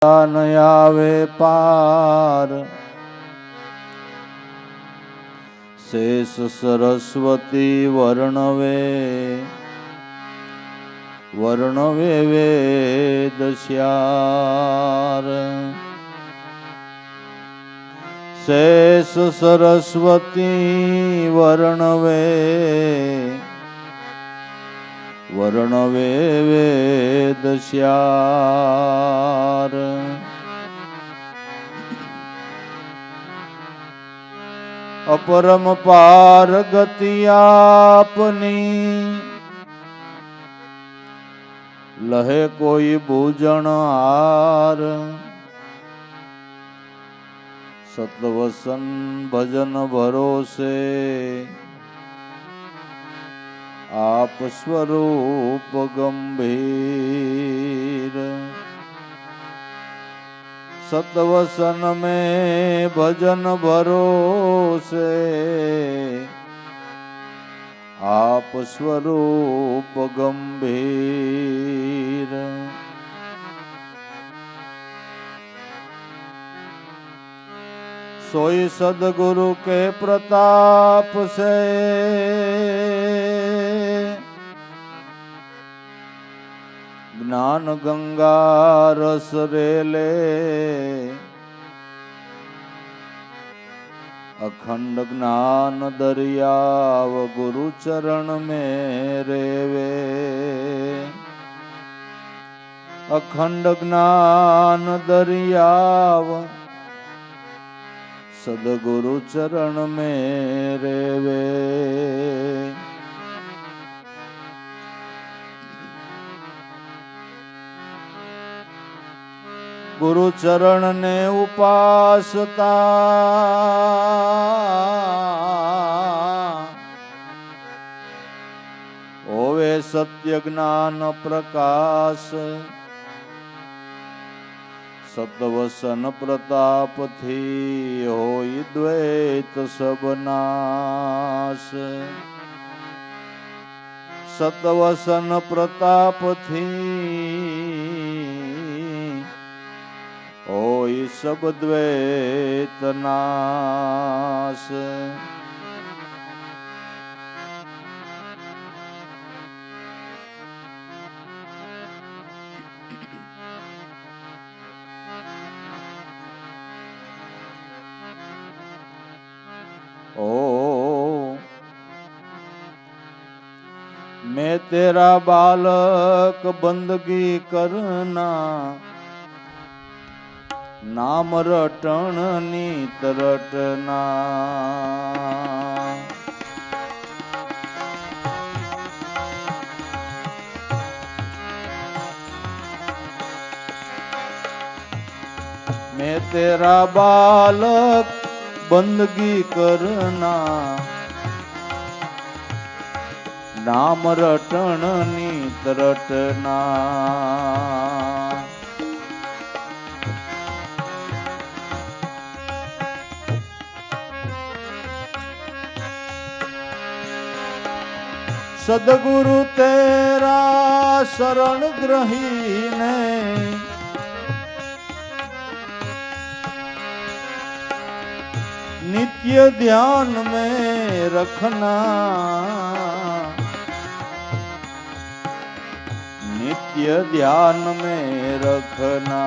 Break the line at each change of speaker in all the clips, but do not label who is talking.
ન આવે પાર શેષ સરસ્વતી વર્ણવે વેદ શ્યાર શેષ સરસ્વતી વર્ણવે વેદ શ્યાર अपरम पार गति आपनी लहे कोई बूजन हार सतवसन भजन भरोसे आप स्वरूप गंभीर सतवसन में भजन भरोसे आप स्वरूप गंभीर सोई सदगुरु के प्रताप से ज्ञान गंगा रस रेले अखंड ज्ञान दरियाव गुरु चरण में रेवे अखंड ज्ञान दरियाव सदगुरु चरण में रेवे गुरु चरण ने उपासता होवे सत्य ज्ञान प्रकाश सतवसन प्रताप थी होई द्वैत सब नाश सतवसन प्रताप थी होई सब द्वैत नाश ओ मैं तेरा बालक बंदगी करना नाम रटन नीत रटना मैं तेरा बालक बंदगी करना नाम रटन नीत रटना सदगुरु तेरा शरण ग्रहीने नित्य ध्यान में रखना नित्य ध्यान में रखना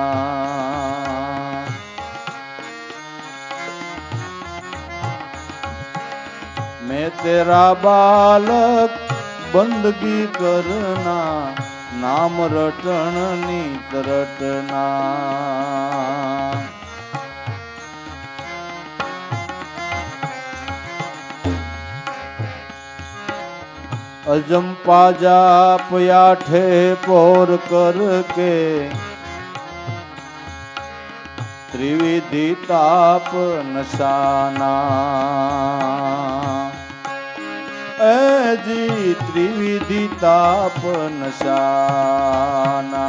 मैं तेरा बालक बंदगी करना नाम रटन नीत रटना अजंपा जाप याठे पोर करके त्रिविधि ताप नशाना जी त्रिविधि ताप नशाना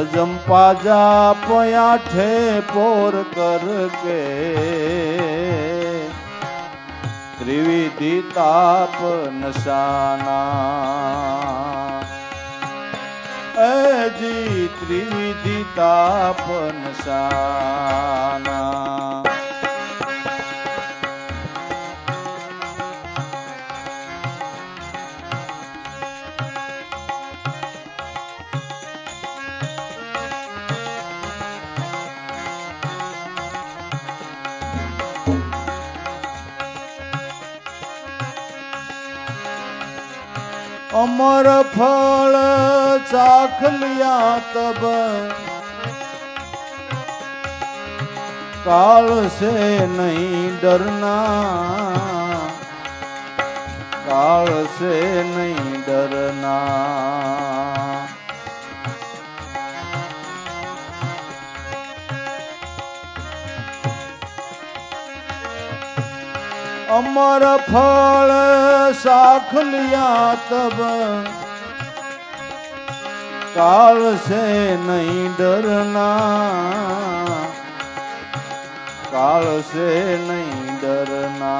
अजंपा जाप याठे पोर करके त्रिविधि ताप नशाना जी त्रिविधि ताप नशाना अमर फल चाख लिया तब काल से नहीं डरना, काल से नहीं डरना। अमर फल साख लिया तब काल से नहीं डरना, काल से नहीं डरना।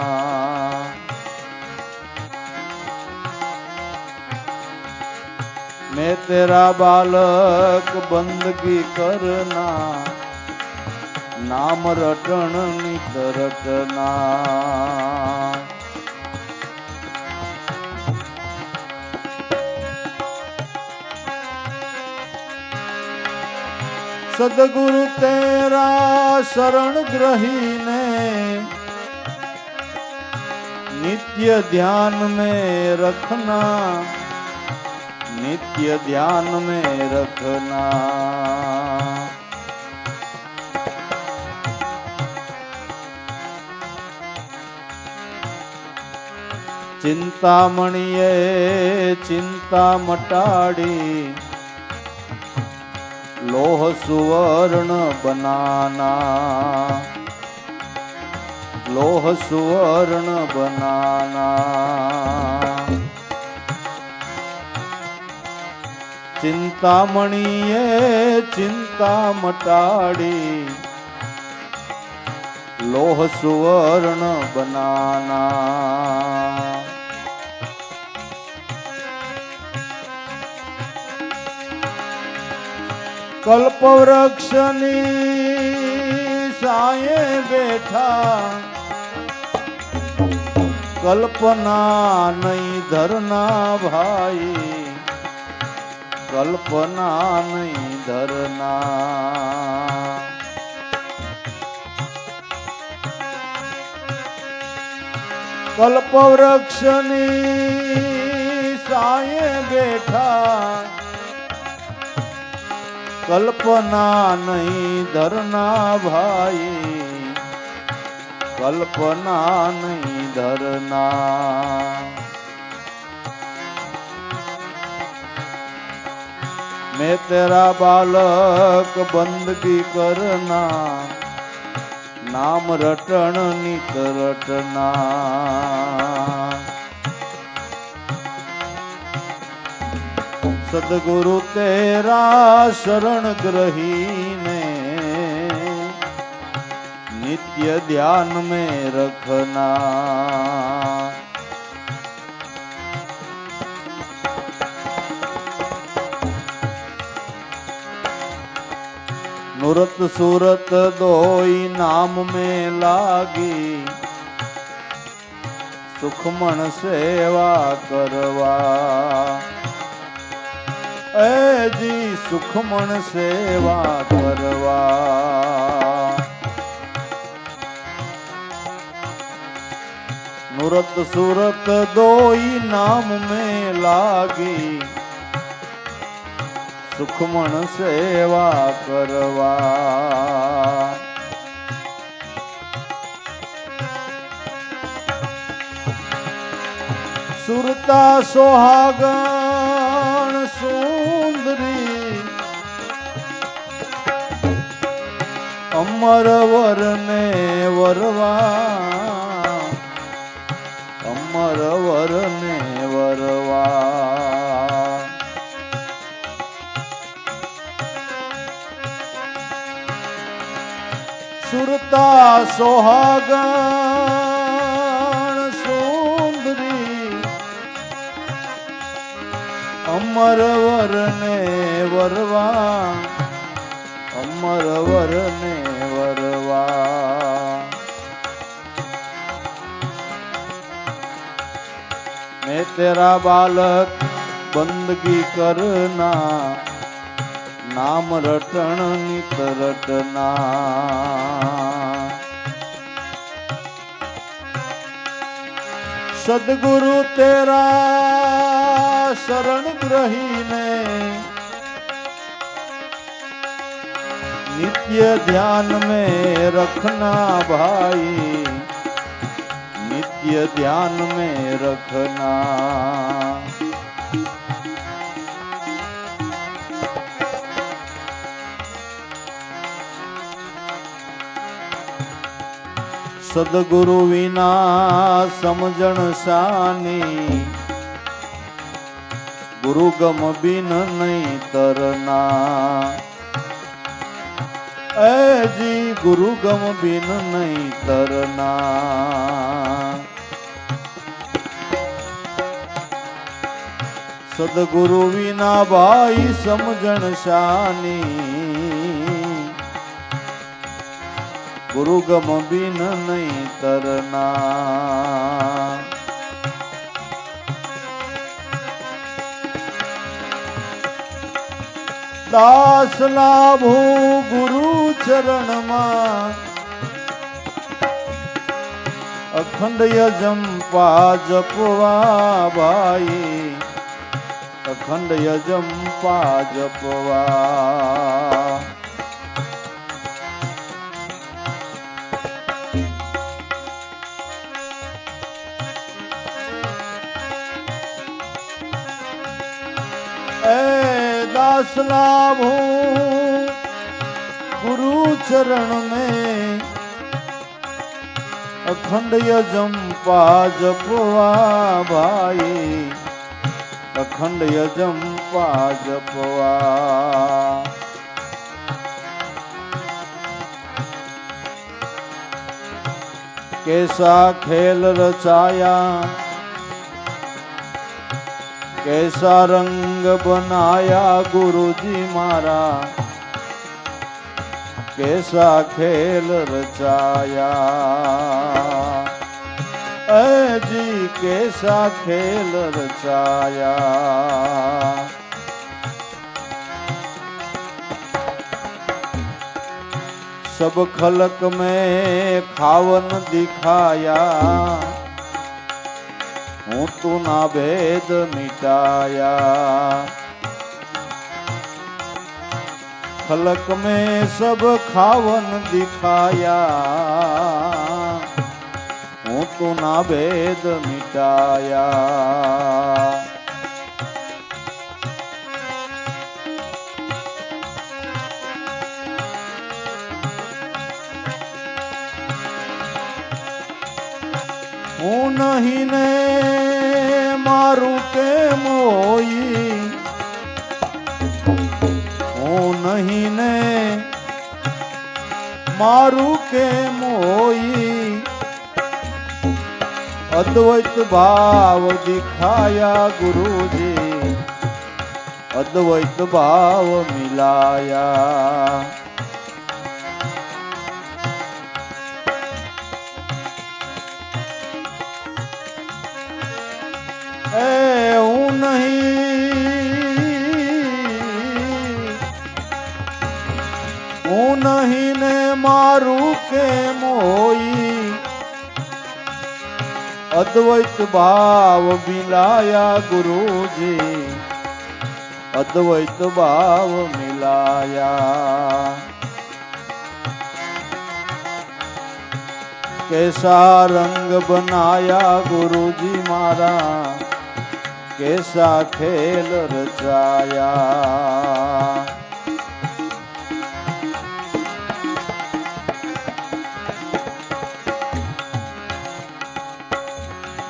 मैं तेरा बालक बंदगी करना, नाम रटन नित रटना। सदगुरु तेरा शरण ग्रही ने नित्य ध्यान में रखना, नित्य ध्यान में रखना। चिंतामणिये चिंता मटाड़ी लोह सुवर्ण बनाना, लोह सुवर्ण बनाना। चिंतामणिये चिंता मटाड़ी लोह सुवर्ण बनाना। कल्प वृक्षनी साये बैठा कल्पना नहीं धरना भाई, कल्पना नहीं धरना। कल्प वृक्षनी साये बैठा कल्पना नहीं धरना भाई, कल्पना नहीं धरना। मैं तेरा बालक बंदगी करना, नाम रटन नित रटना। सदगुरु तेरा शरण ग्रही ने नित्य ध्यान में रखना। नुरत सूरत दोई नाम में लागी सुखमन सेवा करवा। ए जी सुखमन सेवा करवा। नुरत सूरत दोई नाम में लागी सुखमन सेवा करवा। सुरता सोहागण सुंदरी अमर वर ने वरवा। अमर वर ने वरवा। सुरता सोहागण અમરવર ને વરવા, અમરવર ને વરવા. मैं तेरा बालक बंदगी करना, नाम रटन नित रटना. सदगुरु तेरा शरण ग्रही ने नित्य ध्यान में रखना भाई, नित्य ध्यान में रखना. सदगुरु विना समझण शानी, गुरु गम बिन नहीं तरना. ऐ जी गुरु गम बिन नहीं तरना. सदगुरु विना भाई समझण शानी, गुरु गम बिन नहीं तरना. दास लाभो गुरु चरण में, अखंड यजम्पा जपवा भाई, अखंड यजम्पा जपवा. दास लाभो गुरु चरण में, अखंड यजम्पा जपवा भाई, अखंड यजम्पा जपवा. कैसा खेल रचाया, कैसा रंग बनाया गुरुजी मारा, कैसा खेल रचाया. ऐ जी कैसा खेल रचाया. सब खलक में खावन दिखाया, हूँ तू ना भेद मिटाया. खलक में सब खावन दिखाया, हूँ तू ना भेद मिटाया. हूँ नहीं ने मारू के मोई, हूँ नहीं ने मारू के मोई. अद्वैत भाव दिखाया गुरुजी, अद्वैत भाव मिलाया. ऐ हूँ नहीं ने मारू के मोई. अद्वैत भाव मिलाया गुरुजी, अद्वैत भाव मिलाया. कैसा रंग बनाया गुरुजी मारा, कैसा खेल रचाया.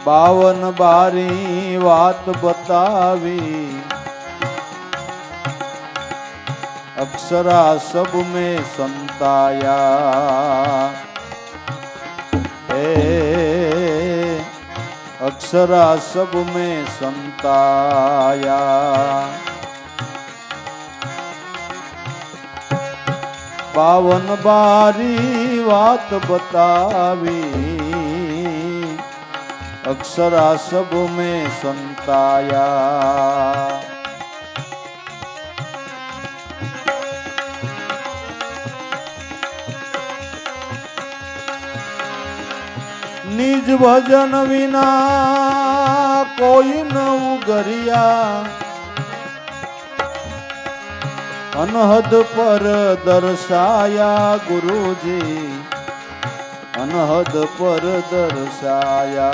बावन बारी बात बतावी, अक्षरा सब में संताया. अक्षरा सब में संताया। पावन बारी बात बतावी, अक्षरा सब में संताया। निज भजन विना कोई न उगरिया, अनहद पर दर्शाया गुरुजी, अनहद पर दर्शाया।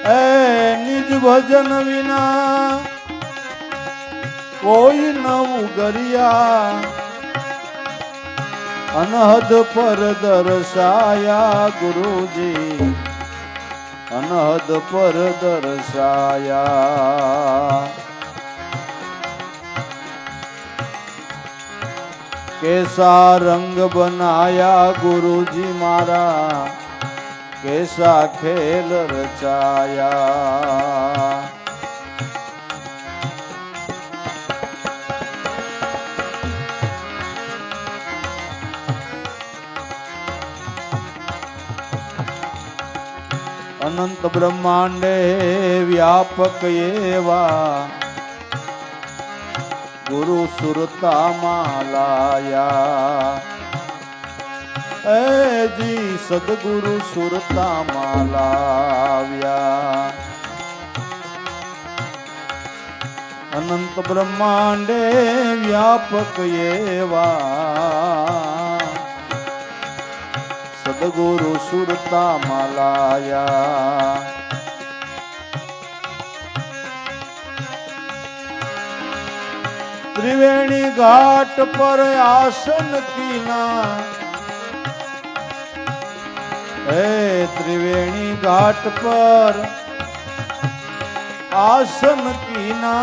ए निज भजन विना कोई न उगरिया, अनहद पर दर्शाया गुरुजी, अनहद पर दर्शाया। कैसा रंग बनाया गुरुजी मारा, कैसा खेल रचाया। अनंत ब्रह्मांडे व्यापक एवा, गुरु सुरता मालाया। ए जी सदगुरु सुरता मालाव्या। अनंत ब्रह्मांडे व्यापक एवा, सदगुरु सुरता मालाया। त्रिवेणी घाट पर आसन कीना, ए त्रिवेणी घाट पर आसन कीना।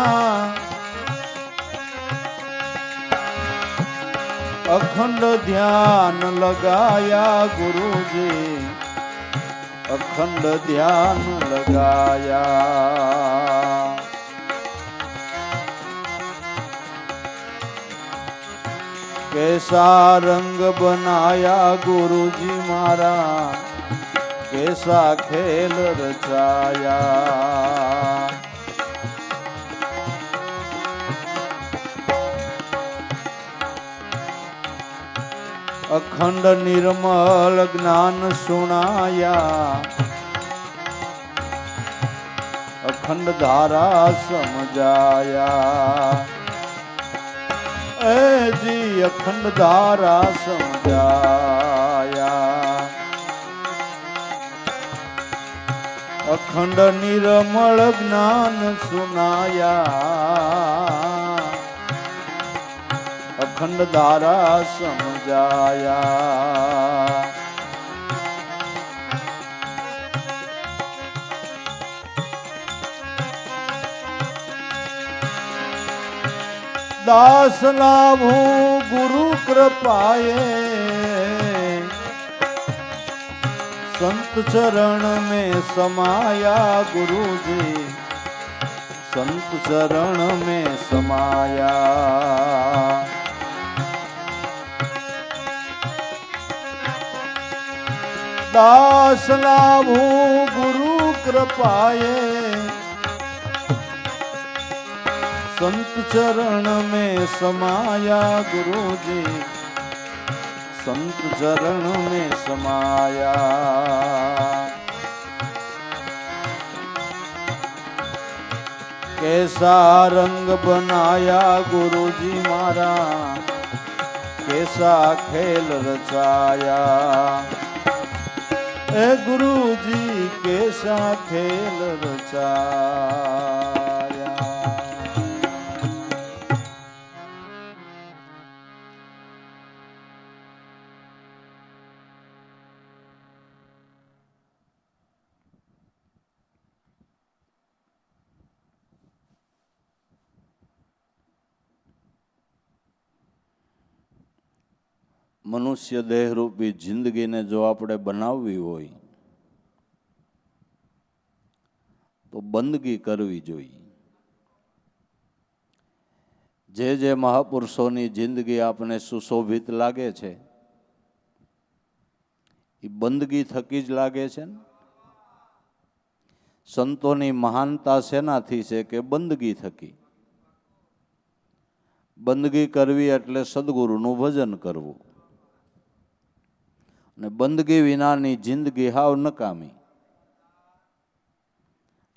अखंड ध्यान लगाया गुरुजी, अखंड ध्यान लगाया। कैसा रंग बनाया गुरुजी मारा, कैसा खेल रचाया। अखंड निर्मल ज्ञान सुनाया, अखंड धारा समझाया। ए जी अखंड धारा समझाया। अखंड निर्मल ज्ञान सुनाया, अखंड धारा समझाया। दास लाभू गुरु कृपाए, संत चरण में समाया गुरुजी, संत चरण में समाया। दास लाभू गुरु कृपाए, संत चरण में समाया गुरुजी, संत चरण में समाया। कैसा रंग बनाया गुरुजी मारा, कैसा खेल रचाया। ए गुरुजी कैसा खेल रचाया। મનુષ્ય દેહરૂપી જિંદગીને જો આપણે બનાવવી હોય તો બંદગી કરવી જોઈએ. જે મહાપુરુષોની જિંદગી આપણને સુશોભિત લાગે છે એ બંદગી થકી જ લાગે છે ને. સંતોની મહાનતા શેનાથી છે કે બંદગી થકી. બંદગી કરવી એટલે સદગુરુનું ભજન કરવું, અને બંદગી વિનાની જિંદગી હાવ નકામી.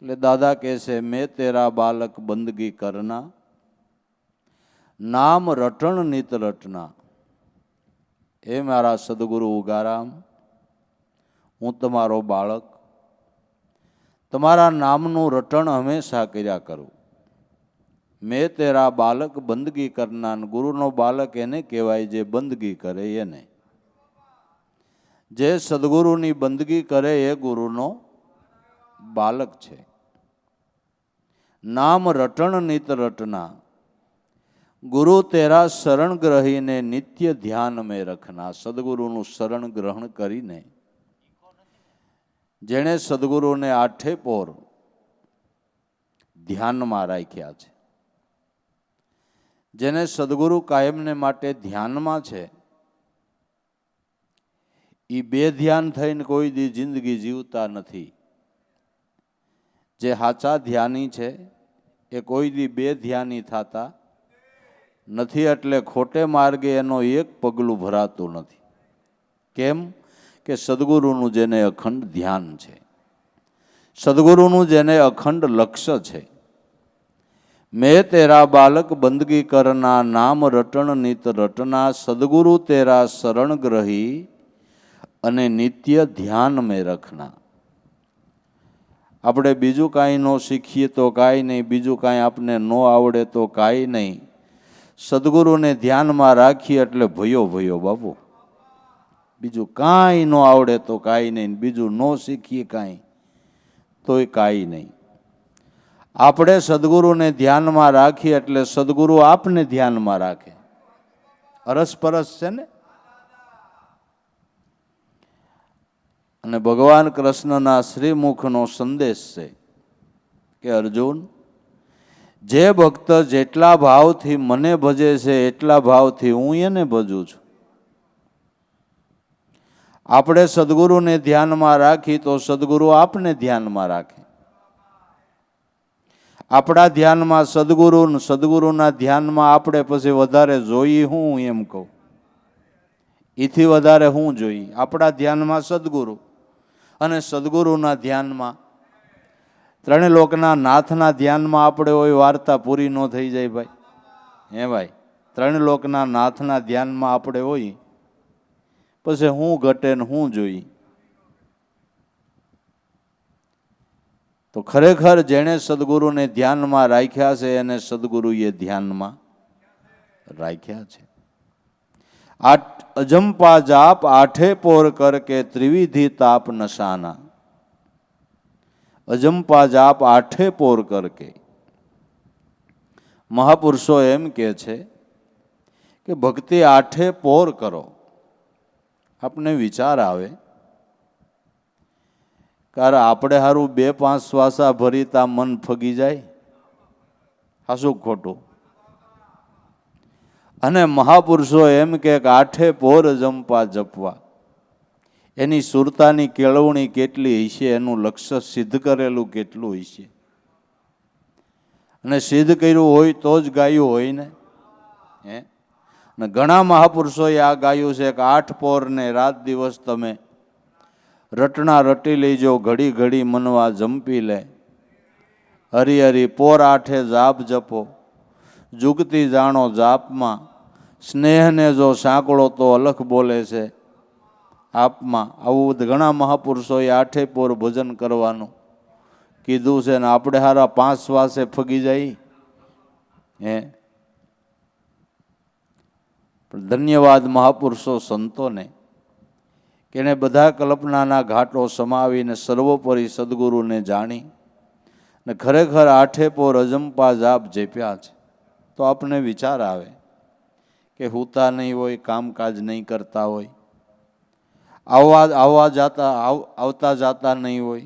એટલે દાદા કહે છે, મેં તેરા બાલક બંદગી કરના, નામ રટણ નિત રટના. એ મારા સદગુરુ ઉગારામ, હું તમારો બાળક, તમારા નામનું રટણ હંમેશા કર્યા કરું. મેં તેરા બાલક બંદગી કરનાર. ગુરુનો બાલક એને કહેવાય જે બંદગી કરે એને. જે સદગુરુની બંદગી કરે એ ગુરુનો બાલક છે. નામ રટણ નિત રટના, ગુરુ તેરા શરણ ગ્રહીને નિત્ય ધ્યાન મેં રખના. સદગુરુનું શરણ ગ્રહણ કરીને જેણે સદગુરુને આઠે પોર ધ્યાનમાં રાખ્યા છે, જેને સદગુરુ કાયમને માટે ધ્યાનમાં છે, એ બે ધ્યાન થઈને કોઈ દી જિંદગી જીવતા નથી. જે સાચા ધ્યાની છે એ કોઈ દી બે ધ્યાની થતા નથી. એટલે ખોટે માર્ગે એનો એક પગલું ભરાતું નથી. કેમ કે સદગુરુનું જેને અખંડ ધ્યાન છે, સદગુરુનું જેને અખંડ લક્ષ્ય છે. મેં તેરા બાલક બંદગી કરના, નામ રટણ નિત રટના. સદગુરુ તેરા શરણ ગ્રહી અને નિત્ય ધ્યાન મેં રખના. આપણે બીજું કાંઈ ન શીખીએ તો કાંઈ નહીં, બીજું કાંઈ આપને ન આવડે તો કાંઈ નહીં. સદગુરુને ધ્યાનમાં રાખીએ એટલે ભયો ભયો બાપુ. બીજું કાંઈ ન આવડે તો કાંઈ નહીં, બીજું ન શીખીએ કાંઈ તોય કાંઈ નહીં. આપણે સદગુરુને ધ્યાનમાં રાખીએ એટલે સદગુરુ આપને ધ્યાનમાં રાખે. અરસપરસ છે ને. અને ભગવાન કૃષ્ણના શ્રીમુખનો સંદેશ છે કે અર્જુન, જે ભક્ત જેટલા ભાવથી મને ભજે છે એટલા ભાવથી હું એને ભજું છું. આપણે સદગુરુને ધ્યાનમાં રાખી તો સદગુરુ આપને ધ્યાનમાં રાખે. આપણા ધ્યાનમાં સદગુરુ, સદગુરુના ધ્યાનમાં આપણે પછી વધારે જોઈએ હું એમ કહું. એથી વધારે હું જોઈ. આપણા ધ્યાનમાં સદગુરુ અને સદગુરુના ધ્યાનમાં ત્રણે લોકના નાથના ધ્યાનમાં આપણે હોય, વાર્તા પૂરી ન થઈ જાય ભાઈ. હે ભાઈ, ત્રણ લોકના નાથના ધ્યાનમાં આપણે હોય પછી હું ઘટે ને હું જોઈ. તો ખરેખર જેણે સદગુરુને ધ્યાનમાં રાખ્યા છે એને સદગુરુએ ધ્યાનમાં રાખ્યા છે. અજંપા જાપ આઠે પોર કર કે ત્રિવિધિ તાપ નશાના. અજંપા જાપ આઠે પોર કર કે. મહાપુરુષો એમ કે છે કે ભક્તિ આઠે પોર કરો. આપને વિચાર આવે કારણ આપણે હારું 2-5 શ્વાસા ભરીતા મન ફગી જાય, હાસું ખોટું? અને મહાપુરુષો એમ કે આઠે પોર જંપા જપવા. એની સુરતાની કેળવણી કેટલી હશે, એનું લક્ષ્ય સિદ્ધ કરેલું કેટલું હશે. અને સિદ્ધ કર્યું હોય તો જ ગાયું હોય ને. અને ઘણા મહાપુરુષોએ આ ગાયું છે કે 8 પોર ને રાત દિવસ તમે રટણા રટી લેજો, ઘડી ઘડી મનવા જંપી લે. હરી હરી પોર આઠે જાપ જપો, જુગતી જાણો જાપમાં. સ્નેહને જો સાંકળો તો અલખ બોલે છે આપમાં. આવું ઘણા મહાપુરુષોએ આઠે પોર ભજન કરવાનું કીધું છે ને આપણે હારા 5 શ્વાસે ફગી જાય. ધન્યવાદ મહાપુરુષો સંતોને કે એને બધા કલ્પનાના ઘાટો સમાવીને સર્વોપરી સદગુરુને જાણી ને ખરેખર આઠે પોર અજંપા જાપ જેપ્યા છે. તો આપને વિચાર આવે કે હૂતા નહીં હોય, કામકાજ નહીં કરતા હોય, આવતા જાતા નહીં હોય,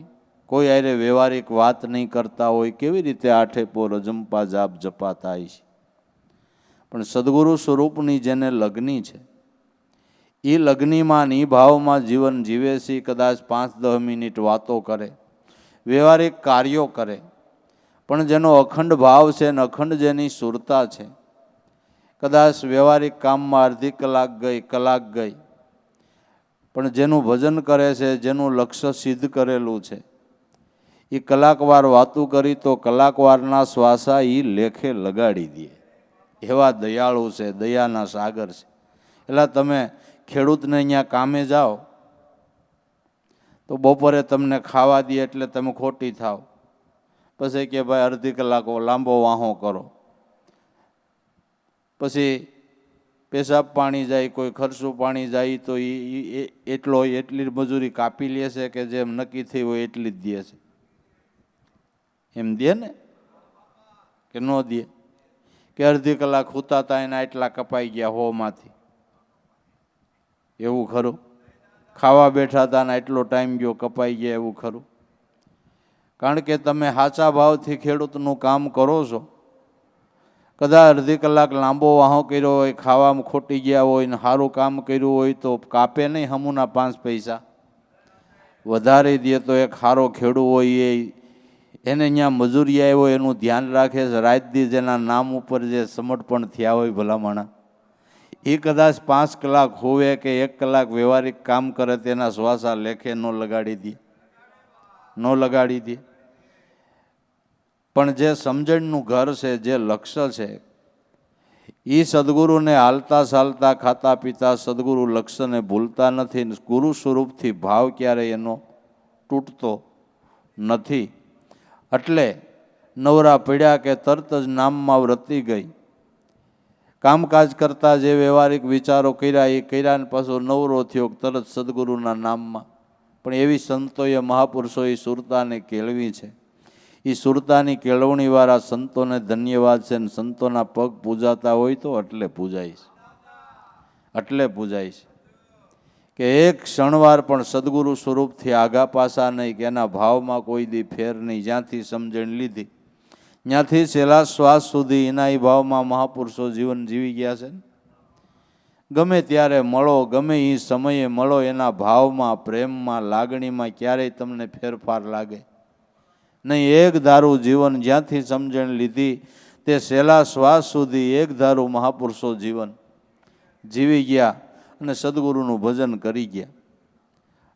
કોઈ આરે વ્યવહારિક વાત નહીં કરતા હોય, કેવી રીતે આઠે પોર અજંપા જાપ જપા થાય છે? પણ સદગુરુ સ્વરૂપની જેને લગ્ની છે એ લગ્નીમાં ની ભાવમાં જીવન જીવે છે. કદાચ 5-10 મિનિટ વાતો કરે, વ્યવહારિક કાર્યો કરે, પણ જેનો અખંડ ભાવ છે ને અખંડ જેની સુરતા છે, કદાચ વ્યવહારિક કામમાં અડધી કલાક ગઈ, કલાક ગઈ, પણ જેનું ભજન કરે છે, જેનું લક્ષ્ય સિદ્ધ કરેલું છે, એ કલાકવાર વાતું કરી તો કલાકવારના શ્વાસા એ લેખે લગાડી દે. એવા દયાળુ છે, દયાના સાગર છે. એટલે તમે ખેડૂતને અહીંયા કામે જાઓ તો બપોરે તમને ખાવા દે એટલે તમે ખોટી થાવ, પછી કે ભાઈ અડધી કલાકો લાંબો વાહો કરો, પછી પેશાબ પાણી જાય, કોઈ ખર્ચું પાણી જાય તો એટલી મજૂરી કાપી લે છે કે જેમ નક્કી થઈ હોય એટલી જ દે છે. એમ દે ને કે ન દે? કે અડધી કલાક સૂતા હતા એના એટલા કપાઈ ગયા 100માંથી, એવું ખરું? ખાવા બેઠા હતા ને એટલો ટાઈમ ગયો, કપાઈ ગયા, એવું ખરું? કારણ કે તમે સાચા ભાવથી ખેડૂતનું કામ કરો છો. કદાચ અડધી કલાક લાંબો વાહો કર્યો હોય, ખાવામાં ખોટી ગયા હોય ને સારું કામ કર્યું હોય તો કાપે નહીં હમુના 5 પૈસા વધારી દે. તો એક સારો ખેડૂત હોય એને અહીંયા મજૂરી આવ્યો એનું ધ્યાન રાખે છે. રાત દી જેના નામ ઉપર જે સમર્પણ થયા હોય ભલામણા, એ કદાચ 5 કલાક હોવે કે 1 કલાક વ્યવહારિક કામ કરે તેના શ્વાસા લેખે ન લગાડી દે, ન લગાડી દે. પણ જે સમજણનું ઘર છે, જે લક્ષ્ય છે, એ સદગુરુને હાલતા ચાલતા ખાતા પીતા સદગુરુ લક્ષ્યને ભૂલતા નથી. ગુરુ સ્વરૂપથી ભાવ ક્યારેય એનો તૂટતો નથી. એટલે નવરા પડ્યા કે તરત જ નામમાં વૃત્તિ ગઈ. કામકાજ કરતા જે વ્યવહારિક વિચારો કર્યા એ કર્યા ને પાછો નવરો થયો તરત સદગુરુના નામમાં. પણ એવી સંતોએ મહાપુરુષોએ સુરતાને કેળવી છે. એ સુરતાની કેળવણીવાળા સંતોને ધન્યવાદ છે. ને સંતોના પગ પૂજાતા હોય તો એટલે પૂજાય છે, એટલે પૂજાય છે કે એક ક્ષણવાર પણ સદગુરુ સ્વરૂપથી આગા પાછા નહીં, કે એના ભાવમાં કોઈ દી ફેર નહીં. જ્યાંથી સમજણ લીધી ત્યાંથી છેલ્લા શ્વાસ સુધી એના એ ભાવમાં મહાપુરુષો જીવન જીવી ગયા છે. ગમે ત્યારે મળો, ગમે એ સમયે મળો, એના ભાવમાં, પ્રેમમાં, લાગણીમાં ક્યારેય તમને ફેરફાર લાગે નહીં. એક ધારું જીવન જ્યાંથી સમજણ લીધી તે છેલ્લા શ્વાસ સુધી એક ધારું મહાપુરુષો જીવન જીવી ગયા અને સદગુરુનું ભજન કરી ગયા.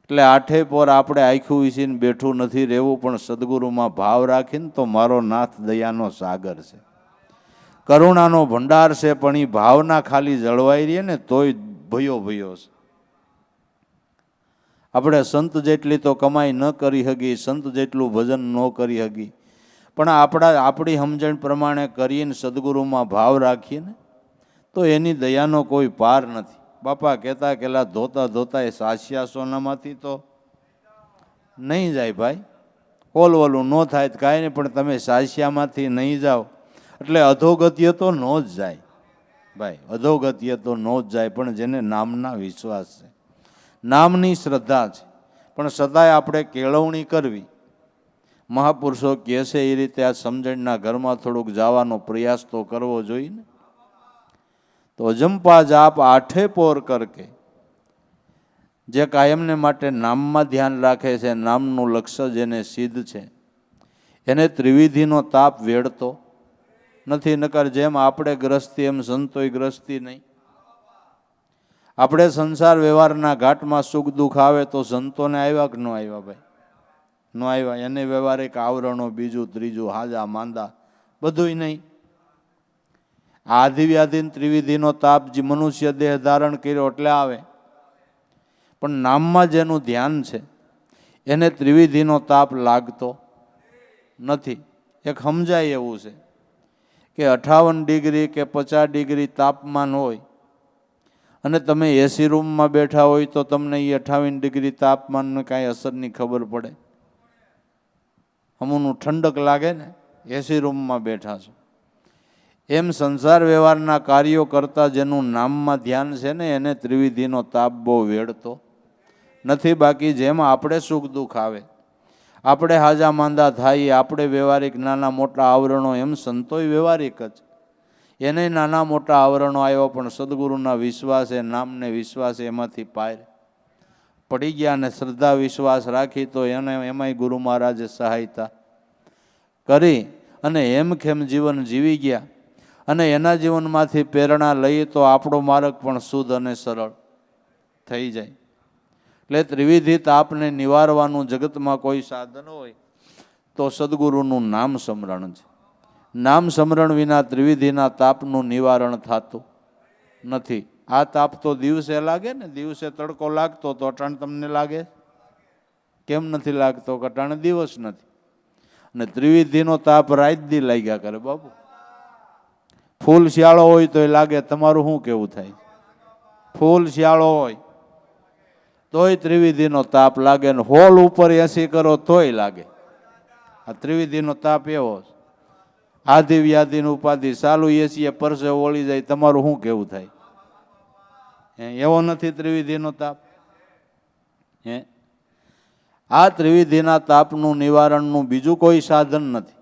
એટલે આઠે પોર આપણે આખું વિસીને બેઠું નથી રહેવું, પણ સદગુરુમાં ભાવ રાખીને તો મારો નાથ દયાનો સાગર છે, કરુણાનો ભંડાર છે. પણ એ ભાવના ખાલી જળવાઈ રહે ને તોય ભયો ભયો છે. આપણે સંત જેટલી તો કમાઈ ન કરી શકી, સંત જેટલું ભજન ન કરી શકી, પણ આપણી સમજણ પ્રમાણે કરીને સદગુરુમાં ભાવ રાખીએ ને તો એની દયાનો કોઈ પાર નથી. બાપા કહેતા કેલા ધોતા ધોતા એ સાસિયા સોનામાંથી તો નહીં જાય ભાઈ. ઓલું ન થાય તો કાંઈ નહીં, પણ તમે સાસિયામાંથી નહીં જાઓ એટલે અધોગત્ય તો ન જ જાય ભાઈ, અધોગત્ય તો ન જ જાય. પણ જેને નામના વિશ્વાસ છે, નામની શ્રદ્ધા છે, પણ સદાય આપણે કેળવણી કરવી. મહાપુરુષો કહે છે એ રીતે આ સમજણના ઘરમાં થોડુંક જવાનો પ્રયાસ તો કરવો જોઈએ ને. તો અજંપા જાપ આઠે પોર કરકે, જે કાયમને માટે નામમાં ધ્યાન રાખે છે, નામનું લક્ષ્ય જેને સિદ્ધ છે, એને ત્રિવિધિનો તાપ વેડતો નથી. નકર જેમ આપણે ગ્રસ્તી એમ સંતોય ગ્રસ્તી નહીં. આપણે સંસાર વ્યવહારના ઘાટમાં સુખ દુઃખ આવે તો સંતોને આવ્યા કે ન આવ્યા ભાઈ? ન આવ્યા. એને વ્યવહારિક આવરણો બીજું ત્રીજું હાજા માંદા બધુંય નહીં. આધિવ્યાધિન ત્રિવિધિનો તાપ જે મનુષ્ય દેહ ધારણ કર્યો એટલે આવે. પણ નામમાં જેનું ધ્યાન છે એને ત્રિવિધિનો તાપ લાગતો નથી. એક સમજાય એવું છે કે 58 ડિગ્રી કે 50 ડિગ્રી તાપમાન હોય અને તમે એસી રૂમમાં બેઠા હોય તો તમને એ 58 ડિગ્રી તાપમાનની કાંઈ અસરની ખબર પડે? અમુનું ઠંડક લાગે ને, એસી રૂમમાં બેઠા છો. એમ સંસાર વ્યવહારના કાર્યો કરતા જેનું નામમાં ધ્યાન છે ને એને ત્રિવિધિનો તાપ બહુ વેડતો નથી. બાકી જેમ આપણે સુખ દુઃખ આવે, આપણે હાજા માંદા થાય, આપણે વ્યવહારિક નાના મોટા આવરણો, એમ સંતોય વ્યવહારિક જ, એને નાના મોટા આવરણો આવ્યો, પણ સદગુરુના વિશ્વાસે, નામને વિશ્વાસે એમાંથી પાર પડી ગયા અને શ્રદ્ધા વિશ્વાસ રાખી તો એને એમાંય ગુરુ મહારાજે સહાયતા કરી અને હેમખેમ જીવન જીવી ગયા. અને એના જીવનમાંથી પ્રેરણા લઈએ તો આપણો માર્ગ પણ શુદ્ધ અને સરળ થઈ જાય. એટલે ત્રિવિધિ તાપને નિવારવાનું જગતમાં કોઈ સાધન હોય તો સદગુરુનું નામ સ્મરણ છે. નામ સ્મરણ વિના ત્રિવિધિના તાપનું નિવારણ થતું નથી. આ તાપ તો દિવસે લાગે ને, દિવસે તડકો લાગતો તો અટાણ તમને લાગે? કેમ નથી લાગતો? અટાણ દિવસ નથી. અને ત્રિવિધિનો તાપ રાત દી લાગ્યા કરે બાબુ. ફૂલ શિયાળો હોય તો લાગે. તમારું શું કેવું થાય? ફૂલ શિયાળો હોય તોય ત્રિવિધિનો તાપ લાગે ને હોલ ઉપર 80 કરો તોય લાગે. આ ત્રિવિધિનો તાપ એવો છે. આધિ વ્યાધિની ઉપાધિ ચાલુ 80 પરસે ઓળી જાય. તમારું શું કેવું થાય? એવો નથી ત્રિવિધિનો તાપ. આ ત્રિવિધિના તાપનું નિવારણનું બીજું કોઈ સાધન નથી.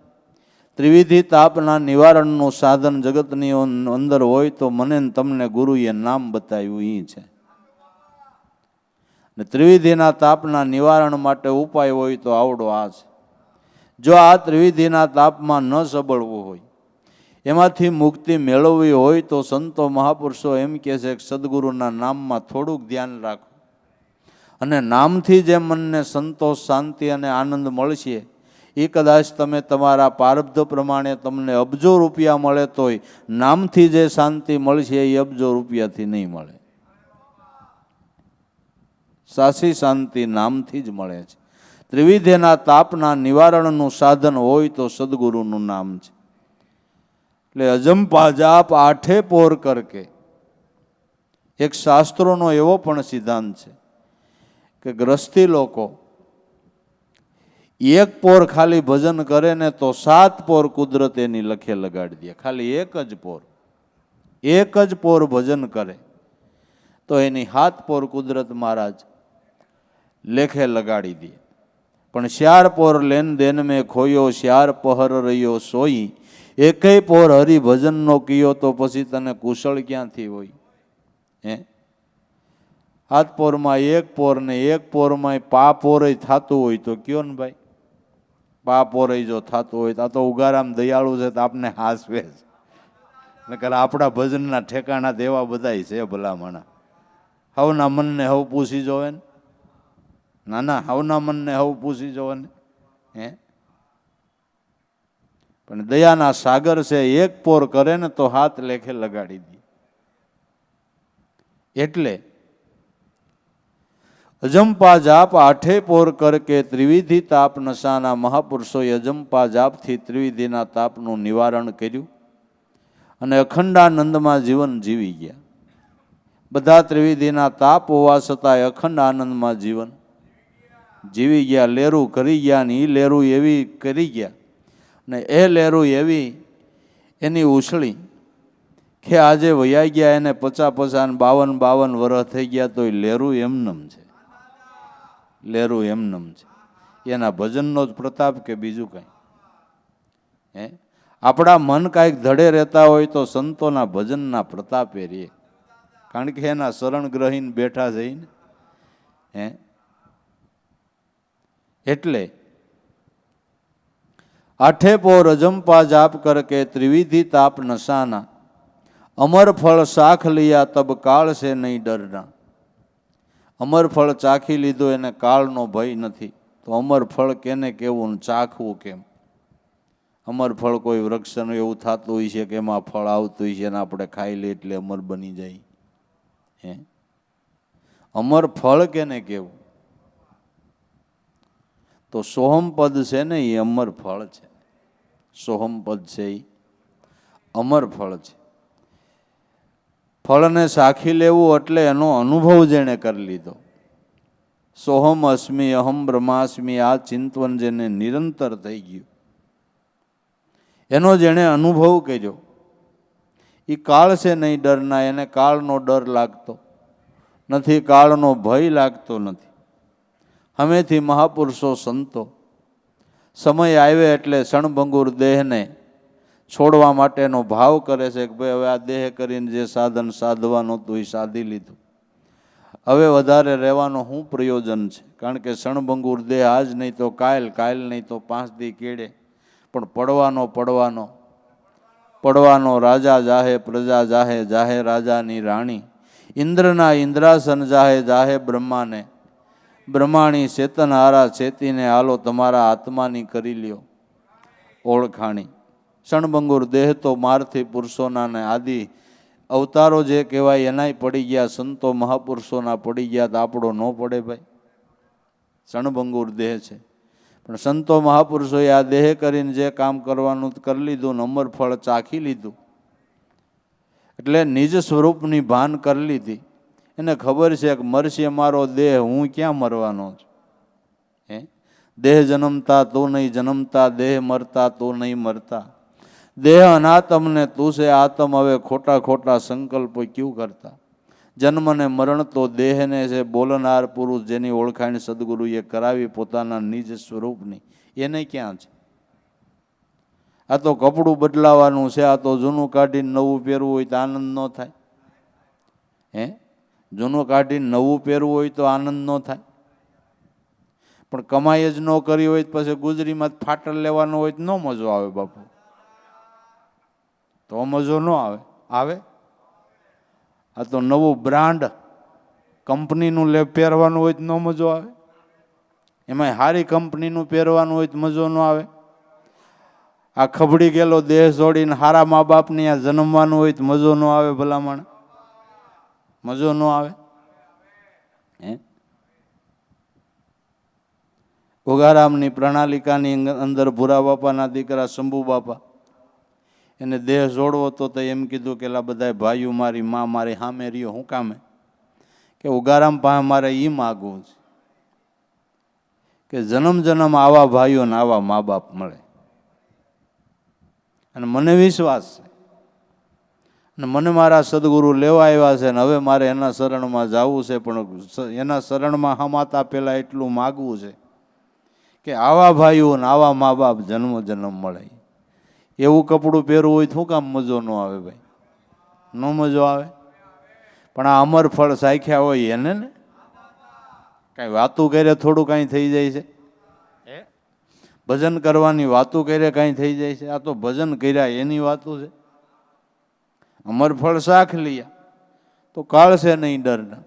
ત્રિવિધિ તાપના નિવારણનું સાધન જગતની અંદર હોય તો મને તમને ગુરુએ નામ બતાવ્યું એ છે. ને ત્રિવિધિના તાપના નિવારણ માટે ઉપાય હોય તો આવડો આ છે. જો આ ત્રિવિધિના તાપમાં ન સબળવું હોય, એમાંથી મુક્તિ મેળવવી હોય તો સંતો મહાપુરુષો એમ કહે છે કે સદગુરુના નામમાં થોડુંક ધ્યાન રાખો અને નામથી જે મનને સંતોષ, શાંતિ અને આનંદ મળશે એ કદાચ તમે તમારા પ્રારબ્ધ પ્રમાણે તમને અબજો રૂપિયા મળે તોય નામથી જે શાંતિ મળશે એ અબજો રૂપિયાથી નહીં મળે. સાચી શાંતિ નામથી જ મળે છે. ત્રિવિધિના તાપના નિવારણનું સાધન હોય તો સદગુરુનું નામ છે. એટલે અજંપા જાપ આઠે પોર કરકે, એક શાસ્ત્રોનો એવો પણ સિદ્ધાંત છે કે ગ્રસ્તી લોકો એક પોર ખાલી ભજન કરે ને તો 7 પોર કુદરત એની લખે લગાડી દે. ખાલી એક જ પોર ભજન કરે તો એની 7 પોર કુદરત મહારાજ લેખે લગાડી દે. પણ 4 પોર લેન દેન મેં ખોયો, 4 પહર રહ્યો સોઈ, એકેય પોર હરિભજનનો કયો તો પછી તને કુશળ ક્યાંથી હોય? 7 પોરમાં 1 પોર ને 1 પોરમાં પા પોરય થતું હોય તો કયો ને ભાઈ? પા પોરય જો થતું હોય તો આ તો ઉગારામ દયાળુ છે તો આપને હાસવે છે. નકર આપણા ભજનના ઠેકાણા એવા બધાય છે ભલામણા. હવના મનને હવ પૂછી જોવે ને. ના, હવના મનને હવ પૂછી જોવે ને. પણ દયાના સાગર છે, 1 પોર કરે ને તો 7 લેખે લગાડી દે. એટલે અજંપા જાપ આઠે પોર કરકે ત્રિવિધિ તાપ નશાના મહાપુરુષોએ અજંપા જાપથી ત્રિવિધિના તાપનું નિવારણ કર્યું અને અખંડાનંદમાં જીવન જીવી ગયા. બધા ત્રિવિધિના તાપ હોવા છતાં અખંડ આનંદમાં જીવન જીવી ગયા. લેરું કરી ગયા ને એ લેરું એવી કરી ગયા ને એ લેરું એવી એની ઉછળી કે આજે વયા ગયા એને 50 ને 52 વર્ષ થઈ ગયા તો એ લેરું એમનેમ છે. લેરું એમનેમ છે. એના ભજનનો જ પ્રતાપ કે બીજું કંઈ? આપણા મન કાંઈક ધડે રહેતા હોય તો સંતોના ભજનના પ્રતાપે રહે. કારણ કે એના શરણ ગ્રહીને બેઠા જઈને. એટલે આઠે પોર અજંપા જાપ કરકે ત્રિવિધિ તાપ નશાના, અમર ફળ સાખ લિયા તબ કાળ છે નહીં ડરના. અમર ફળ ચાખી લીધો એને કાળનો ભય નથી. તો અમર ફળ કેને કેવું ને ચાખવું કેમ? અમર ફળ કોઈ વૃક્ષનું એવું થતું હોય છે કે એમાં ફળ આવતું હોય છે અને આપણે ખાઈ લઈએ એટલે અમર બની જાય. અમર ફળ કેને કેવું? તો સોહમ પદ છે ને એ અમર ફળ છે. સોહમ પદ છે એ અમર ફળ છે. ફળને સાખી લેવું એટલે એનો અનુભવ જેણે કરી લીધો. સોહમ અસ્મિ અહમ બ્રહ્માસ્મિ આ ચિંતન જેને નિરંતર થઈ ગયું, એનો જેણે અનુભવ કર્યો એ કાળ છે નહીં ડરના, એને કાળનો ડર લાગતો નથી, કાળનો ભય લાગતો નથી. હમેથી મહાપુરુષો સંતો સમય આવે એટલે ક્ષણભંગુર દેહને છોડવા માટેનો ભાવ કરે છે કે ભાઈ હવે આ દેહ કરીને જે સાધન સાધવાનું હતું એ સાધી લીધું, હવે વધારે રહેવાનો શું પ્રયોજન છે? કારણ કે ક્ષણભંગુર દેહ આજ નહીં તો કાલ, કાલ નહીં તો 5 દી કેળે, પણ પડવાનો રાજા જાહે, પ્રજા જાહે, જાહે રાજાની રાણી. ઇન્દ્રના ઇન્દ્રાસન જાહે, જાહે બ્રહ્માને બ્રહ્માણી. ચેતન હારા ચેતીને હાલો, તમારા આત્માની કરી લ્યો ઓળખાણી. ક્ષણભંગુર દેહ તો મારથી પુરુષોના ને આદિ અવતારો જે કહેવાય એનાય પડી ગયા, સંતો મહાપુરુષોના પડી ગયા, તો આપણો ન પડે ભાઈ? ક્ષણભંગુર દેહ છે, પણ સંતો મહાપુરુષોએ આ દેહ કરીને જે કામ કરવાનું કરી લીધું ને અમર ફળ ચાખી લીધું, એટલે નિજ સ્વરૂપની ભાન કરી લીધી. એને ખબર છે કે મરશે મારો દેહ, હું ક્યાં મરવાનો છું? દેહ જન્મતા તો નહીં જન્મતા, દેહ મરતા તો નહીં મરતા. દેહ અનાતમ ને તું છે આતમ, હવે ખોટા ખોટા સંકલ્પ ક્યું કરતા. જન્મ ને મરણ તો દેહને છે, બોલનાર પુરુષ જેની ઓળખાણ સદગુરુએ કરાવી પોતાના નિજ સ્વરૂપની, એને ક્યાં છે? આ તો કપડું બદલાવાનું છે, આ તો જૂનું કાઢીને નવું પહેરવું હોય તો આનંદ ન થાય? જૂનું કાઢીને નવું પહેરવું હોય તો આનંદ ન થાય? પણ કમાઈ જ ન કરી હોય તો પછી ગુજરીમાં ફાટલ લેવાનો હોય તો ન મજો આવે બાપુ? તો મજો ન આવે? આવે? આ તો નવું બ્રાન્ડ કંપનીનું પહેરવાનું હોય તો ન મજો આવે? એમાં સારી કંપનીનું પહેરવાનું હોય તો મજો ન આવે? આ ખબડી ગયેલો દેહ છોડીને સારા મા બાપની આ જન્મવાનું હોય તો મજો ન આવે? ભલામણ મજો ન આવે? ઘોઘારામની પ્રણાલિકાની અંદર ભૂરા બાપાના દીકરા શંભુ બાપા, એને દેહ જોડવો તો એમ કીધું કે બધા ભાઈઓ મારી માં મારી સામે રહ્યો, શું કામે? કે ઉગારામ પાસે મારે એ માગવું છે કે જન્મ જન્મ આવા ભાઈઓ ને આવા મા બાપ મળે. અને મને વિશ્વાસ છે અને મને મારા સદગુરુ લેવા આવ્યા છે, ને હવે મારે એના શરણમાં જવું છે, પણ એના શરણમાં હમાતા પહેલાં એટલું માગવું છે કે આવા ભાઈઓ ને આવા મા બાપ જન્મ જન્મ મળે. એવું કપડું પહેરવું હોય તો શું કામ મજો ન આવે ભાઈ? ન મજો આવે? પણ આ અમર ફળ સાખ્યા હોય એને ને કાંઈ વાતું કરે થોડું કાંઈ થઈ જાય છે? ભજન કરવાની વાતું કરે કાંઈ થઈ જાય છે? આ તો ભજન કર્યા એની વાતું છે. અમર ફળ શાખ લીયા તો કાળ છે નહીં ડરના,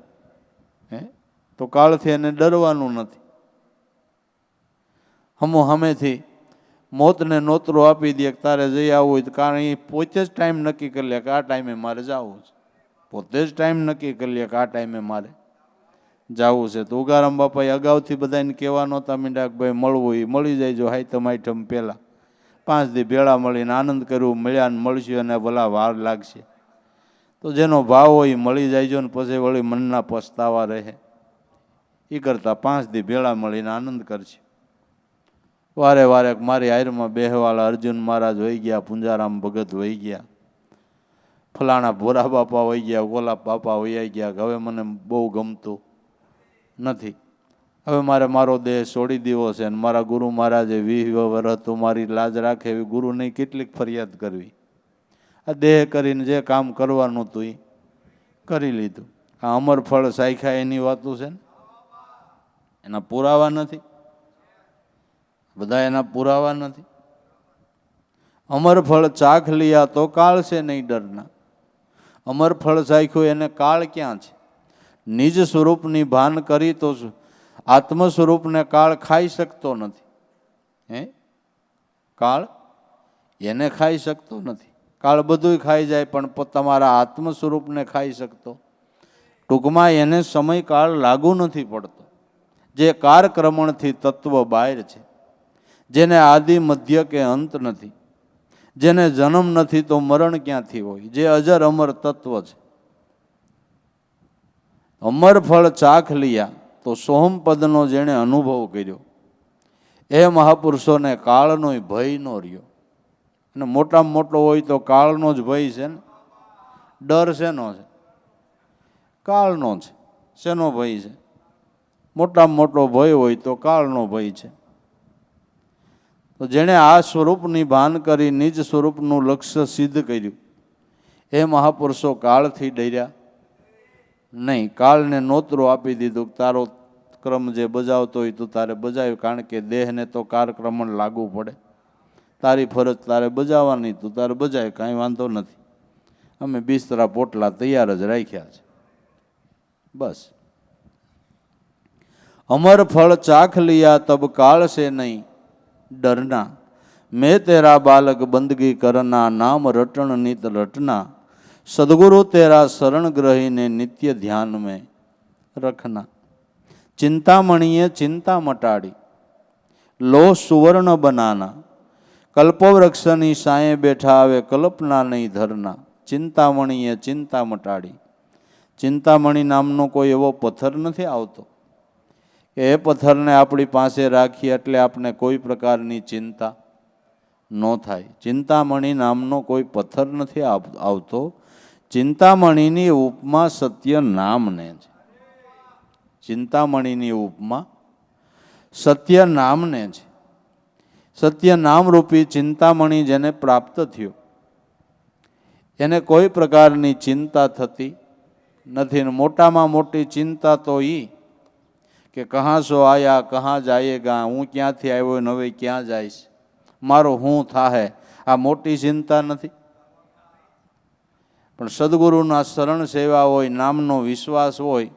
તો કાળથી એને ડરવાનું નથી. હમો હમેથી મોતને નોતરો આપી દે કે તારે જઈ આવવું હોય તો, કારણ એ પોતે જ ટાઈમ નક્કી કરી લે કે આ ટાઈમે મારે જવું છે. પોતે જ ટાઈમ નક્કી કરી લે કે આ ટાઈમે મારે જવું છે. તો ઉગારામ બાપાએ અગાઉથી બધાને કહેવા નહોતા મીંડા કે ભાઈ મળવું એ મળી જાય, જો હાઈતમ આઈટમ પહેલાં 5 દી ભેળા મળીને આનંદ કર્યું, મળ્યા ને મળશું અને ભલા વાર લાગશે. તો જેનો ભાવ હોય એ મળી જાય ને પછી વળી મનના પસ્તાવા રહે, એ કરતાં 5 દી ભેળા મળીને આનંદ કરશે. વારે વારે મારી હાયરમાં બેહવાળા અર્જુન મહારાજ વહી ગયા, પુંજારામ ભગત વહી ગયા, ફલાણા ભોરા બાપા વહી ગયા, ગોલા બાપા વહી ગયા. હવે મને બહુ ગમતું નથી, હવે મારે મારો દેહ છોડી દેવો છે. અને મારા ગુરુ મહારાજે 20 વર્ષ તો મારી લાજ રાખે એવી ગુરુને કેટલીક ફરિયાદ કરવી? આ દેહ કરીને જે કામ કરવાનું હતું એ કરી લીધું. આ અમર ફળ સાખ્યા એની વાતું છે ને, એના પુરાવા નથી? બધા એના પુરાવા નથી? અમર ફળ ચાખ લીયા તો કાળ છે નહીં ડરના. અમર ફળ ચાખ્યું એને કાળ ક્યાં છે? નિજ સ્વરૂપની ભાન કરી તો આત્મ સ્વરૂપને કાળ ખાઈ શકતો નથી. કાળ એને ખાઈ શકતો નથી. કાળ બધું ખાઈ જાય પણ તમારા આત્મ સ્વરૂપને ખાઈ શકતો. ટૂંકમાં એને સમય કાળ લાગુ નથી પડતો. જે કાળક્રમણથી તત્વ બહાર છે, જેને આદિ મધ્ય કે અંત નથી, જેને જન્મ નથી તો મરણ ક્યાંથી હોય, જે અજર અમર તત્વ છે. અમર ફળ ચાખ લીયા તો સોહમ પદનો જેણે અનુભવ કર્યો એ મહાપુરુષોને કાળનો ભય ન રહ્યો. અને મોટામાં મોટો હોય તો કાળનો જ ભય છે ને. ડર શેનો છે? કાળનો છે. શેનો ભય છે? મોટામાં મોટો ભય હોય તો કાળનો ભય છે. તો જેણે આ સ્વરૂપની ભાન કરી નિજ સ્વરૂપનું લક્ષ્ય સિદ્ધ કર્યું એ મહાપુરુષો કાળથી ડર્યા નહીં. કાળને નોતરું આપી દીધું, તારો ક્રમ જે બજાવતો હોય તું તારે બજાવ્યું, કારણ કે દેહને તો કાળક્રમણ લાગુ પડે, તારી ફરજ તારે બજાવવાની, તું તારે બજાવ, કાંઈ વાંધો નથી. અમે બિસ્તરા પોટલા તૈયાર જ રાખ્યા છે, બસ. અમર ફળ ચાખ લિયા તબ કાળ સે નહીં ડરના, મેં તેરા બાલક બંદગી કરના, નામ રટણ નિત રટના, સદગુરુ તેરા શરણ ગ્રહીને નિત્ય ધ્યાન में रखना. ચિંતામણીએ ચિંતા મટાડી, લો સુવર્ણ બનાના, કલ્પવૃક્ષની સાયે બેઠા આવે કલ્પના નહીં ધરના. ચિંતામણીએ ચિંતા મટાડી. ચિંતામણી નામનો કોઈ એવો પથ્થર નથી આવતો કે એ પથ્થરને આપણી પાસે રાખીએ એટલે આપણે કોઈ પ્રકારની ચિંતા ન થાય. ચિંતામણી નામનો કોઈ પથ્થર નથી આવતો. ચિંતામણીની ઉપમા સત્ય નામને છે. ચિંતામણીની ઉપમા સત્ય નામને છે. સત્ય નામરૂપી ચિંતામણી જેને પ્રાપ્ત થયો એને કોઈ પ્રકારની ચિંતા થતી નથી. મોટામાં મોટી ચિંતા તો એ કે કહાં સો આયા કહાં જાયેગા, હું ક્યાંથી આવ્યો ને હવે ક્યાં જઈશ, મારો શું થાહે, આ મોટી ચિંતા નથી. પણ સદગુરુના શરણ સેવા હોય, નામનો વિશ્વાસ હોય,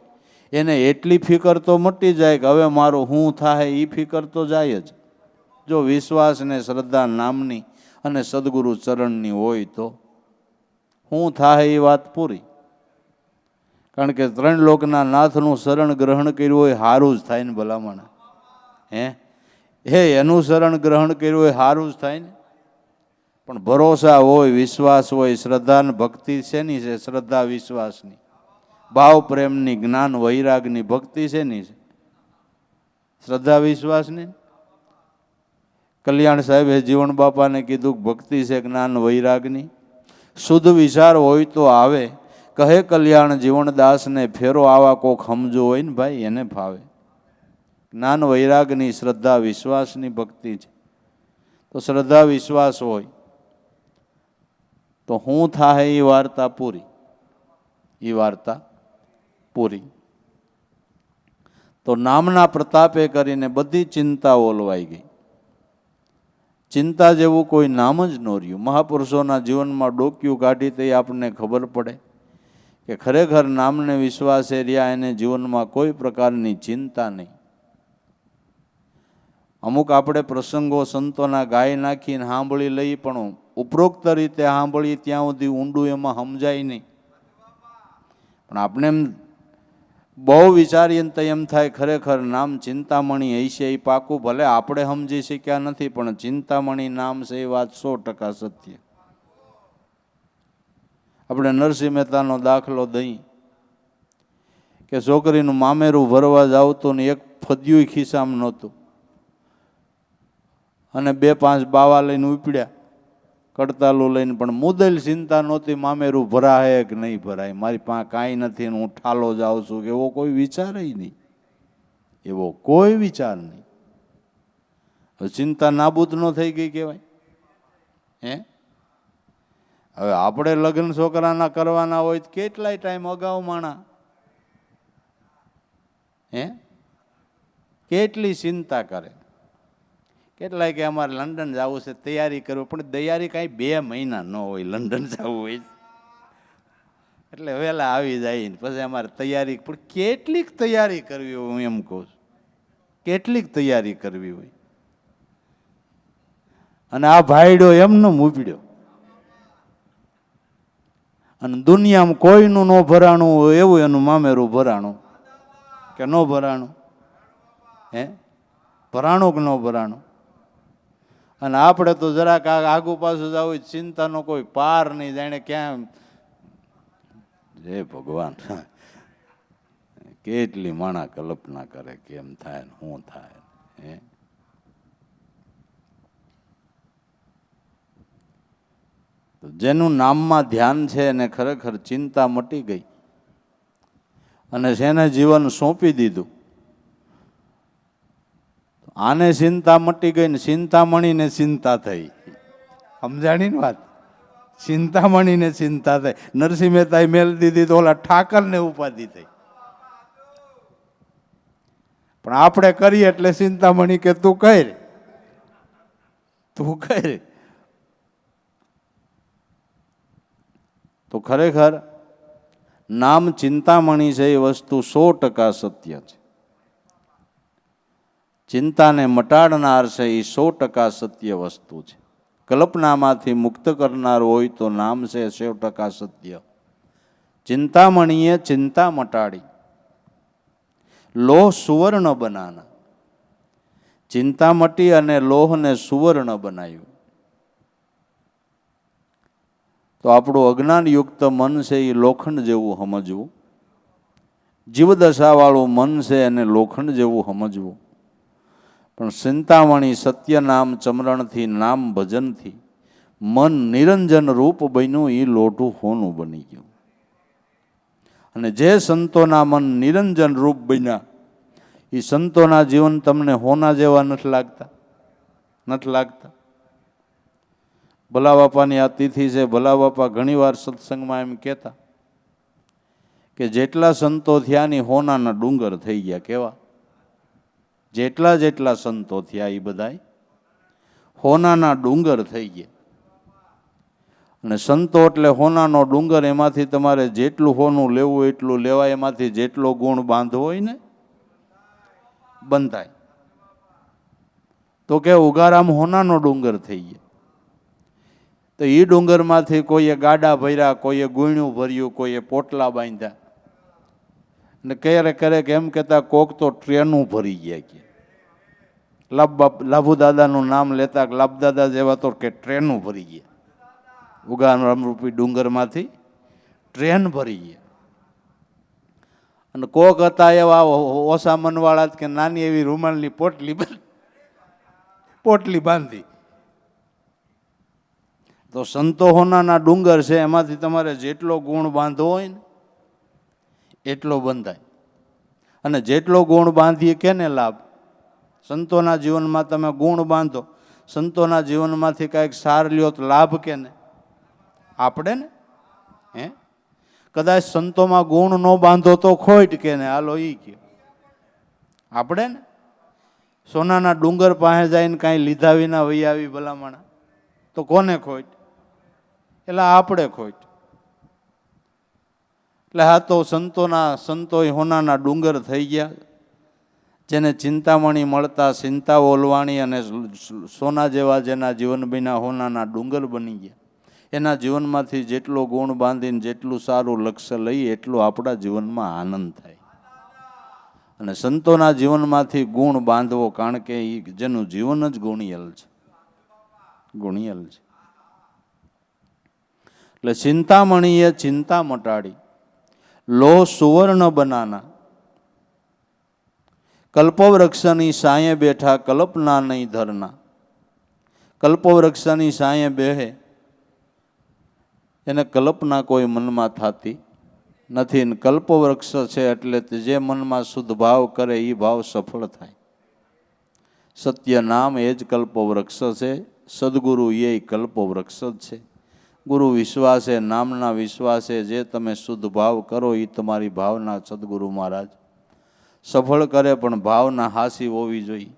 એને એટલી ફિકર તો મટી જાય કે હવે મારું શું થાહે એ ફિકર તો જાય જ. જો વિશ્વાસ ને શ્રદ્ધા નામની અને સદગુરુ ચરણની હોય તો શું થાહે એ વાત પૂરી. કારણ કે ત્રણ લોકના નાથનું શરણ ગ્રહણ કર્યું હોય સારું જ થાય ને ભલામણ. હે એનું શરણ ગ્રહણ કર્યું હોય સારું જ થાય ને. પણ ભરોસા હોય, વિશ્વાસ હોય, શ્રદ્ધા ને ભક્તિ શેની છે? શ્રદ્ધા વિશ્વાસની, ભાવ પ્રેમની, જ્ઞાન વૈરાગની. ભક્તિ શેની છે? શ્રદ્ધા વિશ્વાસની. કલ્યાણ સાહેબે જીવન બાપાને કીધું ભક્તિ છે જ્ઞાન વૈરાગની. શુદ્ધ વિચાર હોય તો આવે, કહે કલ્યાણ જીવનદાસને, ફેરો આવા કોક સમજો હોય ને ભાઈ એને ફાવે. જ્ઞાન વૈરાગની, શ્રદ્ધા વિશ્વાસની ભક્તિ છે. તો શ્રદ્ધા વિશ્વાસ હોય તો શું થાય એ વાર્તા પૂરી. એ વાર્તા પૂરી. તો નામના પ્રતાપે કરીને બધી ચિંતા ઓલવાઈ ગઈ. ચિંતા જેવું કોઈ નામ જ ન રહ્યું. મહાપુરુષોના જીવનમાં ડોક્યું કાઢી તે આપણને ખબર પડે કે ખરેખર નામને વિશ્વાસે રહ્યા એને જીવનમાં કોઈ પ્રકારની ચિંતા નહીં. અમુક આપણે પ્રસંગો સંતોના ગાય નાખીને સાંભળી લઈ, પણ ઉપરોક્ત રીતે સાંભળી ત્યાં સુધી ઊંડું એમાં સમજાય નહીં. પણ આપણે એમ બહુ વિચારીએ તો એમ થાય ખરેખર નામ ચિંતામણી હશે એ પાકું. ભલે આપણે સમજી શક્યા નથી પણ ચિંતામણી નામ છે એ વાત 100% સત્ય. આપણે નરસિંહ મહેતાનો દાખલો દઈ કે છોકરીનું મામેરું ભરવા જાવતું ને એક ફદ્યું ખિસ્સામાં નહોતું અને 2-5 બાવા લઈને ઉપડ્યા કડતાલું લઈને, પણ મુદલ ચિંતા નહોતી મામેરું ભરાય કે નહીં ભરાય, મારી પાસે કાંઈ નથી ને હું ઠાલો જાઉં છું, કે એવો કોઈ વિચાર નહીં. એવો કોઈ વિચાર નહીં. ચિંતા નાબૂદ ન થઈ ગઈ કહેવાય. હવે આપણે લગ્ન છોકરાના કરવાના હોય તો કેટલાય ટાઈમ અગાઉ માણા કેટલી ચિંતા કરે. કેટલાય કે અમારે લંડન જવું છે, તૈયારી કરવી, પણ તૈયારી કાંઈ 2 મહિના ન હોય. લંડન જવું હોય એટલે વહેલા આવી જાય ને પછી અમારે તૈયારી, પણ કેટલીક તૈયારી કરવી હોય, હું એમ કહું છું, કેટલીક તૈયારી કરવી હોય. અને આ ભાઈડો એમનો ઉપડ્યો અને દુનિયામાં કોઈનું ન ભરાણું હોય એવું એનું મામેરું ભરાણું કે ન ભરાણું? ભરાણું કે ન ભરાણું? અને આપણે તો જરાક આગુ પાછું જવું, ચિંતાનો કોઈ પાર નહીં, જાણે ક્યાં. જય ભગવાન, કેટલી માણા કલ્પના કરે કેમ થાય ને શું થાય. જેનું નામમાં ધ્યાન છે એને ખરેખર ચિંતા મટી ગઈ અને જેને જીવન સોંપી દીધું, આને ચિંતા મટી ગઈ ને ચિંતામણીને ચિંતા થઈ. સમજાણી ને વાત? ચિંતામણીને ચિંતા થઈ. નરસિંહ મહેતાએ મેલ દીધી તો ઓલા ઠાકરને ઉપાધિ થઈ. પણ આપણે કરીએ એટલે ચિંતામણી કે તું કર, તું કર. તો ખરેખર નામ ચિંતામણી છે એ વસ્તુ 100% સત્ય છે. ચિંતાને મટાડનાર છે એ 100% સત્ય વસ્તુ છે. કલ્પનામાંથી મુક્ત કરનાર હોય તો નામ છે 100% સત્ય. ચિંતામણીએ ચિંતા મટાડી, લોહ સુવર્ણ બનાના. ચિંતા મટી અને લોહને સુવર્ણ બનાવ્યું. તો આપણું અજ્ઞાનયુક્ત મન છે એ લોખંડ જેવું સમજવું, જીવદશાવાળું મન છે એને લોખંડ જેવું સમજવું. પણ ચિંતામણી સત્ય નામ ચમરણથી, નામ ભજનથી મન નિરંજન રૂપ બન્યું, એ લોઢું હોનું બની ગયું. અને જે સંતોના મન નિરંજન રૂપ બન્યા એ સંતોના જીવન તમને હોના જેવા નથી લાગતા? નથી લાગતા? ભલા બાપાની આ તિથિ છે. ભલા બાપા ઘણીવાર સત્સંગમાં એમ કહેતા કે જેટલા સંતો થયા ની હોનાના ડુંગર થઈ ગયા. કેવા? જેટલા જેટલા સંતો થયા એ બધા હોનાના ડુંગર થઈ ગયા. અને સંતો એટલે હોનાનો ડુંગર. એમાંથી તમારે જેટલું હોનું લેવું એટલું લેવાય. એમાંથી જેટલો ગુણ બાંધવો હોય ને બંધાય. તો કે ઉગારામ હોનાનો ડુંગર થઈ ગયા. તો એ ડુંગરમાંથી કોઈએ ગાડા ભર્યા, કોઈએ ગુણ્યું ભર્યું, કોઈએ પોટલા બાંધ્યા. અને ક્યારેક ક્યારેક એમ કહેતા કોક તો ટ્રેનું ભરી ગયા. કે લાભુ દાદાનું નામ લેતા લાભ દાદા જેવા તો કે ટ્રેનું ભરી ગયા. ઉગારામરૂપી ડુંગરમાંથી ટ્રેન ભરી ગયા. અને કોક હતા એવા ઓછા મનવાળા કે નાની એવી રૂમાલની પોટલી બાંધી. તો સંતો હોનાના ડુંગર છે. એમાંથી તમારે જેટલો ગુણ બાંધવો હોય ને એટલો બંધાય. અને જેટલો ગુણ બાંધીએ કેને લાભ? સંતોના જીવનમાં તમે ગુણ બાંધો, સંતોના જીવનમાંથી કાંઈક સાર લ્યો તો લાભ કેને? આપણે ને. હે, કદાચ સંતોમાં ગુણ ન બાંધો તો ખોટ કેને? હાલો ઈ કે આપણે ને. સોનાના ડુંગર પાસે જઈને કાંઈ લીધા વિના વહી આવી ભલામણા તો કોને ખોટ? એટલે આપણે ખોટ. એટલે હા, તો સંતો હોનાના ડુંગર થઈ ગયા. જેને ચિંતામણી મળતા ચિંતા ઓલવાણી અને સોના જેવા જેના જીવન બન્યા હોનાના ડુંગર બની ગયા. એના જીવનમાંથી જેટલો ગુણ બાંધીને જેટલું સારું લક્ષ્ય લઈએ એટલું આપણા જીવનમાં આનંદ થાય. અને સંતોના જીવનમાંથી ગુણ બાંધવો, કારણ કે એ જેનું જીવન જ ગુણિયલ છે. ગુણિયલ છે. એટલે ચિંતામણીએ ચિંતા મટાડી, લોહ સુવર્ણ બનાના. કલ્પવૃક્ષની સાયે બેઠા કલ્પના નહીં ધરના. કલ્પવૃક્ષની સાયે બેહે એને કલ્પના કોઈ મનમાં થતી નથી. ને કલ્પવૃક્ષ છે એટલે જે મનમાં શુદ્ધ ભાવ કરે એ ભાવ સફળ થાય. સત્ય નામ એ જ કલ્પવૃક્ષ છે. સદગુરુ એ કલ્પવૃક્ષ જ છે. ગુરુ વિશ્વાસે, નામના વિશ્વાસે જે તમે શુદ્ધ ભાવ કરો એ તમારી ભાવના સદગુરુ મહારાજ સફળ કરે. પણ ભાવના હાસી હોવી જોઈએ.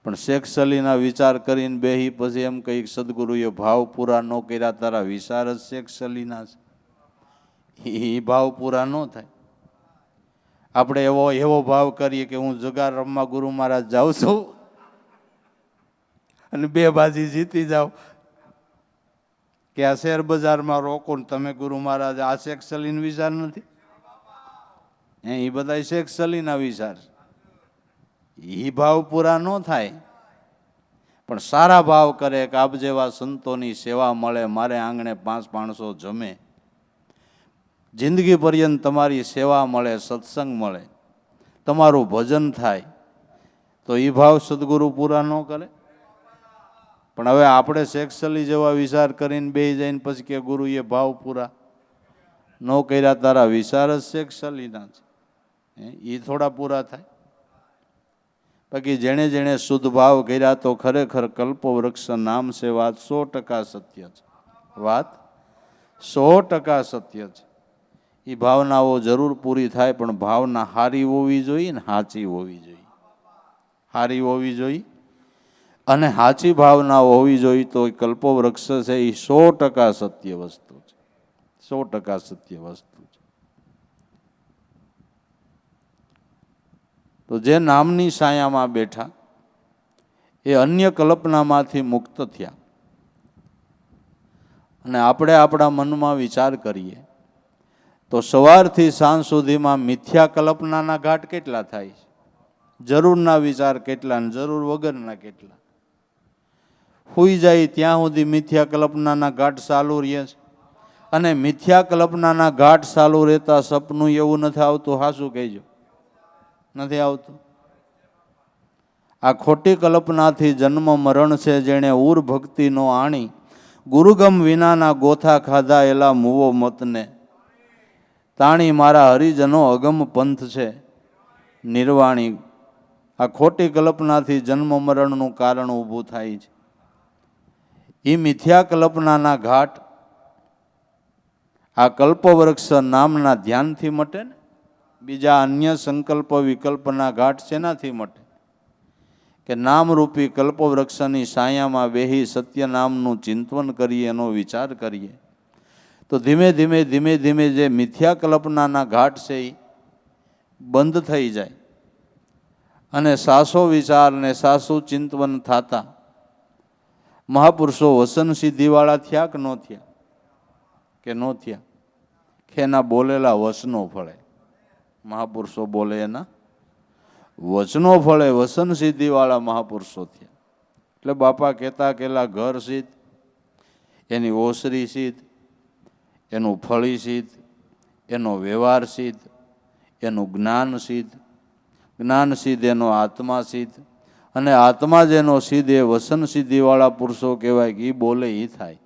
પણ શેખ સલીના વિચાર કરીને બેહી પછી એમ કહી સદગુરુએ ભાવ પૂરા ન કર્યા, તારા વિચાર જ શેખ સલીના છે. એ ભાવ પૂરા ન થાય. આપણે એવો ભાવ કરીએ કે હું જુગાર રમવા ગુરુ મહારાજ જાઉં છું અને 2 બાજી જીતી જાઓ, કે આ શેર બજારમાં રોકો ને તમે ગુરુ મહારાજ. આ શેખ સલીન વિચાર નથી. એ બધા શેખ સલીના વિચાર. એ ભાવ પૂરા ન થાય. પણ સારા ભાવ કરે કે આપ જેવા સંતોની સેવા મળે, મારે આંગણે 500 જમે, જિંદગી પર્યંત તમારી સેવા મળે, સત્સંગ મળે, તમારું ભજન થાય, તો એ ભાવ સદગુરુ પૂરા ન કરે? પણ હવે આપણે સેક્સલી જેવા વિચાર કરીને બેસી જઈને પછી કે ગુરુએ ભાવ પૂરા ન કર્યા, તારા વિચાર જ સેક્સલીના છે, એ થોડા પૂરા થાય? બાકી જેણે જેણે શુદ્ધ ભાવ કર્યા તો ખરેખર કલ્પવૃક્ષ નામ છે. વાત 100% સત્ય છે, વાત 100% સત્ય છે. એ ભાવનાઓ જરૂર પૂરી થાય, પણ ભાવના હારી હોવી જોઈએ ને સાચી હોવી જોઈએ. હારી હોવી જોઈએ અને સાચી ભાવના હોવી જોઈએ. તો કલ્પવૃક્ષ છે એ 100% સત્ય વસ્તુ છે, 100% સત્ય વસ્તુ છે. તો જે નામની છાયામાં બેઠા એ અન્ય કલ્પનામાંથી મુક્ત થયા. અને આપણે આપણા મનમાં વિચાર કરીએ તો સવારથી સાંજ સુધીમાં મિથ્યા કલ્પનાના ઘાટ કેટલા થાય છે? જરૂરના વિચાર કેટલા ને જરૂર વગરના કેટલા? સુઈ જાય ત્યાં સુધી મિથ્યા કલ્પનાના ઘાટ ચાલુ રહે છે. અને મિથ્યા કલ્પનાના ઘાટ ચાલુ રહેતા સપનું એવું નથી આવતું? હાચું કહેજો, નથી આવતું? આ ખોટી કલ્પનાથી જન્મ મરણ છે. જેણે ઉર ભક્તિ નો આણી, ગુરુગમ વિનાના ગોથા ખાધા, એલા મુવો મતને તાણી, મારા હરિજનો અગમ પંથ છે નિર્વાણી. આ ખોટી કલ્પનાથી જન્મ મરણનું કારણ ઊભું થાય છે. એ મિથ્યા કલ્પનાના ઘાટ આ કલ્પવૃક્ષ નામના ધ્યાનથી મટે ને. બીજા અન્ય સંકલ્પ વિકલ્પના ઘાટ શેનાથી મટે? કે નામરૂપી કલ્પવૃક્ષની છાયામાં બેહી સત્ય નામનું ચિંતન કરીએ, એનો વિચાર કરીએ તો ધીમે ધીમે ધીમે ધીમે જે મિથ્યા કલ્પનાના ઘાટ છે એ બંધ થઈ જાય. અને સાસો વિચાર ને સાસું ચિંતન થતા મહાપુરુષો વસન સિદ્ધિવાળા થયા કે ન થયા? કે ન થયા? કે એના બોલેલા વચનો ફળે? મહાપુરુષો બોલે એના વચનો ફળે. વસન સિદ્ધિવાળા મહાપુરુષો થયા. એટલે બાપા કહેતા કેલા ઘર સિદ્ધ, એની ઓસરી સિદ્ધ, એનું ફળી સિદ્ધ, એનો વ્યવહાર સિદ્ધ, એનું જ્ઞાન સિદ્ધ, જ્ઞાન સિદ્ધ એનો આત્મા સિદ્ધ, અને આત્મા જેનો સિદ્ધ એ વસન સિદ્ધિવાળા પુરુષો કહેવાય. કે એ બોલે એ થાય,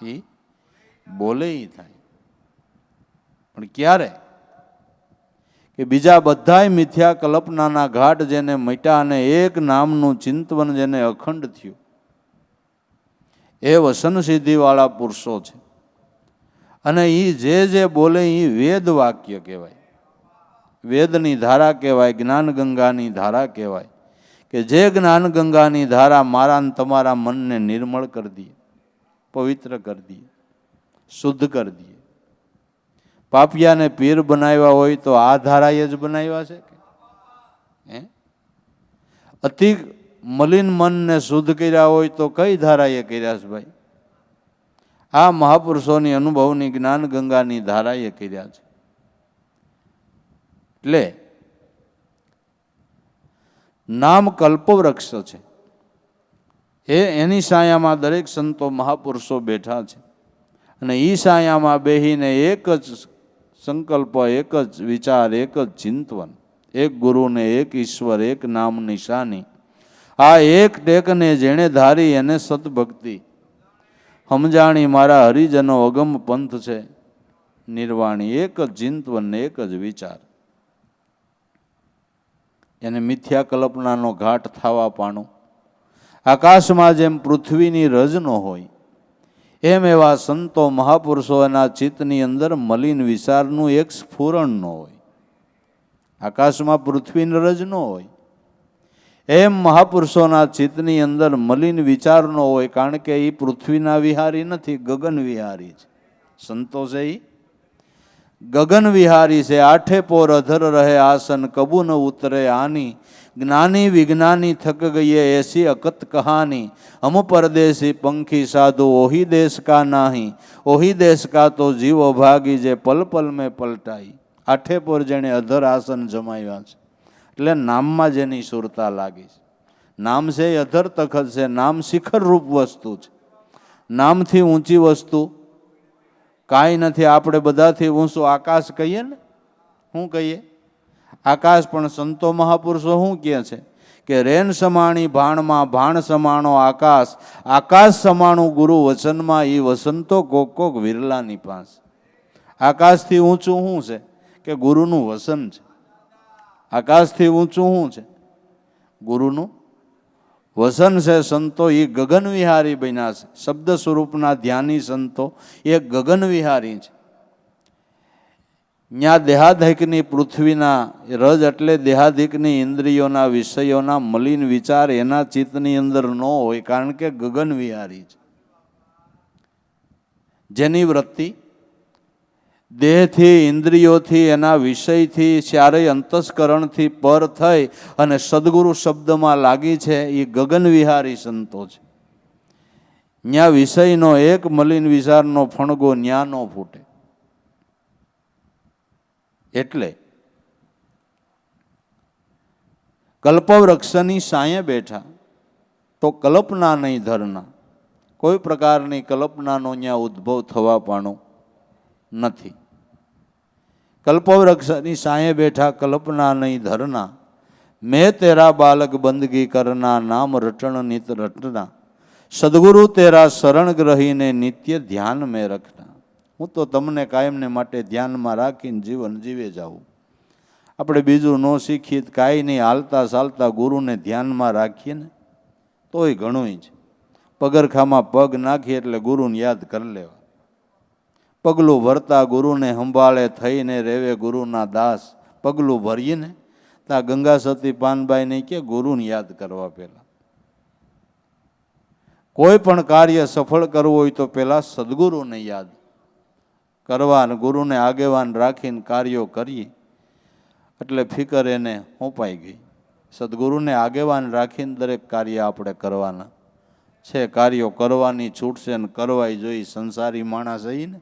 એ બોલે એ થાય. પણ ક્યારે? કે બીજા બધાય મિથ્યા કલ્પનાના ઘાટ જેને મટ્યા અને એક નામનું ચિંતન જેને અખંડ થયું, એ વસન સિદ્ધિવાળા પુરુષો છે. અને એ જે બોલે એ વેદ વાક્ય કહેવાય, વેદની ધારા કહેવાય, જ્ઞાન ગંગાની ધારા કહેવાય. કે જે જ્ઞાન ગંગાની ધારા મારા ને તમારા મનને નિર્મળ કરી દે, પવિત્ર કરી દે, શુદ્ધ કરી દે. પાપિયાને પીર બનાવ્યા હોય તો આ ધારાએ જ બનાવ્યા છે કે અતિ મલિન મનને શુદ્ધ કર્યા હોય તો કઈ ધારાએ કર્યા છે ભાઈ? આ મહાપુરુષોની અનુભવની જ્ઞાન ગંગાની ધારાએ કર્યા છે. એટલે નામ કલ્પવૃક્ષ છે. એની છાયામાં દરેક સંતો મહાપુરુષો બેઠા છે. અને એ છાયામાં બેહીને એક જ સંકલ્પ, એક જ વિચાર, એક જ ચિંતન, એક ગુરુને એક ઈશ્વર, એક નામ નિશાની. આ એક ટેકને જેણે ધારી એને સતભક્તિ સમજાણી, મારા હરિજનો અગમ પંથ છે નિર્વાણી. એક જ ચિંતન, એક જ વિચાર. એને મિથ્યા કલ્પનાનો ઘાટ થવા પાણું. આકાશમાં જેમ પૃથ્વીની રજ ન હોય એમ એવા સંતો મહાપુરુષો એના ચિત્તની અંદર મલિન વિચારનું એક સ્ફુરણ ન હોય. આકાશમાં પૃથ્વીની રજ ન હોય એમ મહાપુરુષોના ચિત્તની અંદર મલિન વિચાર ન હોય. કારણ કે એ પૃથ્વીના વિહારી નથી, ગગન વિહારી છે. સંતો છે એ ગગન વિહારી છે. આઠે પોર અધર રહે આસન, કબુ ન ઉતરે આની. જ્ઞાની વિજ્ઞાની થક ગઈએ એસી અકત કહાની. હમ પરદેશી પંખી સાધુ ઓહી દેશ કા નાહી. ઓહી દેશ કા તો જીવ ભાગી જે પલ પલ મેં પલટાઈ. આઠે પોર જેણે અધર આસન જમાવ્યા છે. એટલે નામમાં જેની સુરતા લાગી છે. નામ છે એ અધર તખત છે. નામ શિખર રૂપ વસ્તુ છે. નામથી ઊંચી વસ્તુ કાંઈ નથી. આપણે બધાથી ઊંચું આકાશ કહીએ ને, શું કહીએ? આકાશ. પણ સંતો મહાપુરુષો શું કહે છે કે રેન સમાણી ભાણમાં ભાણ સમાણો આકાશ, આકાશ સમાણું ગુરુ વચનમાં, એ વસન તો કોક કોક વિરલાની પાસ. આકાશથી ઊંચું શું છે? કે ગુરુનું વસન છે. આકાશથી ઊંચું શું છે? ગુરુનું વસન છે. સંતો એ ગગન વિહારી બન્યા છે. શબ્દ સ્વરૂપના ધ્યાની સંતો એ ગગન વિહારી છે. ત્યાં દેહાધિકની પૃથ્વીના રજ એટલે દેહાધિકની ઇન્દ્રિયોના વિષયોના મલિન વિચાર એના ચિત્તની અંદર ન હોય, કારણ કે ગગન વિહારી છે. જેની વૃત્તિ દેહથી, ઇન્દ્રિયોથી, એના વિષયથી, ચારેય અંતસ્કરણથી પર થઈ અને સદગુરુ શબ્દમાં લાગી છે, એ ગગન વિહારી સંતો છે. ત્યાં વિષયનો એક મલિન વિચારનો ફણગો ન્યા ન ફૂટે. એટલે કલ્પવૃક્ષની સાંયે બેઠા તો કલ્પના નહીં ધરના. કોઈ પ્રકારની કલ્પનાનો ત્યાં ઉદ્ભવ થવા પાણો નથી. કલ્પવૃક્ષની સાંયે બેઠા કલ્પના નહીં ધરના, મેં તેરા બાલક બંદગી કરના, નામ રટણ નિત રટના, સદગુરુ તેરા શરણ ગ્રહીને નિત્ય ધ્યાન મેં રખના. હું તો તમને કાયમને માટે ધ્યાનમાં રાખીને જીવન જીવે જાઉં. આપણે બીજું ન શીખીએ કાંઈ નહીં, હાલતા ચાલતા ગુરુને ધ્યાનમાં રાખીએ ને તોય ઘણું છે. પગરખામાં પગ નાખીએ એટલે ગુરુને યાદ કરી લેવા. પગલું ભરતા ગુરુને સંભાળે, થઈને રેવે ગુરુના દાસ. પગલું ભરીએ ને ત્યાં ગંગા સતી પાનબાઈને કે ગુરુને યાદ કરવા. પહેલા કોઈ પણ કાર્ય સફળ કરવું હોય તો પહેલા સદગુરુને યાદ કરવા, ગુરુને આગેવાન રાખીને કાર્યો કરીએ એટલે ફિકર એને સોંપાઈ ગઈ. સદગુરુને આગેવાન રાખીને દરેક કાર્ય આપણે કરવાના છે. કાર્યો કરવાની છૂટ છે ને કરવાય જોઈ. સંસારી માણસ જઈ ને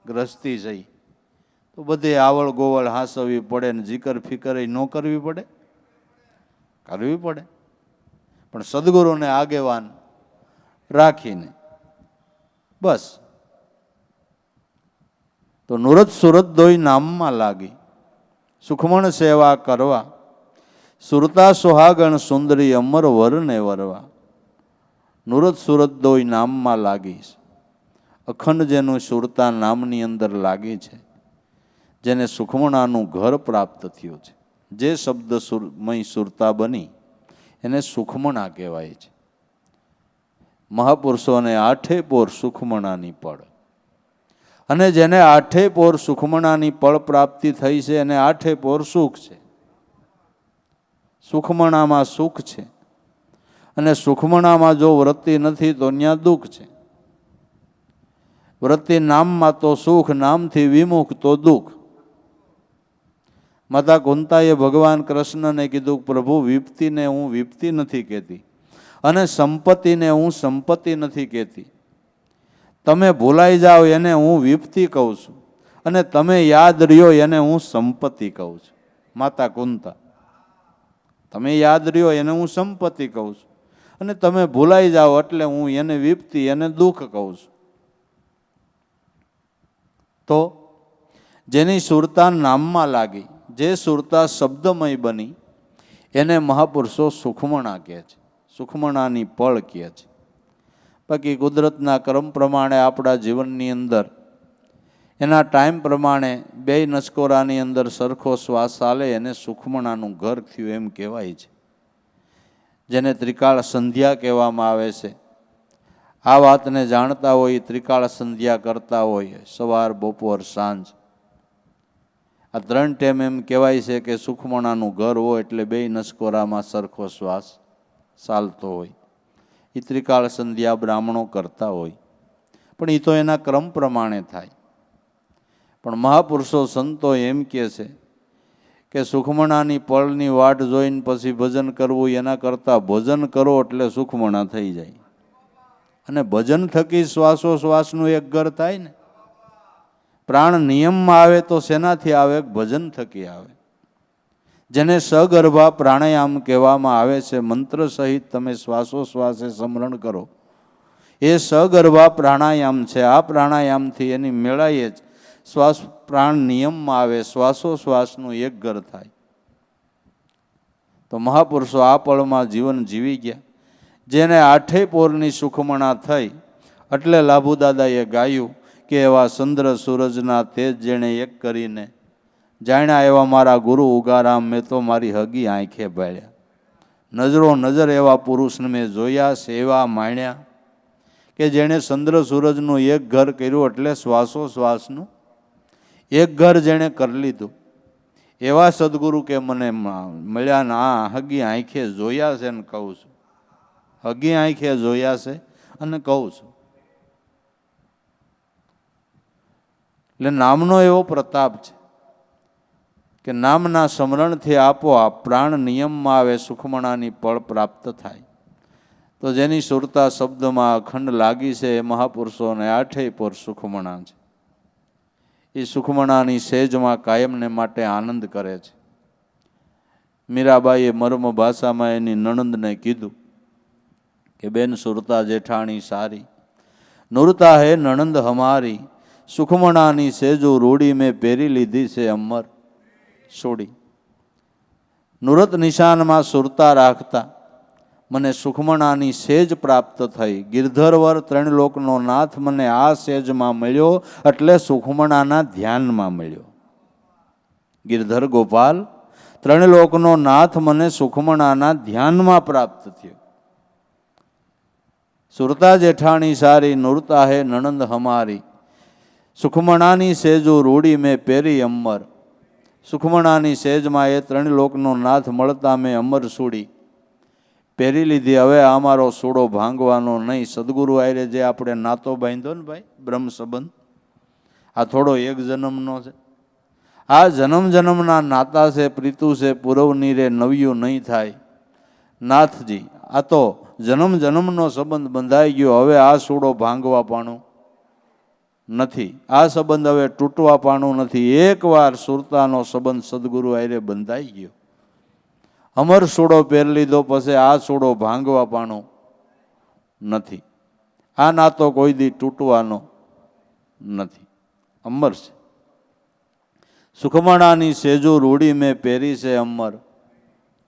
ગ્રસ્તી જઈ તો બધે આવળ ગોવળ હાંસવી પડે ને જીકર ફિકર ન કરવી પડે, કરવી પડે. પણ સદગુરુને આગેવાન રાખીને બસ તો નુરત સુરત દોઈ નામમાં લાગી, સુખમણ સેવા કરવા, સુરતા સુહાગણ સુંદરી અમર વરને વરવા. નુરત સુરત દોઈ નામમાં લાગી. અખંડ જેનું સુરતા નામની અંદર લાગી છે, જેને સુખમણાનું ઘર પ્રાપ્ત થયું છે. જે શબ્દ સુરમય સુરતા બની એને સુખમણા કહેવાય છે. મહાપુરુષોને આઠે પોર સુખમણાની પળ, અને જેને આઠે પોર સુખમણાની પળ પ્રાપ્તિ થઈ છે એને આઠે પોર સુખ છે. સુખમણામાં સુખ છે, અને સુખમણામાં જો વૃત્તિ નથી તો ત્યાં દુઃખ છે. વૃત્તિ નામમાં તો સુખ, નામથી વિમુખ તો દુઃખ. માતા કુંતાએ ભગવાન કૃષ્ણને કીધું, પ્રભુ વિપત્તિને હું વિપત્તિ નથી કહેતી અને સંપત્તિને હું સંપત્તિ નથી કહેતી. તમે ભૂલાઈ જાઓ એને હું વિપત્તિ કહું છું, અને તમે યાદ રહ્યો એને હું સંપત્તિ કહું છું. માતા કુંતા, તમે યાદ રહ્યો એને હું સંપત્તિ કહું છું, અને તમે ભૂલાઈ જાઓ એટલે હું એને વિપત્તિ, એને દુઃખ કહું છું. તો જેની સુરતા નામમાં લાગી, જે સુરતા શબ્દમય બની, એને મહાપુરુષો સુખમણા કહે છે, સુખમણાની પળ કહે છે. બાકી કુદરતના ક્રમ પ્રમાણે આપણા જીવનની અંદર એના ટાઈમ પ્રમાણે બે નસકોરાની અંદર સરખો શ્વાસ ચાલે એને સુખમણાનું ઘર થયું એમ કહેવાય છે, જેને ત્રિકાળ સંધ્યા કહેવામાં આવે છે. આ વાતને જાણતા હોય, ત્રિકાળ સંધ્યા કરતા હોય, સવાર બપોર સાંજ આ 3 ટાઈમ એમ કહેવાય છે કે સુખમણાનું ઘર હોય એટલે બે નસકોરામાં સરખો શ્વાસ ચાલતો હોય. એ ત્રિકાળ સંધ્યા બ્રાહ્મણો કરતા હોય, પણ એ તો એના ક્રમ પ્રમાણે થાય. પણ મહાપુરુષો સંતો એમ કહે છે કે સુખમણાની પળની વાટ જોઈને પછી ભજન કરવું એના કરતાં ભજન કરો એટલે સુખમણા થઈ જાય. અને ભજન થકી શ્વાસોશ્વાસનું એક ઘર થાય ને. પ્રાણ નિયમમાં આવે તો શેનાથી આવે? ભજન થકી આવે. જેને સગર્ભા પ્રાણાયામ કહેવામાં આવે છે, મંત્ર સહિત તમે શ્વાસોશ્વાસે સ્મરણ કરો, એ સગર્ભા પ્રાણાયામ છે. આ પ્રાણાયામથી એની મેળાએ જ શ્વાસ પ્રાણ નિયમમાં આવે, શ્વાસોશ્વાસનું એક ઘર થાય. તો મહાપુરુષો આ પળમાં જીવન જીવી ગયા. જેને આઠેય પોરની સુખમણા થઈ એટલે લાભુદાદાએ ગાયું કે એવા ચંદ્ર સૂરજના તેજ જેણે એક કરીને જાણ્યા એવા મારા ગુરુ ઉગારામ મેં તો મારી હગી આંખે ભાળ્યા. નજરો નજર એવા પુરુષને મેં જોયા, સેવા માણ્યા કે જેણે ચંદ્ર સૂરજનું એક ઘર કર્યું એટલે શ્વાસોશ્વાસનું એક ઘર જેણે કરી લીધું એવા સદગુરુ કે મને મળ્યા ને આ હગી આંખે જોયા છે ને કહું છું. હગી આંખે જોયા છે અને કહું છું. એટલે નામનો એવો પ્રતાપ છે કે નામના સ્મરણથી આપોઆપ પ્રાણ નિયમમાં આવે, સુખમણાની પળ પ્રાપ્ત થાય. તો જેની સુરતા શબ્દમાં અખંડ લાગી છે એ મહાપુરુષોને આઠેય પોર સુખમણા છે. એ સુખમણાની સેજમાં કાયમને માટે આનંદ કરે છે. મીરાબાઈએ મર્મ ભાષામાં એની નણંદને કીધું કે બેન સુરતા જેઠાણી સારી, નુરતા હે નણંદ હમારી, સુખમણાની સેજો રૂડી મેં પહેરી લીધી છે અમર છોડી. નુરત નિશાનમાં સુરતા રાખતા મને સુખમણાની સેજ પ્રાપ્ત થઈ. ગિરધરવર ત્રણ લોકનો નાથ મને આ સેજમાં મળ્યો એટલે સુખમણાના ધ્યાનમાં મળ્યો. ગિરધર ગોપાલ ત્રણ લોકનો નાથ મને સુખમણાના ધ્યાનમાં પ્રાપ્ત થયો. સુરતા જેઠાણી સારી, નુરતા હે નણંદ હમારી, સુખમણાની સેજો રૂડી મેં પહેરી અમર. સુખમણાની સેજમાં એ ત્રણ લોકનો નાથ મળતા મેં અમર સૂડી પહેરી લીધી. હવે અમારો સૂડો ભાંગવાનો નહીં. સદગુરુ આયરે જે આપણે નાતો બાંધ્યો ને ભાઈ, બ્રહ્મ સંબંધ, આ થોડો એક જન્મનો છે. આ જન્મ જન્મના નાતા છે, પ્રીતુ છે, પુરવની રે નવ્યું નહીં થાય. નાથજી, આ તો જન્મ જન્મનો સંબંધ બંધાઈ ગયો. હવે આ સૂડો ભાંગવા પાણું નથી, આ સંબંધ હવે તૂટવા પાણું નથી. એકવાર સુરતાનો સંબંધ સદગુરુ આયરે બંધાઈ ગયો, અમર સૂડો પહેર લીધો, પછી આ સૂડો ભાંગવા પાણો નથી. આ નાતો કોઈ દી તૂટવાનો નથી, અમર છે. સુખમણાની સેજો રૂડી મેં પહેરી છે અમર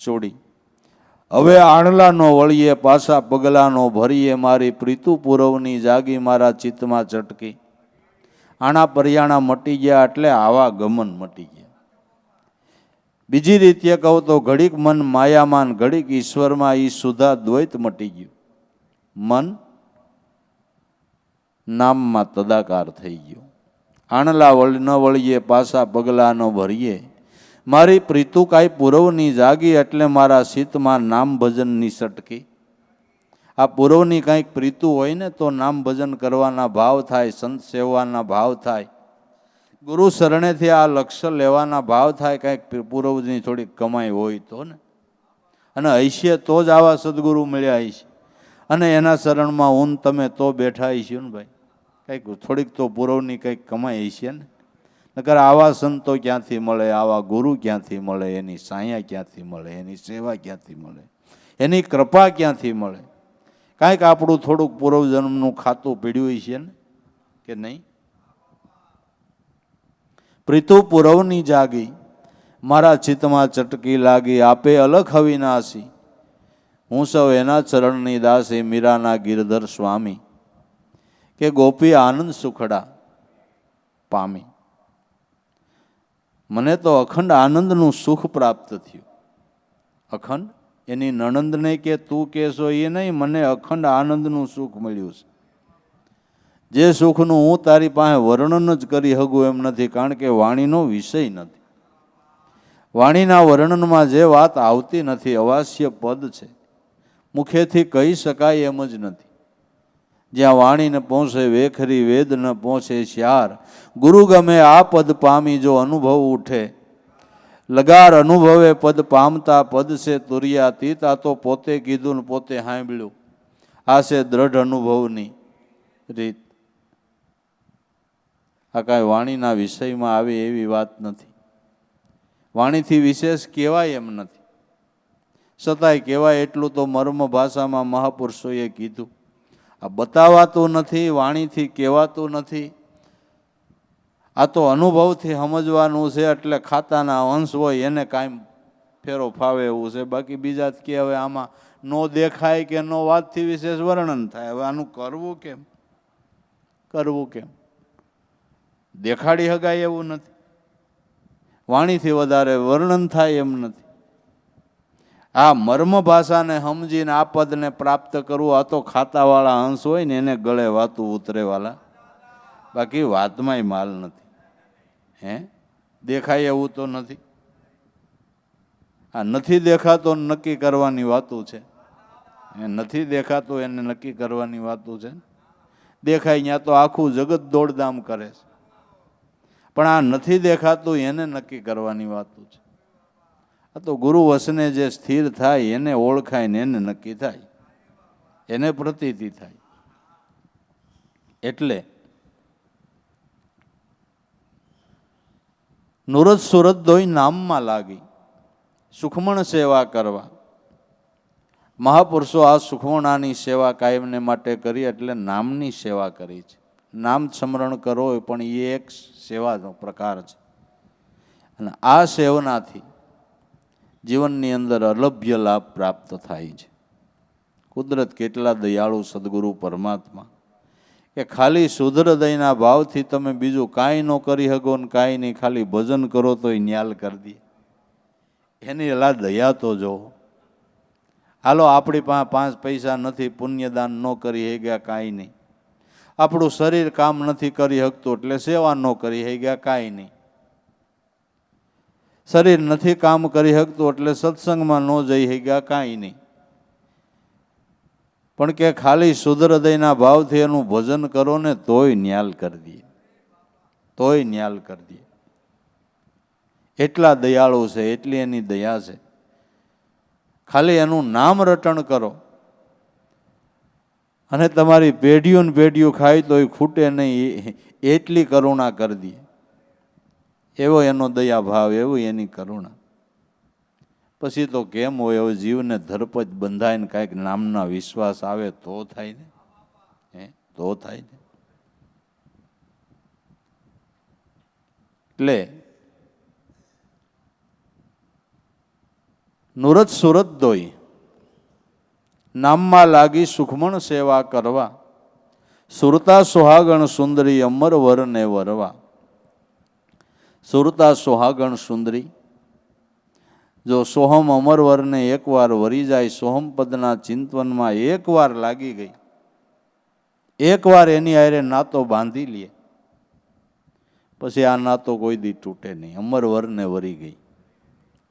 ચોડી. હવે આણલાનો વળીએ પાછા પગલાનો ભરીએ, મારી પ્રીતુ પુરવની જાગી મારા ચિત્તમાં ચટકી. આણા પરિયાણા મટી ગયા એટલે આવા ગમન મટી ગયા. બીજી રીતે કહું તો ઘડીક મન માયામાન, ઘડીક ઈશ્વરમાં ઈ સુધા દ્વૈત મટી ગયું. મન નામમાં તદાકાર થઈ ગયું. આણલા ન વળીએ પાછા પગલા ન ભરીએ, મારી પ્રીતુ કાંઈ પુરવની જાગી એટલે મારા સીતમાં નામ ભજનની સટકી. આ પુરવની કાંઈક પ્રીતુ હોય ને તો નામ ભજન કરવાના ભાવ થાય, સંત સેવાના ભાવ થાય, ગુરુ શરણેથી આ લક્ષ્ય લેવાના ભાવ થાય. કાંઈક પૂર્વજની થોડીક કમાઈ હોય તો ને, અને હૈશે તો જ આવા સદગુરુ મળ્યા હશે, અને એના શરણમાં ઊન તમે તો બેઠા હશો ને ભાઈ. કંઈક થોડીક તો પૂર્વની કંઈક કમાઈ હશે ને, નકર આવા સંતો ક્યાંથી મળે, આવા ગુરુ ક્યાંથી મળે, એની સાયા ક્યાંથી મળે, એની સેવા ક્યાંથી મળે, એની કૃપા ક્યાંથી મળે. કાંઈક આપણું થોડુંક પૂર્વજન્મનું ખાતું પીડ્યું છે ને કે નહીં. પ્રીતુ પુરવની જાગી મારા ચિત્તમાં ચટકી લાગી, આપે અલખ અવિનાશી, હું સૌ એના ચરણની દાસી. મીરાના ગિરધર સ્વામી કે ગોપી આનંદ સુખડા પામી. મને તો અખંડ આનંદનું સુખ પ્રાપ્ત થયું. અખંડ એની નણંદને કે તું કહેશો એ નહીં, મને અખંડ આનંદનું સુખ મળ્યું છે. જે સુખનું હું તારી પાસે વર્ણન જ કરી શકું એમ નથી, કારણ કે વાણીનો વિષય નથી. વાણીના વર્ણનમાં જે વાત આવતી નથી, અવાસ્ય પદ છે, મુખેથી કહી શકાય એમ જ નથી. જ્યાં વાણીને પહોંચે વેખરી વેદ ન પહોંચે શ્યાર, ગુરુ ગમે આ પદ પામી જો અનુભવ ઉઠે, લગાર અનુભવે પદ પામતા પદ છે તુર્યાતીત. આ તો પોતે કીધું ને પોતે સાંભળ્યું, આ છે દ્રઢ અનુભવની રીત. આ કાંઈ વાણીના વિષયમાં આવે એવી વાત નથી. વાણીથી વિશેષ કહેવાય એમ નથી, છતાંય કહેવાય એટલું તો મર્મ ભાષામાં મહાપુરુષોએ કીધું. આ બતાવાતું નથી, વાણીથી કહેવાતું નથી, આ તો અનુભવથી સમજવાનું છે. એટલે ખાતાના અંશ હોય એને કાંઈ ફેરો ફાવે એવું છે. બાકી બીજા જ કે હવે આમાં નો દેખાય કે નો વાતથી વિશેષ વર્ણન થાય. હવે આનું કરવું કેમ? કરવું કેમ? દેખાડી હગાય એવું નથી, વાણીથી વધારે વર્ણન થાય એમ નથી. આ મર્મ ભાષાને સમજીને આ પદને પ્રાપ્ત કરવું, આ તો ખાતાવાળા હંસ હોય ને એને ગળે વાતું ઉતરેવાલા, બાકી વાતમાંય માલ નથી. હે દેખાય એવું તો નથી. આ નથી દેખાતો નક્કી કરવાની વાતું છે. નથી દેખાતું એને નક્કી કરવાની વાતું છે. દેખાય ત્યાં તો આખું જગત દોડધામ કરે છે, પણ આ નથી દેખાતું એને નક્કી કરવાની વાતું છે. આ તો ગુરુ વસને જે સ્થિર થાય એને ઓળખાય ને એને નક્કી થાય, એને પ્રતીતિ થાય. એટલે નુરત સુરત દોઈ નામમાં લાગી સુખમણ સેવા કરવા. મહાપુરુષો આ સુખમણાની સેવા કાયમને માટે કરી, એટલે નામની સેવા કરી છે. નામ સ્મરણ કરો પણ એ એક સેવાનો પ્રકાર છે. અને આ સેવનાથી જીવનની અંદર અલભ્ય લાભ પ્રાપ્ત થાય છે. કુદરત કેટલા દયાળુ સદગુરુ પરમાત્મા કે ખાલી શુદ્ધ હૃદયના ભાવથી તમે બીજું કાંઈ ન કરી શકો ને કાંઈ નહીં, ખાલી ભજન કરો તોય ન્યાલ કરી દે. એની એલા દયા તો જો. હાલો આપણી પાસે 5 પૈસા નથી, પુણ્યદાન ન કરી ગયા કાંઈ નહીં. આપણું શરીર કામ નથી કરી શકતું એટલે સેવા ન કરી ગયા કાંઈ નહીં. શરીર નથી કામ કરી શકતું એટલે સત્સંગમાં ન જઈ ગયા કાંઈ નહીં. પણ કે ખાલી શુદ્ધ હૃદયના ભાવથી એનું ભજન કરો ને તોય ન્યાલ કરી દે, તોય ન્યાલ કરી દે. એટલા દયાળુ છે, એટલી એની દયા છે. ખાલી એનું નામ રટણ કરો અને તમારી પેઢીઓ ને પેઢીઓ ખાય તોય ખૂટે નહીં, એટલી કરુણા કરી દે. એવો એનો દયા ભાવ, એવું એની કરુણા. પછી તો કેમ હોય, હવે જીવને ધરપત બંધાય ને કાંઈક નામના વિશ્વાસ આવે તો થાય ને. તો થાય ને. એટલે નુરત સુરત દોઈ નામમાં લાગી સુખમણ સેવા કરવા. સુરતા સુહાગણ સુંદરી અમર વરને વરવા. સુરતા સુહાગણ સુંદરી, જો સોહમ અમરવરને એકવાર વરી જાય, સોહમ પદના ચિંતવનમાં એકવાર લાગી ગઈ, એકવાર એની હારે નાતો બાંધી લે, પછી આ નાતો કોઈ દી તૂટે નહીં. અમરવરને વરી ગઈ,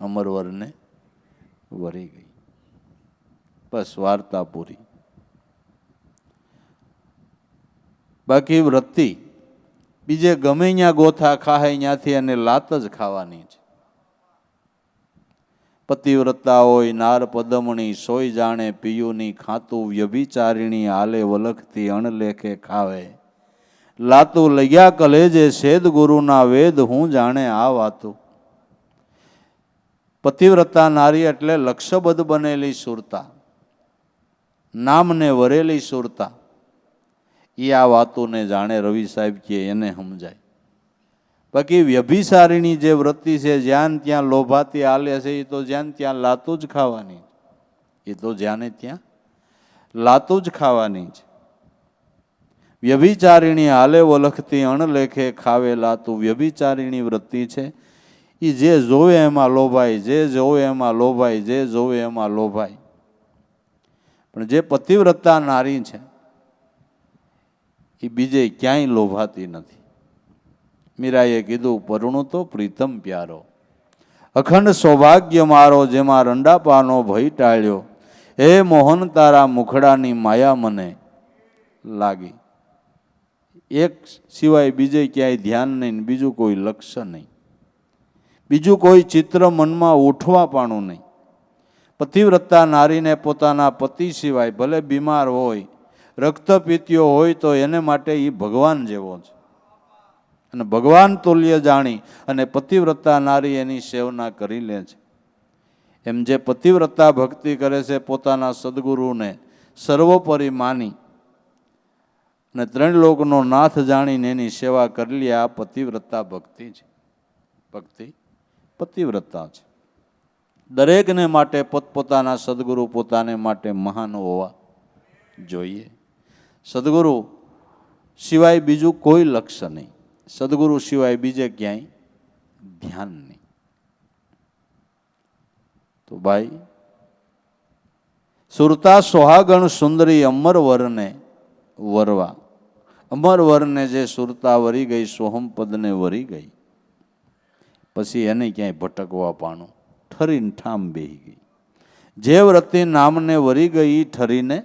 અમરવરને વરી ગઈ, બસ વાર્તા પૂરી. બાકી વૃત્તિ બીજે ગમે ત્યાં ગોથા ખાય ત્યાંથી એને લાત જ ખાવાની છે. પતિવ્રતા હોય નાર પદમણી, સોય જાણે પિયુની ખાતું, વ્યભિચારિણી આલે વલખતી અણલેખે ખાવે. લાતું લગ્યા કલેજે સેદ ગુરુના વેદ, હું જાણે આ વાતું. પતિવ્રતા નારી એટલે લક્ષબદ્ધ બનેલી સુરતા, નામને વરેલી સુરતા. એ આ વાતોને જાણે, રવિ સાહેબ કે એને સમજાય. બાકી વ્યભિસારીણી જે વૃત્તિ છે, જ્યાં ત્યાં લોભાથી આલે છે, એ તો જ્યાં ત્યાં લાતું જ ખાવાની. એ તો જ્યાં ત્યાં લાતું જ ખાવાની છે. વ્યભિચારિણી હાલે વલખતી અણલેખે ખાવે લાતું. વ્યભિચારિણી વૃત્તિ છે, એ જે જોવે એમાં લોભાય, જે જોવે એમાં લોભાય, જે જોવે એમાં લોભાય. પણ જે પતિવ્રતા નારી છે એ બીજે ક્યાંય લોભાતી નથી. મીરાએ કીધું, પરણું તો પ્રીતમ પ્યારો, અખંડ સૌભાગ્ય મારો, જેમાં રંડાપાનો ભય ટાળ્યો. હે મોહન તારા મુખડાની માયા મને લાગી. એક સિવાય બીજે ક્યાંય ધ્યાન નહીં, બીજું કોઈ લક્ષ્ય નહીં, બીજું કોઈ ચિત્ર મનમાં ઉઠવા પાણું નહીં. પતિવ્રતા નારીને પોતાના પતિ સિવાય ભલે બીમાર હોય, રક્તપીત્યો હોય, તો એને માટે એ ભગવાન જેવો છે. અને ભગવાન તુલ્ય જાણી અને પતિવ્રતા નારી એની સેવના કરી લે છે. એમ જે પતિવ્રતા ભક્તિ કરે છે, પોતાના સદગુરુને સર્વોપરી માની અને 3 લોકનો નાથ જાણીને એની સેવા કરી લે, આ પતિવ્રતા ભક્તિ છે. ભક્તિ પતિવ્રતા છે. દરેકને માટે પોતપોતાના સદગુરુ પોતાને માટે મહાન હોવા જોઈએ. સદગુરુ સિવાય બીજું કોઈ લક્ષ્ય નહીં, સદગુરુ સિવાય બીજે ક્યાંય ધ્યાન નહીં. તો ભાઈ, સુરતા સોહાગણ સુંદરી અમર વરને વરવા. અમર વરને જે સુરતા વરી ગઈ, સોહમપદને વરી ગઈ, પછી એને ક્યાંય ભટકવા પાણું, ઠરીને ઠામ બેહી ગઈ. જે વ્રતિ નામને વરી ગઈ ઠરીને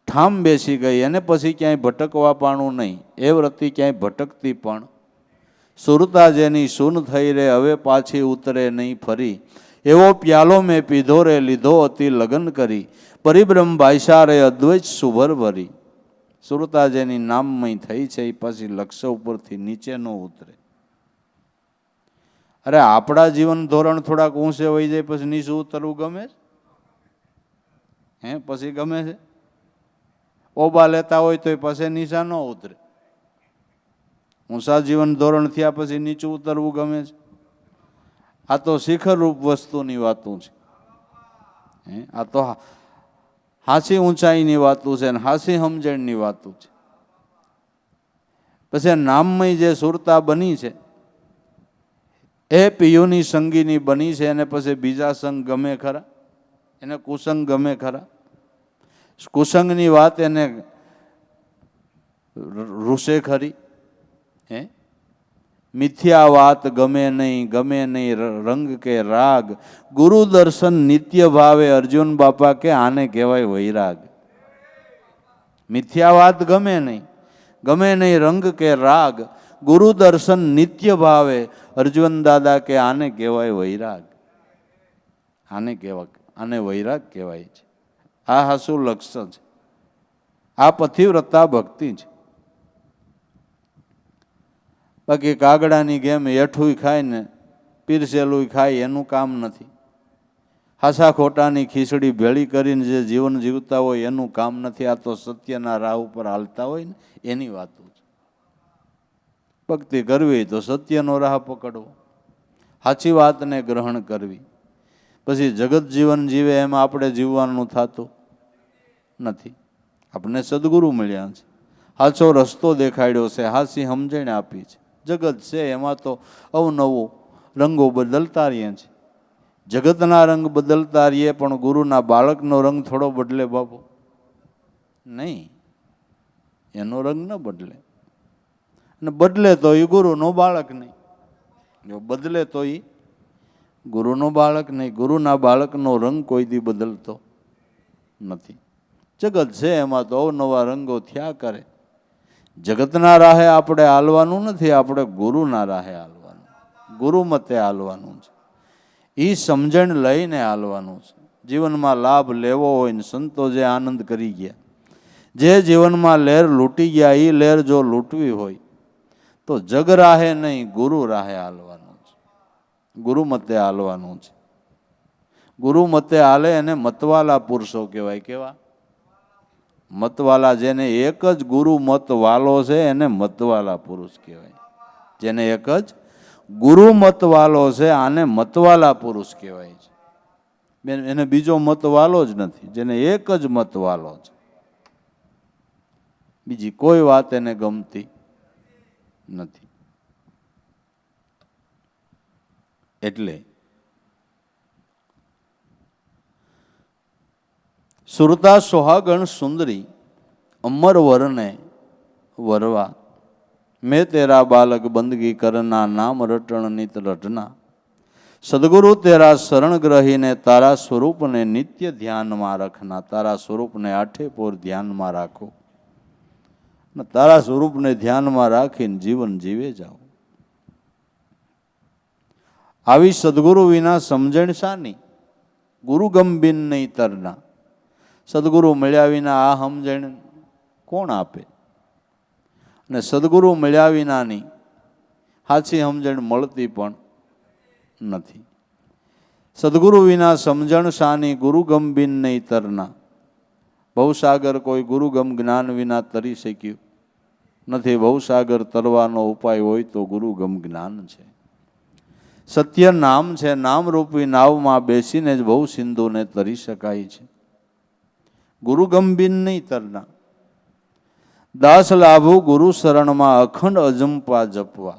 ઠામ બેસી ગઈ, એને પછી ક્યાંય ભટકવા પાણું નહીં. એ વ્રતિ ક્યાંય ભટકતી પણ. સુરતા જેની સૂન થઈ રે હવે પાછી ઉતરે નહીં ફરી, એવો પ્યાલો મેં પીધો રે લીધો અતિ લગન કરી, પરિબ્રહ્મ ભાઈસા રે અદ્વૈત સુભર ભરી. સુરતા જેની નામમય થઈ છે એ પછી લક્ષ્ય ઉપરથી નીચે ન ઉતરે. અરે આપણા જીવન ધોરણ થોડાક ઊંચે વહી જાય પછી નીચું ઉતરવું ગમે છે? હે, પછી ગમે છે? ઓબા લેતા હોય તો પછી નીચા ન ઉતરે. ઊંચા જીવન ધોરણ થયા પછી નીચું ઉતરવું ગમે છે? આ તો શિખર રૂપ વસ્તુની વાતો છે. આ તો હાસી ઊંચાઈની વાતો છે ને હાસી સમજણની વાતો છે. પછી નામમય જે સુરતા બની છે એ પિયુની સંગીની બની છે, અને પછી બીજા સંગ ગમે ખરા? એને કુસંગ ગમે ખરા? કુસંગની વાત એને રૂસે ખરી? હે, મિથ્યા વાત ગમે નહીં રંગ કે રાગ, ગુરુ દર્શન નિત્ય ભાવે. અર્જુન બાપા કે આને કહેવાય વૈરાગ. મિથ્યા વાત ગમે નહીં રંગ કે રાગ, ગુરુ દર્શન નિત્ય ભાવે. અર્જુન દાદા કે આને કહેવાય વૈરાગ. આને વૈરાગ કહેવાય છે. આ હાસું લક્ષ્ય છે. આ પતિવ્રતા ભક્તિ છે. બાકી કાગડાની ગેમ હેઠું ખાય ને પીરસેલું ખાય એનું કામ નથી. હાસા ખોટાની ખીચડી ભેળી કરીને જે જીવન જીવતા હોય એનું કામ નથી. આ તો સત્યના રાહ ઉપર હાલતા હોય ને એની વાતો છે. ભક્તિ કરવી તો સત્યનો રાહ પકડવો, સાચી વાતને ગ્રહણ કરવી. પછી જગત જીવન જીવે એમાં આપણે જીવવાનું થતું નથી. આપણે સદગુરુ મળ્યા છે, સાચો રસ્તો દેખાડ્યો છે, હાચી સમજણ આપી છે. જગત છે એમાં તો અવનવું રંગો બદલતા રહીએ છે. જગતના રંગ બદલતા રહીએ પણ ગુરુના બાળકનો રંગ થોડો બદલે બાપુ? નહીં, એનો રંગ ન બદલે. અને બદલે તો એ ગુરુનો બાળક નહીં, જો બદલે તો એ ગુરુનો બાળક નહીં. ગુરુના બાળકનો રંગ કોઈ દી બદલતો નથી. જગત છે એમાં તો અવનવા રંગો થયા કરે. જગતના રાહે આપણે હાલવાનું નથી, આપણે ગુરુના રાહે હાલવાનું, ગુરુ મતે હાલવાનું છે. એ સમજણ લઈને હાલવાનું છે. જીવનમાં લાભ લેવો હોય ને સંતો જે આનંદ કરી ગયા, જે જીવનમાં લહેર લૂંટી ગયા, એ લહેર જો લૂંટવી હોય તો જગ રાહે નહીં ગુરુ રાહે હાલવાનું છે. ગુરુ મતે હાલવાનું છે. ગુરુ મતે હાલે એને મતવાલા પુરુષો કહેવાય. કેવા? મતવાલા. જેને એક જ ગુરુ મત વાલો છે એને મતવાલા પુરુષ કહેવાય. જેને એક જ ગુરુ મત વાલો છે આને મતવાલા પુરુષ કહેવાય છે. એને બીજો મત વાલો જ નથી, જેને એક જ મત વાલો છે. બીજી કોઈ વાત એને ગમતી નથી. એટલે સુરતા સોહાગણ સુંદરી અમર વરને વરવા, મેં તેરા બાલક બંદગી કરના, નામ રટણ નિત રટના. સદગુરુ તેરા શરણ ગ્રહીને તારા સ્વરૂપને નિત્ય ધ્યાનમાં રખના. તારા સ્વરૂપને આઠે પોર ધ્યાનમાં રાખો, તારા સ્વરૂપને ધ્યાનમાં રાખીને જીવન જીવે જાઓ. આવી સદગુરુ વિના સમજણ શાની? ગુરુ ગંભીર નહીં તરના. સદગુરુ મળ્યા વિના આ સમજણ કોણ આપે? અને સદગુરુ મળ્યા વિનાની સાચી સમજણ મળતી પણ નથી. સદગુરુ વિના સમજણ શાની? ગુરુ ગંભીર નહીં તરના. ભવસાગર કોઈ ગુરુગમ જ્ઞાન વિના તરી શક્યું નથી. ભવસાગર તરવાનો ઉપાય હોય તો ગુરુગમ જ્ઞાન છે. સત્ય નામ છે, નામરૂપી નાવમાં બેસીને જ બહુ સિંધુને તરી શકાય છે. ગુરુ ગંભીર નહીં તરના, દાસ લાભુ ગુરુ શરણમાં અખંડ અજંપા જપવા.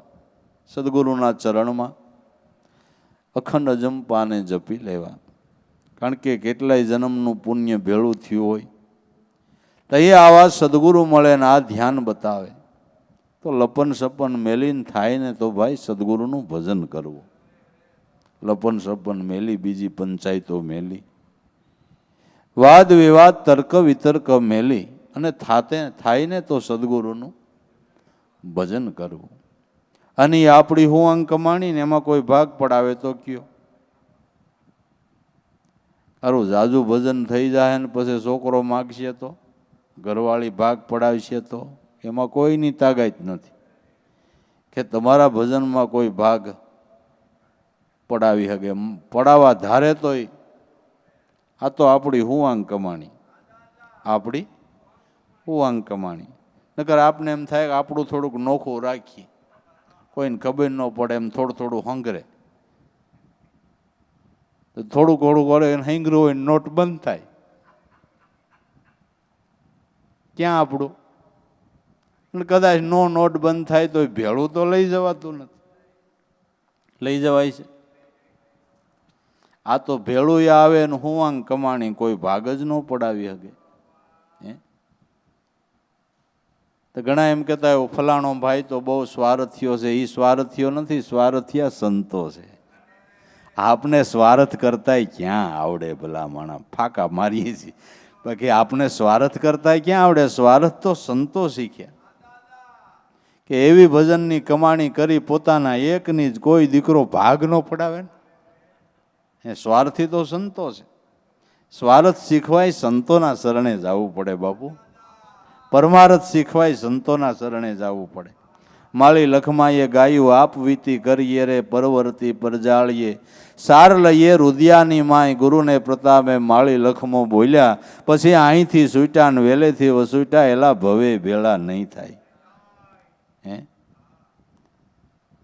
સદગુરુના ચરણમાં અખંડ અજંપાને જપી લેવા. કારણ કે કેટલાય જન્મનું પુણ્ય ભેળું થયું હોય તો એ આવા સદગુરુ મળે ને આ ધ્યાન બતાવે તો લપન સપન મેલીને થાય ને તો ભાઈ સદગુરુનું ભજન કરવું. લપન સપન મેલી, બીજી પંચાયતો મેલી, વાદ વિવાદ તર્ક વિતર્ક મેલી અને થાય ને તો સદગુરુનું ભજન કરવું. અને આપણી હું અંક માણીને એમાં કોઈ ભાગ પડાવે તો કયો સારું જાજુ ભજન થઈ જાય ને પછી છોકરો માગશે તો, ઘરવાળી ભાગ પડાવશે તો એમાં કોઈની તાકાત નથી કે તમારા ભજનમાં કોઈ ભાગ પડાવી શકે. પડાવવા ધારે તોય આ તો આપણી હુવાંગ કમાણી, આપણી હુવાંગ કમાણી. નકર આપને એમ થાય કે આપણું થોડુંક નોખું રાખીએ, કોઈને ખબર ન પડે એમ થોડું થોડું હંગરે, તો થોડું થોડું કરે હંગરું હોય નોટ બંધ થાય. ક્યાં આપણું? કદાચ નોટ બંધ થાય તો ભેળું તો લઈ જવાતું નથી, લઈ જવાય છે. આ તો ભેળું આવે ને હુવાંગ કમાણી, કોઈ ભાગ જ ન પડાવી શકે. તો ઘણા એમ કહેતા હોય ફલાણો ભાઈ તો બહુ સ્વાર્થીઓ છે. એ સ્વાર્થીઓ નથી, સ્વાર્થિયા સંતો છે. આપને સ્વાર્થ કરતાય ક્યાં આવડે? ભલા માણા ફાંકા મારીએ છીએ, બાકી આપને સ્વાર્થ કરતાય ક્યાં આવડે? સ્વાર્થ તો સંતો શીખ્યા કે એવી ભજનની કમાણી કરી પોતાના એકની જ કોઈ દીકરો ભાગ ન પડાવે ને. સ્વાર્થી તો સંતો છે. સ્વાર્થ શીખવાય સંતોના શરણે જવું પડે બાપુ. પરમાર્થ શીખવાય સંતોના શરણે જવું પડે. માળી લખમાએ ગાયું આપ વીતી કરીએ રે પરવર્તી પરજાળીએ, સાર લઈએ રુદિયાની માય ગુરુને પ્રતાપે માળી લખમો બોલ્યા, પછી અહીંથી છૂટ્યા ને વેલેથી વસૂટ્યા, એલા ભવે ભેળા નહીં થાય.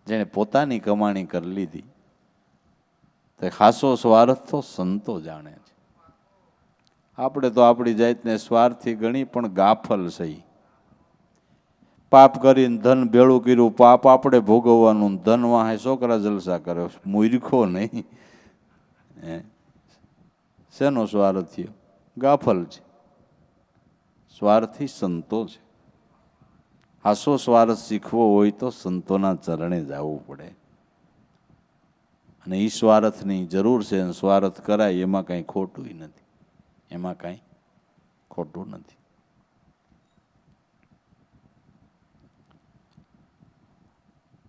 જેને પોતાની કમાણી કરી લીધી તો ખાસો સ્વાર્થ તો સંતો જાણે છે. આપણે તો આપણી જાતને સ્વાર્થી ગણી પણ ગાફલ છે. પાપ કરીને ધન ભેળું કર્યું, પાપ આપણે ભોગવવાનું, ધન વાહે છોકરા જલસા કર્યો, મૂર્ખો નહીં. શેનો સ્વાર્થ થયો? ગાફલ છે. સ્વાર્થી સંતો છે. હાસો સ્વાર્થ શીખવો હોય તો સંતોના ચરણે જવું પડે. અને એ સ્વાર્થની જરૂર છે. સ્વાર્થ કરાય એમાં કાંઈ ખોટું નથી, એમાં કાંઈ ખોટું નથી.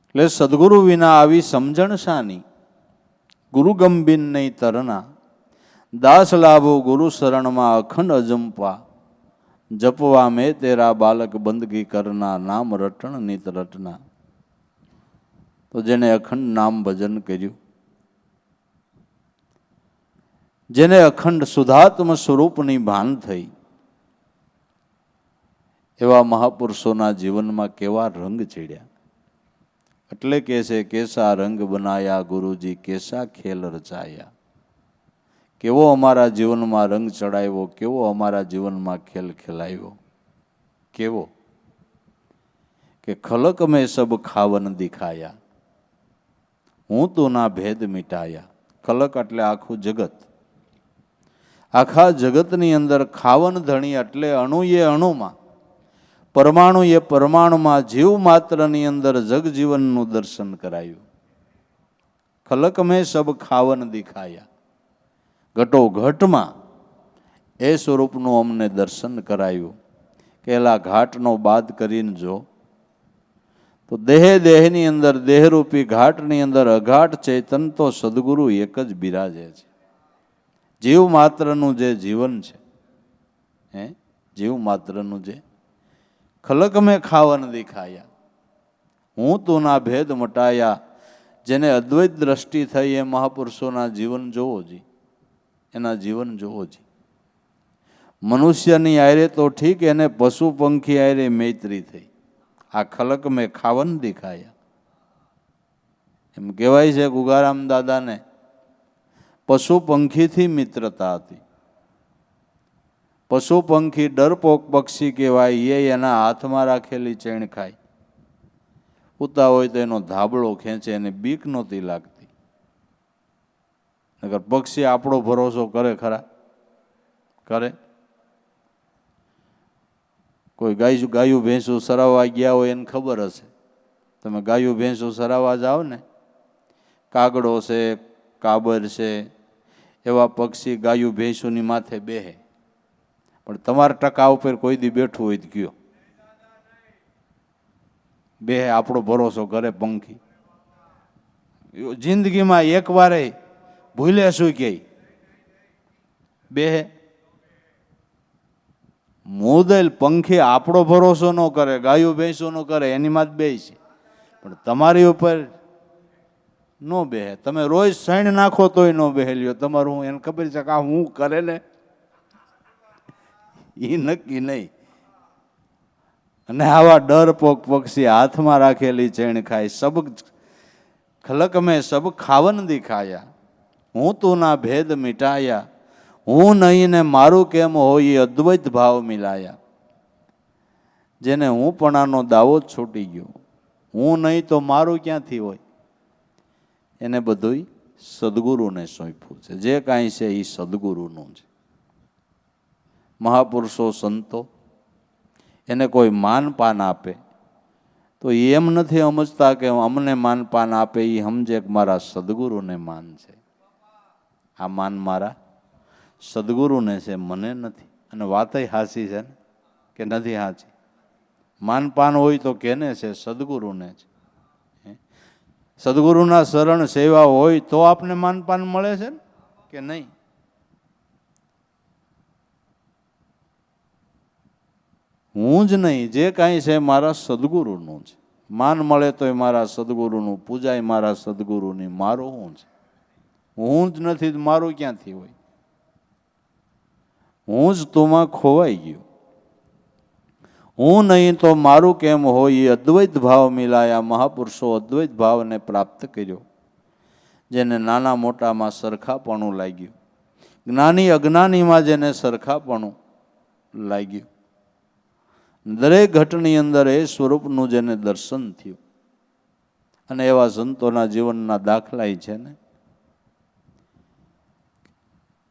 એટલે સદગુરુ વિના આવી સમજણ શાની? ગુરુ ગંભીર નહીં તરના, દાસ લાભો ગુરુ શરણમાં અખંડ અજંપા, જપવા મેં તેરા બાલક બંદગી કરના, નામ રટણ નિત રટના. તો જેને અખંડ નામ ભજન કર્યું, જેને અખંડ શુદ્ધાત્મ સ્વરૂપની ભાન થઈ, એવા મહાપુરુષોના જીવનમાં કેવા રંગ ચડ્યા. એટલે કે છે કેસા રંગ બનાયા ગુરુજી, કેસા ખેલ રચાયા. કેવો અમારા જીવનમાં રંગ ચડાવ્યો, કેવો અમારા જીવનમાં ખેલ ખેલાવ્યો. કેવો કે ખલક મેં સબ ખાવન દિખાયા, હું તો ના ભેદ મિટાયા. ખલક એટલે આખું જગત. આખા જગતની અંદર ખાવન ધણી એટલે અણુ એ અણુમાં, પરમાણુ એ પરમાણુમાં, જીવ માત્રની અંદર જગજીવનનું દર્શન કરાયું. ખલક મેં સબ ખાવન દિખાયા. ઘટો ઘટમાં એ સ્વરૂપનું અમને દર્શન કરાયું. કેલા ઘાટનો બાદ કરીને જો તો દેહની અંદર, દેહરૂપી ઘાટની અંદર અઘાટ ચેતન તો સદગુરુ એક જ બિરાજે છે. જીવ માત્રનું જે જીવન છે, જીવ માત્રનું જે ખલક મેં ખાવન દેખાયા, હું તું ના ભેદ મટાયા. જેને અદ્વૈત દ્રષ્ટિ થઈ એ મહાપુરુષોના જીવન જોવો જી, એના જીવન જોવો જી. મનુષ્યની આયરે તો ઠીક, એને પશુ પંખી આયરે મૈત્રી થઈ. આ ખલક મેં ખાવન દેખાયા. એમ કહેવાય છે કે ઉગારામ દાદાને પશુ પંખીથી મિત્રતા હતી. પશુ પંખી ડરપોક પક્ષી કહેવાય, એ એના હાથમાં રાખેલી ચેણ ખાય. ઉતા હોય તો એનો ધાબળો ખેંચે, એને બીક નહોતી લાગતી. નકર પક્ષી આપણો ભરોસો કરે ખરા? કરે? કોઈ ગાયું ભેંસું સરાવવા ગયા હોય એને ખબર હશે. તમે ગાયું ભેંસું સરાવવા જાઓ ને, કાગડો છે, કાબર છે, એવા પક્ષી ગાયું ભેંસુની માથે બેહે. પણ તમારા ટકા ઉપર કોઈ દી બેઠું હોય તો કયો બેહે? આપણો ભરોસો કરે પંખી? જિંદગીમાં એક વારે ભૂલે શું કે બેહે? મોદેલ પંખી આપણો ભરોસો ન કરે, ગાયું ભેંસું ન કરે, એની માં જ બેસે. પણ તમારી ઉપર ન બેહે. તમે રોજ સૈણ નાખો તોય ન બેહેલ્યો. તમારું એને ખબર છે કે આ હું કરે ને એ નક્કી નહીં. અને આવા ડરપોક પક્ષી હાથમાં રાખેલી ચેણ ખાય. સબ ખલક મેં સબ ખાવન દિખાયા, હું તું ના ભેદ મિટાયા, હું નહીં ને મારું કેમ હોય એ અદ્વૈત ભાવ મિલાયા. જેને હું પણાનો દાવો જ છૂટી ગયો, હું નહીં તો મારું ક્યાંથી હોય, એને બધું સદગુરુને સોંપ્યું છે. જે કાંઈ છે એ સદગુરુનું છે. મહાપુરુષો સંતો એને કોઈ માનપાન આપે તો એમ નથી સમજતા કે અમને માનપાન આપે, એ સમજે કે મારા સદગુરુને માન છે. આ માન મારા સદગુરુને છે, મને નથી. અને વાતય હાચી છે ને કે નથી હાચી? માનપાન હોય તો કેને છે? સદગુરુને છે. સદગુરુના શરણ સેવા હોય તો આપને માનપાન મળે છે ને કે નહીં? હું જ નહીં, જે કાંઈ છે મારા સદગુરુનું છે. માન મળે તો એ મારા સદગુરુનું, પૂજાય મારા સદગુરુની. મારું શું છે? હું જ નથી, મારું ક્યાંથી હોય? હું જ તુમાં ખોવાઈ ગયો. હું નહીં તો મારું કેમ હોય એ અદ્વૈત ભાવ મિલાયા. મહાપુરુષો અદ્વૈત ભાવને પ્રાપ્ત કર્યો. જેને નાના મોટામાં સરખાપણું લાગ્યું, જ્ઞાની અજ્ઞાનીમાં જેને સરખાપણું લાગ્યું, દરેક ઘટની અંદર એ સ્વરૂપનું જેને દર્શન થયું. અને એવા સંતોના જીવનના દાખલા છે ને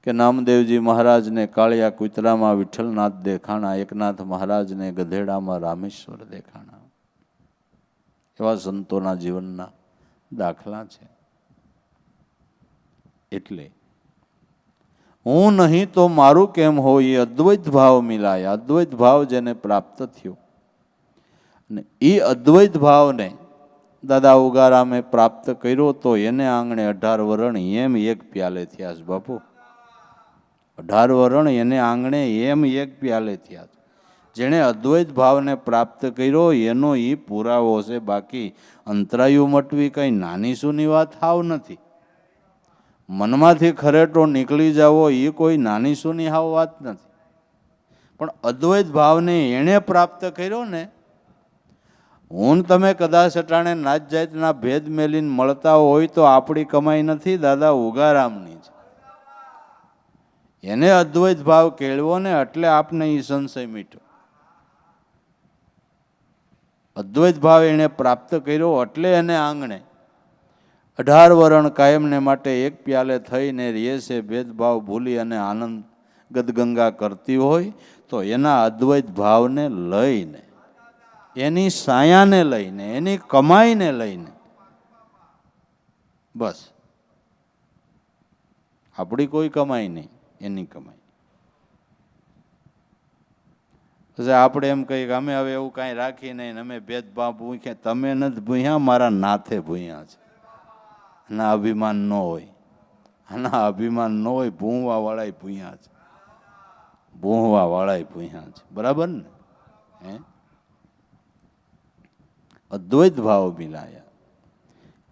કે નામદેવજી મહારાજને કાળિયા કૂતરામાં વિઠ્ઠલનાથ દેખાણા, એકનાથ મહારાજને ગધેડામાં રામેશ્વર દેખાણા. એવા સંતોના જીવનના દાખલા છે. એટલે હું નહીં તો મારું કેમ હોય એ અદ્વૈત ભાવ મિલાયા. અદ્વૈત ભાવ જેને પ્રાપ્ત થયો, અને એ અદ્વૈત ભાવને દાદા ઉગારામે પ્રાપ્ત કર્યો તો એને આંગણે 18 વરણ એમ એક પ્યાલે થયા છે બાપુ. 18 વરણ એને આંગણે એમ એક પ્યાલે થયા. જેણે અદ્વૈત ભાવને પ્રાપ્ત કર્યો એનો એ પુરાવો છે. બાકી અંતરાયુ મટવી કઈ નાની સૂની વાત હાવ નથી. મનમાંથી ખરેટો નીકળી જાવો એ કોઈ નાની સૂની હાવ વાત નથી. પણ અદ્વૈત ભાવને એણે પ્રાપ્ત કર્યો ને. હું તમે કદાચ અટાણે નાત જાતના ભેદ મેલીને મળતા હોય તો આપણી કમાઈ નથી, દાદા ઉગારામની છે. એને અદ્વૈત ભાવ કેળવો ને એટલે આપને એ સંશય મીઠો. અદ્વૈત ભાવ એને પ્રાપ્ત કર્યો એટલે એને આંગણે 18 વરણ કાયમને માટે એક પ્યાલે થઈને રહે છે. ભેદભાવ ભૂલી અને આનંદ ગદગંગા કરતી હોય તો એના અદ્વૈત ભાવને લઈને, એની સાયાને લઈને, એની કમાઈને લઈને, બસ આપણી કોઈ કમાઈ નહીં, એની કમાઈ. પછી આપણે એમ કહીએ કે અમે હવે એવું કાંઈ રાખી નહીં, અમે ભેદભાવ ભૂખ્યા. તમે નથી ભૂખ્યા, મારા નાથે ભૂખ્યા છે. આના અભિમાન ન હોય, આના અભિમાન ન હોય. ભૂંવા વાળા ભૂખ્યા છે, ભૂંવા વાળા ભૂખ્યા છે. બરાબર ને? હે અદ્વૈત ભાવ મિલાયા.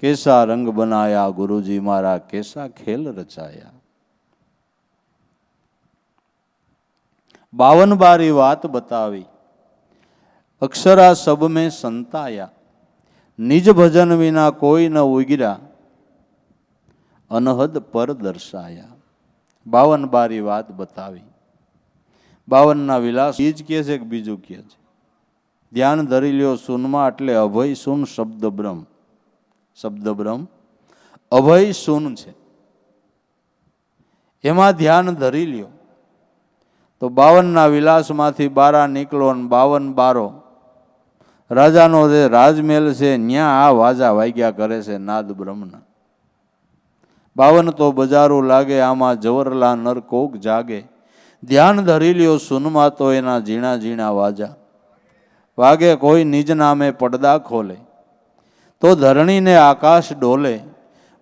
કેસા રંગ બનાયા ગુરુજી મારા, કેસા ખેલ રચાયા. 52 બારી વાત બતાવી, અક્ષરા સબ મેં સંતાયા. નિજ ભજન વિના કોઈ ન ઉગર્યા, અનહદ પર દર્શાયા. 52 બારી વાત બતાવી. 52ના વિલાસ એ જ કહે છે કે બીજું કહે છે? ધ્યાન ધરી લ્યો શૂનમાં એટલે અભય શૂન શબ્દ બ્રહ્મ. શબ્દ બ્રહ્મ અભય શૂન છે, એમાં ધ્યાન ધરી લ્યો તો 52ના વિલાસમાંથી બારા નીકળો ને 52 બારો રાજાનો જે રાજમહેલ છે ન્યા આ વાજા વાગ્યા કરે છે નાદ બ્રહ્મના. 52 તો બજારું લાગે, આમાં જવરલા નર કોક જાગે. ધ્યાન ધરી લ્યો સુનમાં તો એના ઝીણા ઝીણા વાજા વાગે. કોઈ નિજ નામે પડદા ખોલે તો ધરણીને આકાશ ડોલે.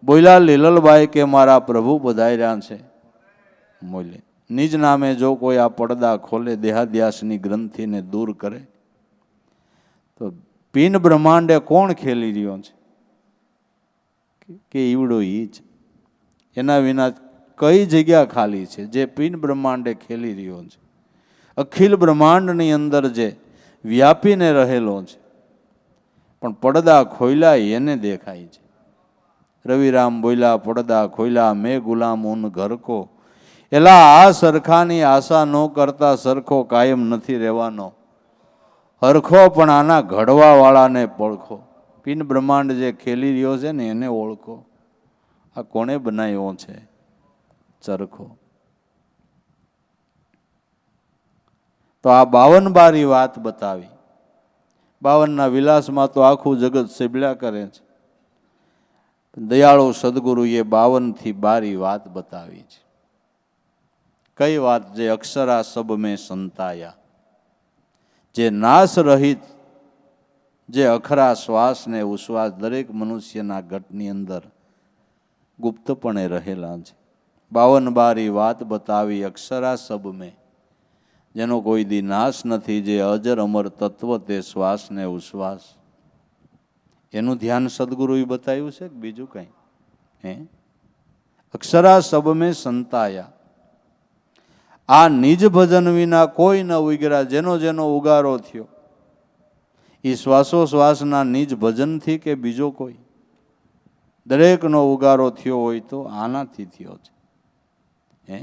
બોલ્યા લીલલબાઈ કે મારા પ્રભુ પધાર્યા છે મોલે. નિજ નામે જો કોઈ આ પડદા ખોલે, દેહાદ્યાસની ગ્રંથિને દૂર કરે, તો પીન બ્રહ્માંડે કોણ ખેલી રહ્યો છે? કે ઈવડો ઈ જ. એના વિના કઈ જગ્યા ખાલી છે જે પીન બ્રહ્માંડે ખેલી રહ્યો છે? અખિલ બ્રહ્માંડની અંદર જે વ્યાપીને રહેલો છે, પણ પડદા ખોયલા એને દેખાય છે. રવિરામ બોલ્યા પડદા ખોયલા મેં ગુલામ ઉન ઘર કો. એલા આ સરખાની આશા ન કરતા સરખો કાયમ નથી રહેવાનો. હરખો પણ આના ઘડવા વાળાને પડખો. પીન બ્રહ્માંડ જે ખેલી રહ્યો છે ને એને ઓળખો. આ કોણે બનાવ્યો છે? ચરખો. તો આ 52 બારી વાત બતાવી. 52ના વિલાસમાં તો આખું જગત સેબલ્યા કરે છે. દયાળુ સદગુરુએ 52થી બારી વાત બતાવી છે. કઈ વાત? જે અક્ષરા સબ મેં સંતાયા, જે નાશ રહિત, જે અખરા શ્વાસ ને ઉશ્વાસ દરેક મનુષ્યના ઘટની અંદર ગુપ્તપણે રહેલા છે. 52 બારી વાત બતાવી અક્ષરા સબ મેં, જેનો કોઈ દી નાશ નથી, જે અજર અમર તત્વ તે શ્વાસ ને ઉશ્વાસ. એનું ધ્યાન સદગુરુએ બતાવ્યું છે કે બીજું કંઈ? અક્ષરા સબ મેં સંતાયા. આ નિજ ભજન વિના કોઈ ન ઉગર્યા. જેનો જેનો ઉગારો થયો એ શ્વાસોશ્વાસના નિજ ભજનથી કે બીજો કોઈ? દરેકનો ઉગારો થયો હોય તો આનાથી થયો છે.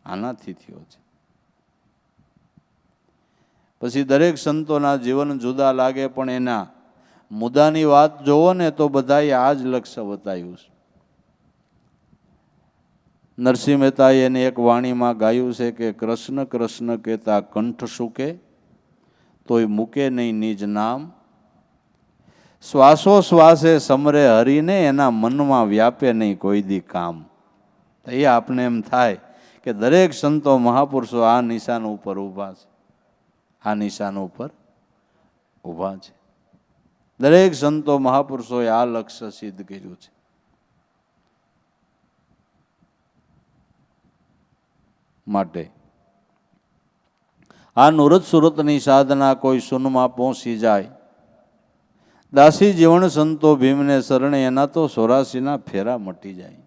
આનાથી થયો છે. પછી દરેક સંતોના જીવન જુદા લાગે, પણ એના મુદ્દાની વાત જોવો ને તો બધાએ આ જ લક્ષ્ય બતાવ્યું છે. નરસિંહ મહેતાએ એની એક વાણીમાં ગાયું છે કે કૃષ્ણ કૃષ્ણ કહેતા કંઠ સુકે, તોય મૂકે નહીં નિજ નામ. શ્વાસોશ્વાસે સમરે હરીને, એના મનમાં વ્યાપે નહીં કોઈ દી કામ. તો એ આપને એમ થાય કે દરેક સંતો મહાપુરુષો આ નિશાન ઉપર ઊભા છે. આ નિશાન ઉપર ઊભા છે. દરેક સંતો મહાપુરુષોએ આ લક્ષ્ય સિદ્ધ કર્યું છે. માટે આ નુરત સુરતની સાધના કોઈ સુનમાં પહોંચી જાય. દાસી જીવન સંતો ભીમને શરણે, એના તો 84ના ફેરા મટી જાય.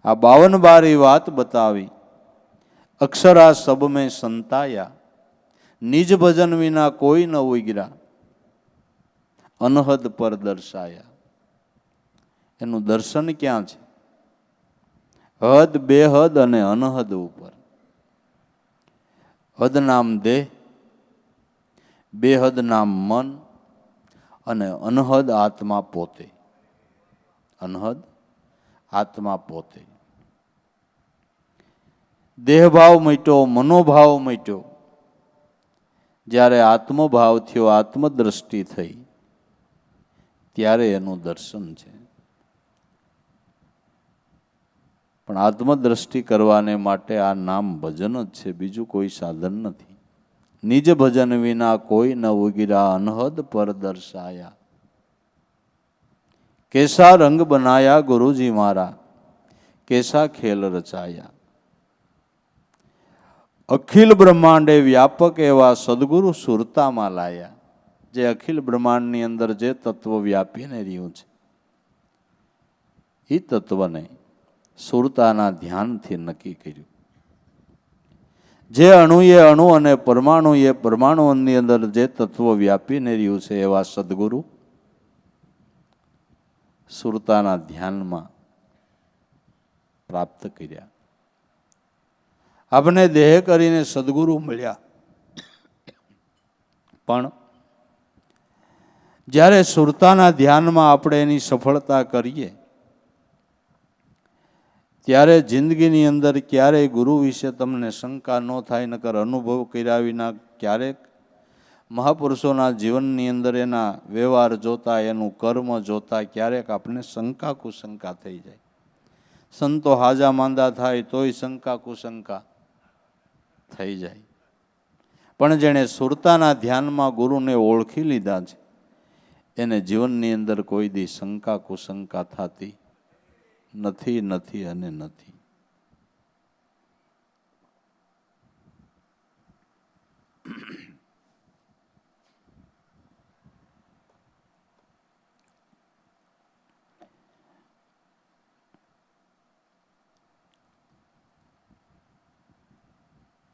આ 52 બારી વાત બતાવી. અક્ષરા સબ મેં સંતાયા, નિજ ભજન વિના કોઈ ન ઉગર્યા. અનહદ પર દર્શાયા. એનું દર્શન ક્યાં છે? હદ, બેહદ અને અનહદ ઉપર. હદ નામ દેહ, બેહદ નામ મન અને અનહદ આત્મા પોતે. અનહદ આત્મા પોતે. દેહભાવ મટ્યો, મનોભાવ મટ્યો. જ્યારે આત્મભાવ થયો, આત્મદ્રષ્ટિ થઈ, ત્યારે એનું દર્શન છે. પણ આત્મદ્રષ્ટિ કરવાને માટે આ નામ ભજન જ છે, બીજું કોઈ સાધન નથી. નિજ ભજન વિના કોઈ ન ઉગર્યા, અનહદ પર દર્શાયા. કેસા રંગ બનાયા ગુરુજી મારા, કેસા ખેલ રચાયા. અખિલ બ્રહ્માંડે વ્યાપક એવા સદગુરુ સુરતામાં લાયા. જે અખિલ બ્રહ્માંડની અંદર જે તત્વ વ્યાપીને રહ્યું છે, એ તત્વને સુરતાના ધ્યાનથી નક્કી કર્યું. જે અણુએ અણુ અને પરમાણુએ પરમાણુની અંદર જે તત્વ વ્યાપીને રહ્યું છે, એવા સદગુરુ સુરતાના ધ્યાનમાં પ્રાપ્ત કર્યા. આપણે દેહ કરીને સદગુરુ મળ્યા, પણ જ્યારે સુરતાના ધ્યાનમાં આપણે એની સફળતા કરીએ ત્યારે જિંદગીની અંદર ક્યારેય ગુરુ વિશે તમને શંકા ન થાય. નકર અનુભવ કર્યા વિના ક્યારેક મહાપુરુષોના જીવનની અંદર એના વ્યવહાર જોતા, એનું કર્મ જોતા ક્યારેક આપણે શંકા કુશંકા થઈ જાય. સંતો હાજા માંદા થાય તોય શંકા કુશંકા થઈ જાય. પણ જેણે સુરતાના ધ્યાનમાં ગુરુને ઓળખી લીધા છે એને જીવનની અંદર કોઈ દી શંકા કુશંકા થતી નથી, નથી અને નથી.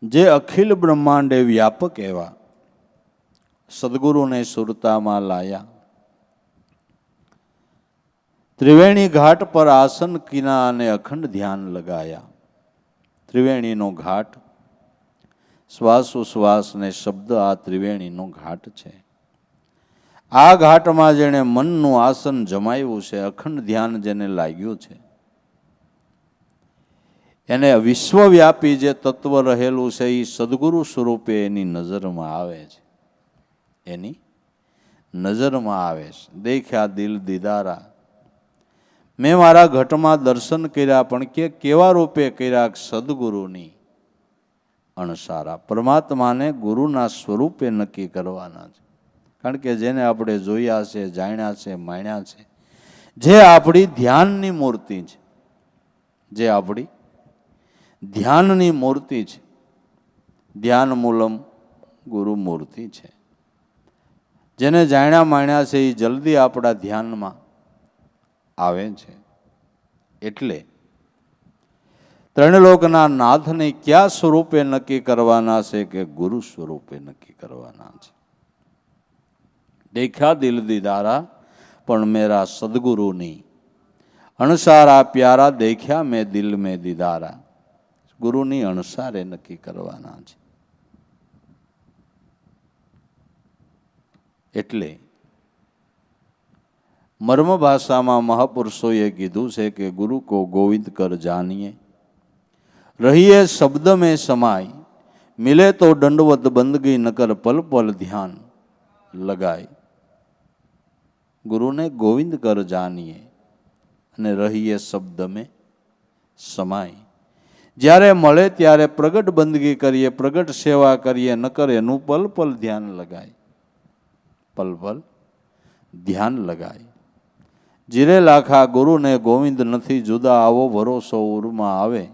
જે અખિલ બ્રહ્માંડે વ્યાપક એવા સદગુરુને સુરતામાં લાયા, ત્રિવેણી ઘાટ પર આસન કીના અને અખંડ ધ્યાન લગાયા. ત્રિવેણીનો ઘાટ, શ્વાસ ઉશ્વાસ ને શબ્દ, આ ત્રિવેણીનો ઘાટ છે. આ ઘાટમાં જેણે મનનું આસન જમાવ્યું છે, અખંડ ધ્યાન જેને લાગ્યું છે, એને વિશ્વવ્યાપી જે તત્વ રહેલું છે એ સદગુરુ સ્વરૂપે એની નજરમાં આવે છે. એની નજરમાં આવે છે. દેખ્યા દિલ દીદારા, મેં મારા ઘટમાં દર્શન કર્યા, પણ કેવા રૂપે કર્યા? સદગુરુની અણસારા. પરમાત્માને ગુરુના સ્વરૂપે નક્કી કરવાના છે. કારણ કે જેને આપણે જોયા છે, જાણ્યા છે, માણ્યા છે, જે આપણી ધ્યાનની મૂર્તિ છે, જે આપણી ધ્યાનની મૂર્તિ છે, ધ્યાન મૂલમ ગુરુ મૂર્તિ છે. જેને જાણ્યા માણ્યા છે એ જલ્દી આપણા ધ્યાનમાં આવે છે. એટલે ત્રણ લોકના નાથને કયા સ્વરૂપે નક્કી કરવાના છે? કે ગુરુ સ્વરૂપે નક્કી કરવાના છે. દેખ્યા દિલ દીદારા, પણ મેરા સદગુરુની અણસારા પ્યારા, દેખ્યા મેં દિલ મેં દીદારા. ગુરુની અણસારે નક્કી કરવાના છે. એટલે મર્મ ભાષામાં મહાપુરુષોએ કીધું છે કે ગુરુ કો ગોવિંદ કર જાનિએ, રહીએ શબ્દ મેં સમાય, મિલે તો દંડવત બંદગી, નકર પલ પલ ધ્યાન લગાય. ગુરુને ગોવિંદ કર જાનિએ અને રહીએ શબ્દ મેં સમાય. જ્યારે મળે ત્યારે પ્રગટ બંદગી કરીએ, પ્રગટ સેવા કરીએ, નકર એનું પલ પલ ધ્યાન લગાય. પલ પલ ધ્યાન લગાય. જીરે લાખા ગુરુને ગોવિંદ નથી જુદા, આવો ભરોસો ઉરમાં આવે.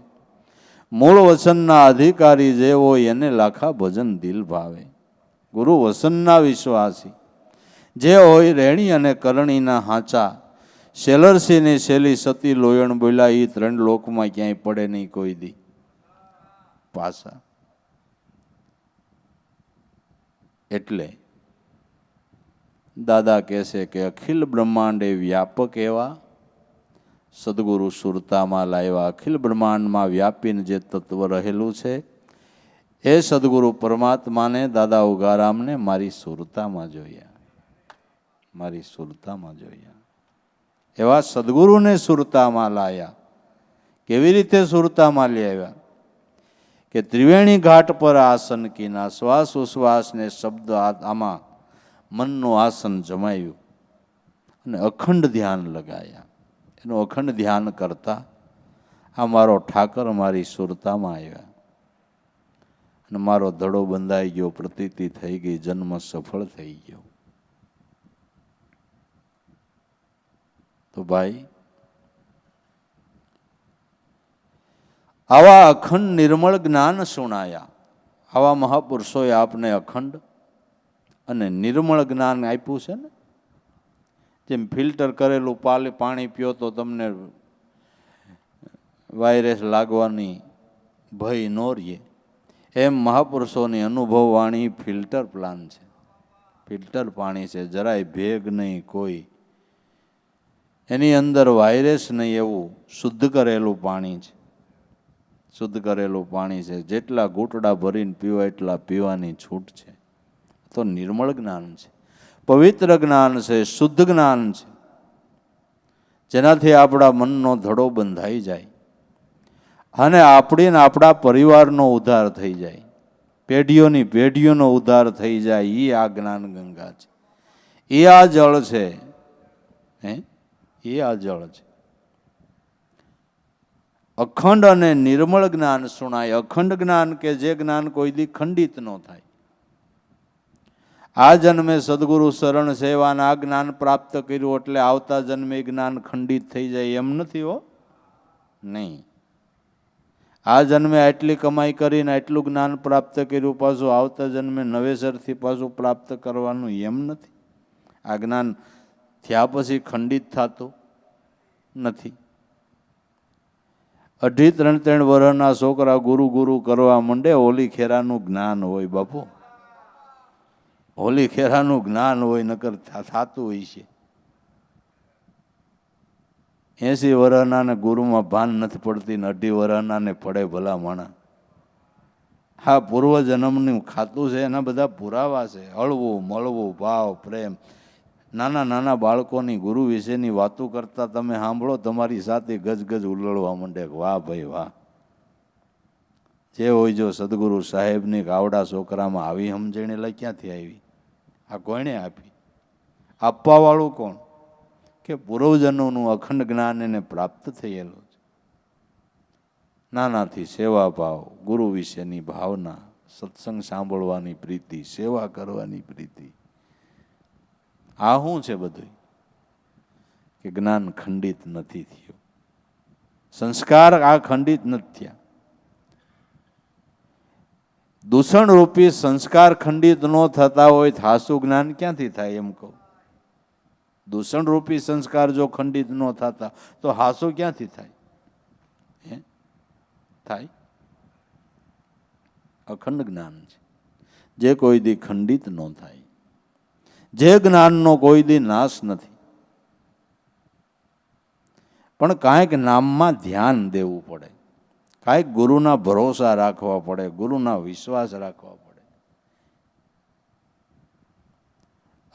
મૂળ વસનના અધિકારી જે હોય એને લાખા ભજન દિલ ભાવે. ગુરુ વસનના વિશ્વાસી જે હોય, રેણી અને કરણીના હાચા, શેલરસી ને શેલી સતી લોયણ બોલ્યા, એ ત્રણ લોકમાં ક્યાંય પડે નહીં કોઈ દી પાછા. એટલે દાદા કહેશે કે અખિલ બ્રહ્માંડે વ્યાપક એવા સદગુરુ સુરતામાં લાવ્યા. અખિલ બ્રહ્માંડમાં વ્યાપીને જે તત્વ રહેલું છે એ સદગુરુ પરમાત્માને, દાદા ઉગારામને મારી સુરતામાં જોયા, મારી સુરતામાં જોયા. એવા સદગુરુને સુરતામાં લાયા. કેવી રીતે સુરતામાં લઈ આવ્યા? કે ત્રિવેણી ઘાટ પર આસન કીના, શ્વાસ ઉશ્વાસ ને શબ્દ, આમાં મનનું આસન જમાયું અને અખંડ ધ્યાન લગાયા. એનું અખંડ ધ્યાન કરતા આ મારો ઠાકર મારી સુરતામાં આવ્યા અને મારો ધડો બંધાઈ ગયો, પ્રતીતિ થઈ ગઈ, જન્મ સફળ થઈ ગયો. તો ભાઈ, આવા અખંડ નિર્મળ જ્ઞાન સુણાયા. આવા મહાપુરુષોએ આપને અખંડ અને નિર્મળ જ્ઞાન આપ્યું છે ને. જેમ ફિલ્ટર કરેલું પાણી પીઓ તો તમને વાયરસ લાગવાની ભય ન રહે, એમ મહાપુરુષોની અનુભવવાણી ફિલ્ટર પ્લાન છે, ફિલ્ટર પાણી છે. જરાય ભેગ નહીં કોઈ એની અંદર વાયરસ નહીં એવું શુદ્ધ કરેલું પાણી છે. શુદ્ધ કરેલું પાણી છે. જેટલા ઘૂંટડા ભરીને પીવા એટલા પીવાની છૂટ છે. તો નિર્મળ જ્ઞાન છે, પવિત્ર જ્ઞાન છે, શુદ્ધ જ્ઞાન છે, જેનાથી આપણા મનનો ધડો બંધાઈ જાય અને આપણી ને આપણા પરિવારનો ઉદ્ધાર થઈ જાય, પેઢીઓની પેઢીઓનો ઉદ્ધાર થઈ જાય. એ આ જ્ઞાન ગંગા છે, એ આ જળ છે, એ આ જળ છે. અખંડ અને નિર્મળ જ્ઞાન સુણાય. અખંડ જ્ઞાન કે જે જ્ઞાન કોઈ દી ખંડિત ન થાય. આ જન્મે સદગુરુ શરણ સેવાના આ જ્ઞાન પ્રાપ્ત કર્યું એટલે આવતા જન્મે જ્ઞાન ખંડિત થઈ જાય એમ નથી હો, નહીં. આ જન્મે આટલી કમાઈ કરીને આટલું જ્ઞાન પ્રાપ્ત કર્યું, પાછું આવતા જન્મે નવેસરથી પાછું પ્રાપ્ત કરવાનું એમ નથી. આ જ્ઞાન થયા પછી ખંડિત થતું નથી. 2.5-3 વર્ષના છોકરા ગુરુ ગુરુ કરવા માંડે, હોલી ખેરાનું જ્ઞાન હોય બાપુ, હોલી ખેરાનું જ્ઞાન હોય, નકર થતું હોય છે. 80 વર્ષના ને ગુરુમાં ભાન નથી પડતી ને 2.5 વર્ષના ને પડે ભલા માણા. હા, પૂર્વ જન્મનું ખાતું છે, એના બધા પુરાવા છે. હળવું મળવું, ભાવ, પ્રેમ. નાના નાના બાળકોની ગુરુ વિશેની વાતો કરતા તમે સાંભળો, તમારી સાથે ગજગજ ઉલળવા માંડે. વાહ ભાઈ વાહ. જે હોય જો સદગુરુ સાહેબની આવડા છોકરામાં આવી સમજણ એટલે ક્યાંથી આવી? આ કોણે આપી? આપવાવાળું કોણ? કે પૂર્વજનોનું અખંડ જ્ઞાન એને પ્રાપ્ત થયેલું છે. નાનાથી સેવા ભાવ, ગુરુ વિશેની ભાવના, સત્સંગ સાંભળવાની પ્રીતિ, સેવા કરવાની પ્રીતિ. આ શું છે બધું? કે જ્ઞાન ખંડિત નથી થયું, સંસ્કાર આ ખંડિત નથી થયા. દૂષણ રૂપી સંસ્કાર ખંડિત ન થતા હોય તો હાસું જ્ઞાન ક્યાંથી થાય? એમ કહું, દૂષણ રૂપી સંસ્કાર જો ખંડિત ન થતા તો હાસું ક્યાંથી થાય? થાય? અખંડ જ્ઞાન છે, જે કોઈ દી ખંડિત ન થાય, જે જ્ઞાનનો કોઈ દી નાશ નથી. પણ કાંઈક નામમાં ધ્યાન દેવું પડે, કાંઈક ગુરુના ભરોસા રાખવા પડે, ગુરુના વિશ્વાસ રાખવા પડે.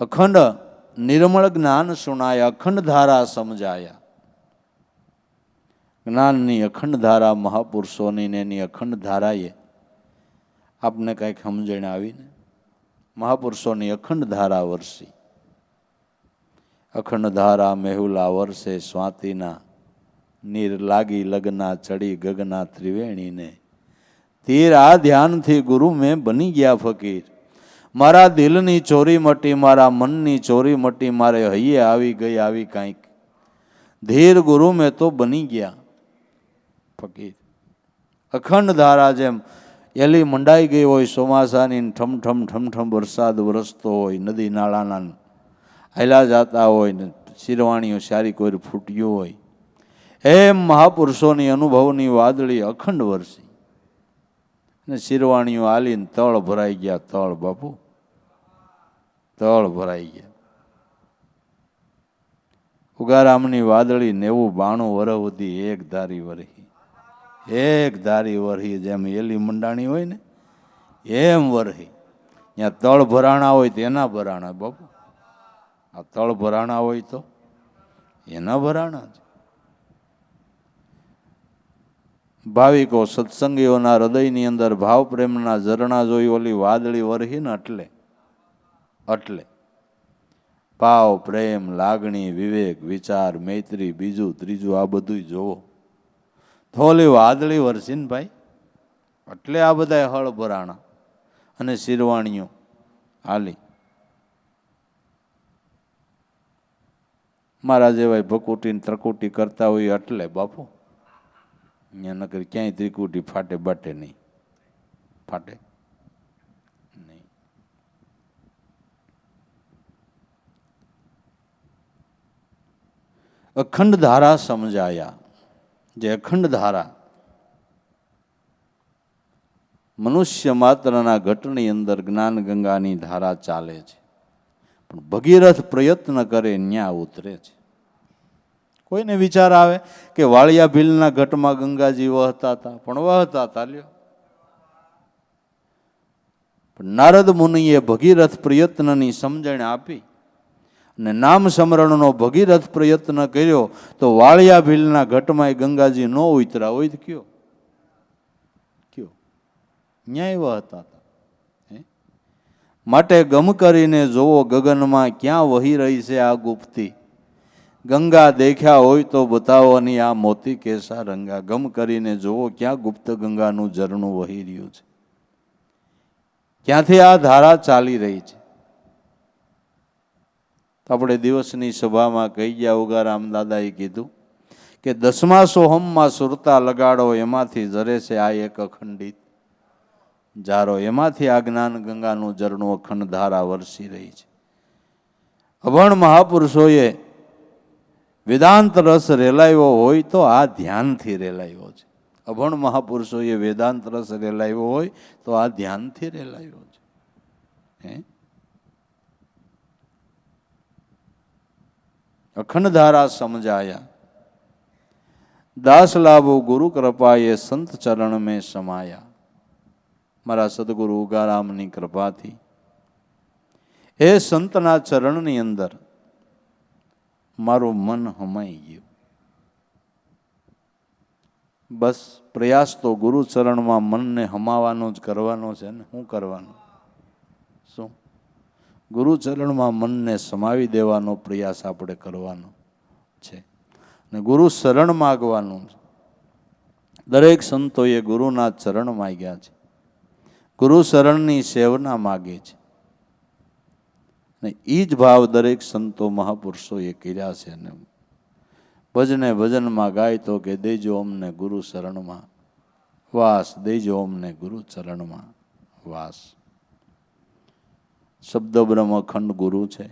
અખંડ નિર્મળ જ્ઞાન સુણાય, અખંડ ધારા સમજાયા. જ્ઞાનની અખંડ ધારા મહાપુરુષોની ને એની અખંડ ધારાએ આપને કાંઈક સમજણ આવીને મહાપુરુષોની અખંડ ધારા વરસી. અખંડ ધારા મેહુલા વર્ષે સ્વાતિના, નીર લાગી લગના, ચડી ગગના ત્રિવેણીને. તીર આ ધ્યાનથી ગુરુ મેં બની ગયા ફકીર. મારા દિલની ચોરી મટી, મારા મનની ચોરી મટી, મારે હૈયે આવી ગઈ આવી કાંઈક ધીર ગુરુ મેં તો બની ગયા ફકીર. અખંડ ધારા જેમ એલી મંડાઈ ગઈ હોય ચોમાસાની, ઠમઠમ ઠમઠમ વરસાદ વરસતો હોય, નદી નાળાના હાલ્યા જાતા હોય ને શિરવાણીઓ સારી કોઈ ફૂટ્યું હોય, એમ મહાપુરુષોની અનુભવની વાદળી અખંડ વરસી ને શિરવાણીઓ આલીને તળ ભરાઈ ગયા. તળ બાપુ, તળ ભરાઈ ગયા. ઉગારામની વાદળી 90-92 વર્ષ સુધી એક ધારી વરહી, એક ધારી વરહી. જેમ એલી મંડાણી હોય ને એમ વરહી. ત્યાં તળ ભરાણા હોય તો એના ભરાણા બાપુ, આ તળ ભરાણા હોય તો એના ભરાણા છે. ભાવિકો સત્સંગીઓના હૃદયની અંદર ભાવ પ્રેમના ઝરણા જોઈ ઓલી વાદળી વરહી ને એટલે ભાવ પ્રેમ લાગણી વિવેક વિચાર મૈત્રી બીજું ત્રીજું આ બધું જોવો તો ઓલી વાદળી વરસી ને ભાઈ, એટલે આ બધા હળ ભરાણા અને શિરવાણીઓ હાલી. મારા જેવાય ભકુટી ત્રકુટી કરતા હોય એટલે બાપુ, અહીંયા નકર ક્યાંય ત્રિકુટી ફાટે બાટે નહીં, ફાટે નહીં. અખંડ ધારા સમજાયા. જે અખંડ ધારા મનુષ્ય માત્રના ઘટની અંદર જ્ઞાન ગંગાની ધારા ચાલે છે, પણ ભગીરથ પ્રયત્ન કરે ન્યા ઉતરે છે. કોઈને વિચાર આવે કે વાળિયા ભીલના ઘટમાં ગંગાજી વહતા હતા, પણ વહતા હતા લ્યો. નારદ મુનિએ ભગીરથ પ્રયત્નની સમજણ આપી અને નામ સ્મરણનો ભગીરથ પ્રયત્ન કર્યો તો વાળિયા ભીલના ઘટમાં ગંગાજી ન ઉતરા હોય તો કયો ન્યાય વહતા હતા. માટે ગમ કરીને જોવો ગગનમાં ક્યાં વહી રહી છે આ ગુપ્તી, ગંગા દેખ્યા હોય તો બતાવવાની આ મોતી કેસા રંગા. ગમ કરીને જોવો ક્યાં ગુપ્ત ગંગાનું ઝરણું વહી રહ્યું છે, ક્યાંથી આ ધારા ચાલી રહી છે. આપણે દિવસની સભામાં કહી ગયા, ઉગારામ દાદાએ કીધું કે 10મા સોહમમાં સુરતા લગાડો, એમાંથી ઝરે છે આ એક અખંડિત ઝારો, એમાંથી આ જ્ઞાન ગંગાનું ઝરણું અખંડ ધારા વરસી રહી છે. અભણ મહાપુરુષોએ વેદાંત રસ રેલાવ્યો હોય તો આ ધ્યાનથી રેલાવ્યો છે. અભણ મહાપુરુષોએ વેદાંત રસ રેલાવ્યો હોય તો આ ધ્યાનથી રેલાવ્યો છે. અખંડ ધારા સમજાયા, દાસ લાભો ગુરુ કૃપાએ સંત ચરણ મેં સમાયા. મારા સદગુરુ ઉગારામની કૃપાથી એ સંતના ચરણની અંદર મારું મન હમાઈ ગયું. બસ પ્રયાસ તો ગુરુ ચરણમાં મનને હમાવાનો જ કરવાનો છે ને. શું કરવાનું? શું? ગુરુ ચરણમાં મનને સમાવી દેવાનો પ્રયાસ આપણે કરવાનો છે ને ગુરુ શરણ માગવાનું છે. દરેક સંતોએ ગુરુના ચરણ માગ્યા છે, ગુરુ શરણની સેવના માગે છે ને એ જ ભાવ દરેક સંતો મહાપુરુષોએ કર્યા છે. ને ભજને ભજનમાં ગાય તો કે દેજો અમને ગુરુ શરણમાં વાસ, દેજો અમને ગુરુ ચરણમાં વાસ. શબ્દ બ્રહ્મ અખંડ ગુરુ છે.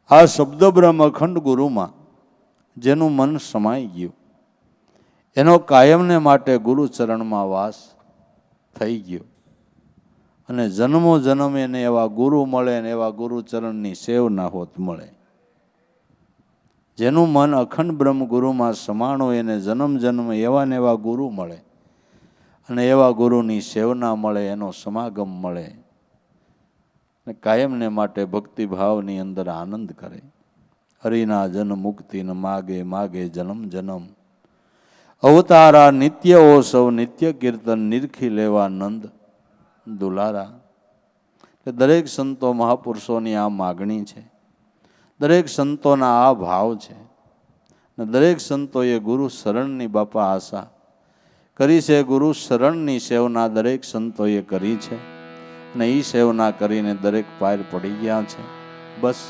આ શબ્દ બ્રહ્મ અખંડ ગુરુમાં જેનું મન સમાઈ ગયું એનો કાયમને માટે ગુરુ ચરણમાં વાસ થઈ ગયો અને જન્મો જન્મ એને એવા ગુરુ મળે ને એવા ગુરુ ચરણની સેવના હોત મળે. જેનું મન અખંડ બ્રહ્મ ગુરુમાં સમાણો એને જન્મ જન્મ એવા ને એવા ગુરુ મળે અને એવા ગુરુની સેવના મળે, એનો સમાગમ મળે ને કાયમને માટે ભક્તિભાવની અંદર આનંદ કરે. હરિના જન મુક્તિને માગે માગે જન્મ જન્મ, અવતારા નિત્ય ઓસવ નિત્ય કીર્તન નિરખી લેવા નંદ દુલારા. દરેક સંતો મહાપુરુષોની આ માગણી છે, દરેક સંતોના આ ભાવ છે ને દરેક સંતોએ ગુરુ શરણની બાપા આશા કરી છે. ગુરુ શરણની સેવના દરેક સંતોએ કરી છે અને એ સેવના કરીને દરેક પાર પડી ગયા છે. બસ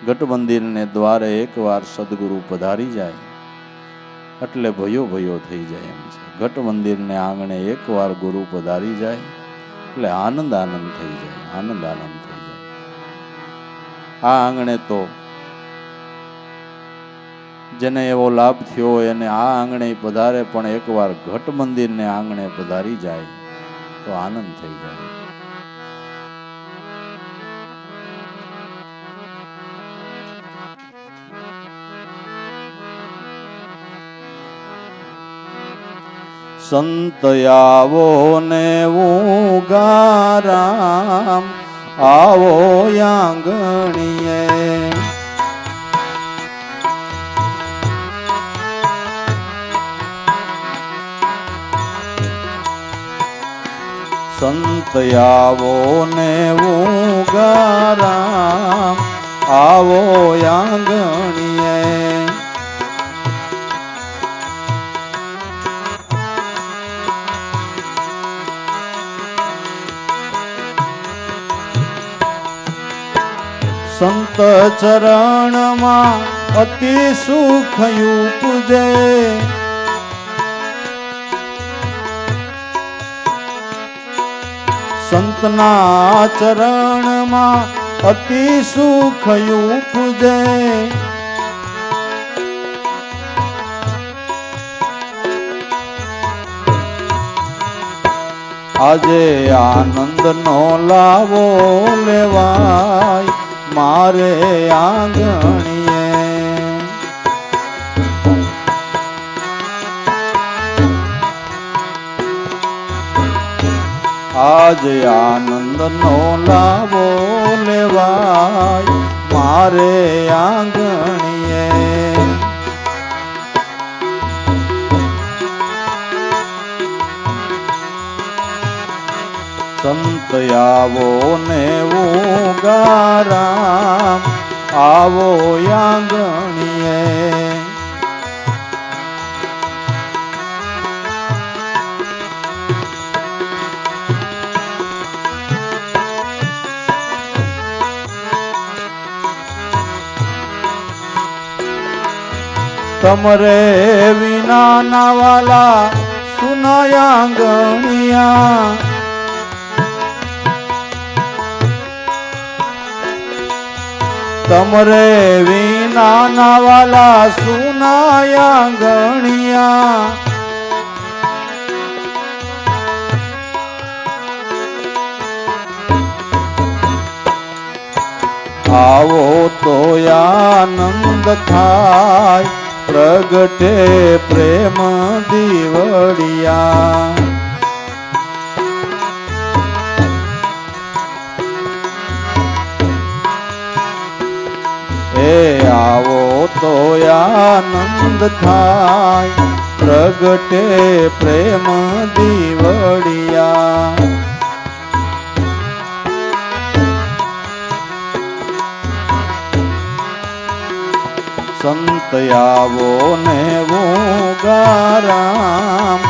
ઘટ મંદિરને દ્વારે એકવાર સદગુરુ પધારી જાય એટલે ભયો ભયો થઈ જાય એમ છે. ઘટ મંદિરને આંગણે એકવાર ગુરુ પધારી જાય એટલે આનંદ આનંદ થઈ જાય, આનંદ આનંદ થઈ જાય. આ આંગણે તો જેને એવો લાભ થયો એને આ આંગણે પધારે, પણ એકવાર ઘટ મંદિરને આંગણે પધારી જાય તો આનંદ થઈ જાય. સંત આવો ને ઉગારામ આવો આંગણીએ, સંત આવો ને ઉગારામ આવો આંગણીએ. સંત ચરણમાં અતિ સુખ ઉપજે, સંતના ચરણમાં અતિ સુખ ઉપજે. આજે આનંદનો લાવો લેવાય મારે આંગણીએ. આજ આનંદનો લાવો લેવાય મારે આંગણીએ. સંત આવો ને ઉગારામ આવો આંગણીએ. તમરે વિના ના વાલા સુનાયા આંગણિયા. તમરે વિના ના વાલા સુનાયા આંગણિયા. આવો તો આનંદ થાય પ્રગટે પ્રેમ દીવડિયા. એ આવો તો આનંદ થાય પ્રગટે પ્રેમ દીવડિયા. સંત આવો ને ઉગારામ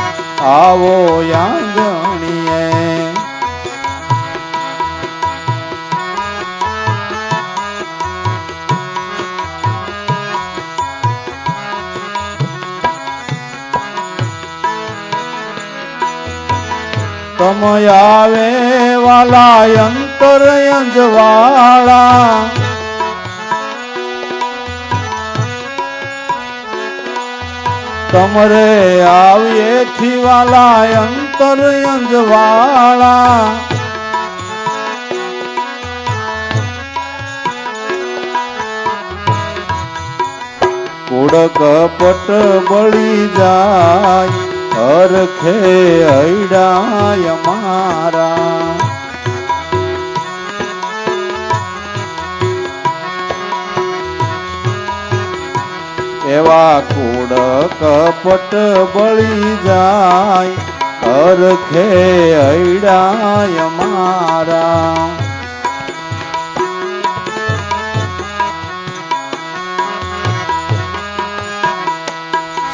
આવો આંગણીએ. તમ આવે વાલા અંતર અંજવાળા. તમરે આવીએ થી વાલા અંતર અંજવાળા. કુડ કપટ બળી જાય હરખે હૈડાય મારા. એવા કુડ કપટ બળી જાય હરખે હૈડાય મારા.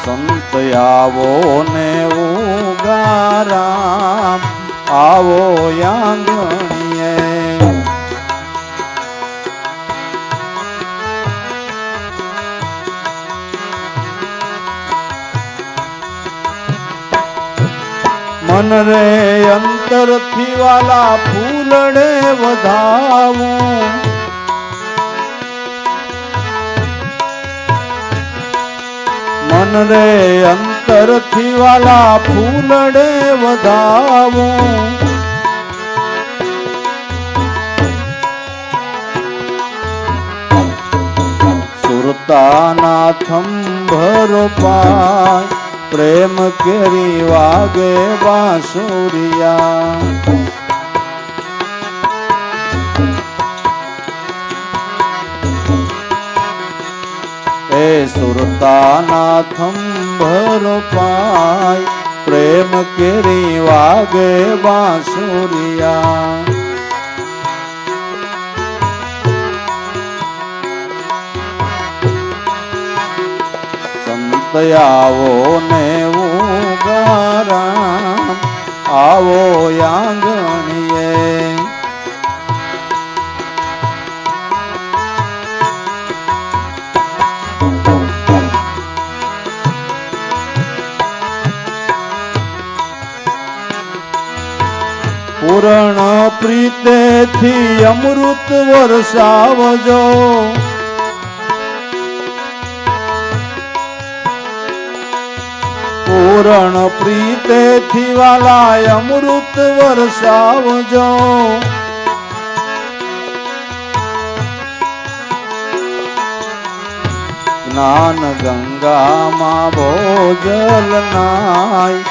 સંત આવો ને ઉગારામ આવો આંગણીએ. મન રે અંતર થી વાલા ફૂલડે વધાવું. મન રે અંતર થી વાલા ફૂલડે વધાવું. સુરતાના થંભરો પાય પ્રેમ કેરી વાગે બાંસુરિયા. એ સુરતાના થંભરો પાય પ્રેમ કેરી વાગે બાંસુરિયા. સંત આવો ને ઉગારામ આવો આંગણીએ. પૂર્ણ પ્રીતેથી અમૃત વરસાવજો. પૂર્ણ પ્રીતેથી વાલા અમૃત વરસાવજો. જ્ઞાન ગંગામાં ભોજલ નાય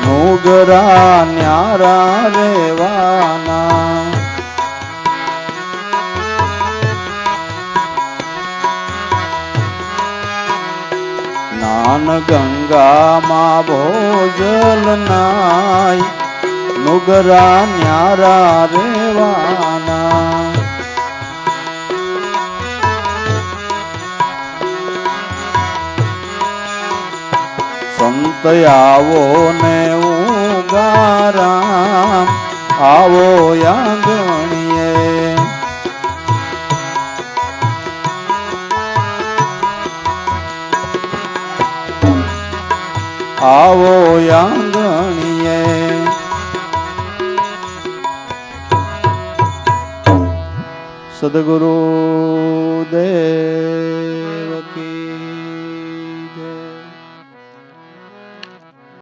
નુગરા ન્યારા રેવાના. નાન ગંગામાં ભોજલ નાય, નુગરા ન્યારા રેવાના. સંત આવો ને ઉગારામ, આવો આંગણીએ. આવો આંગણીએ. સદગુરુ દેવ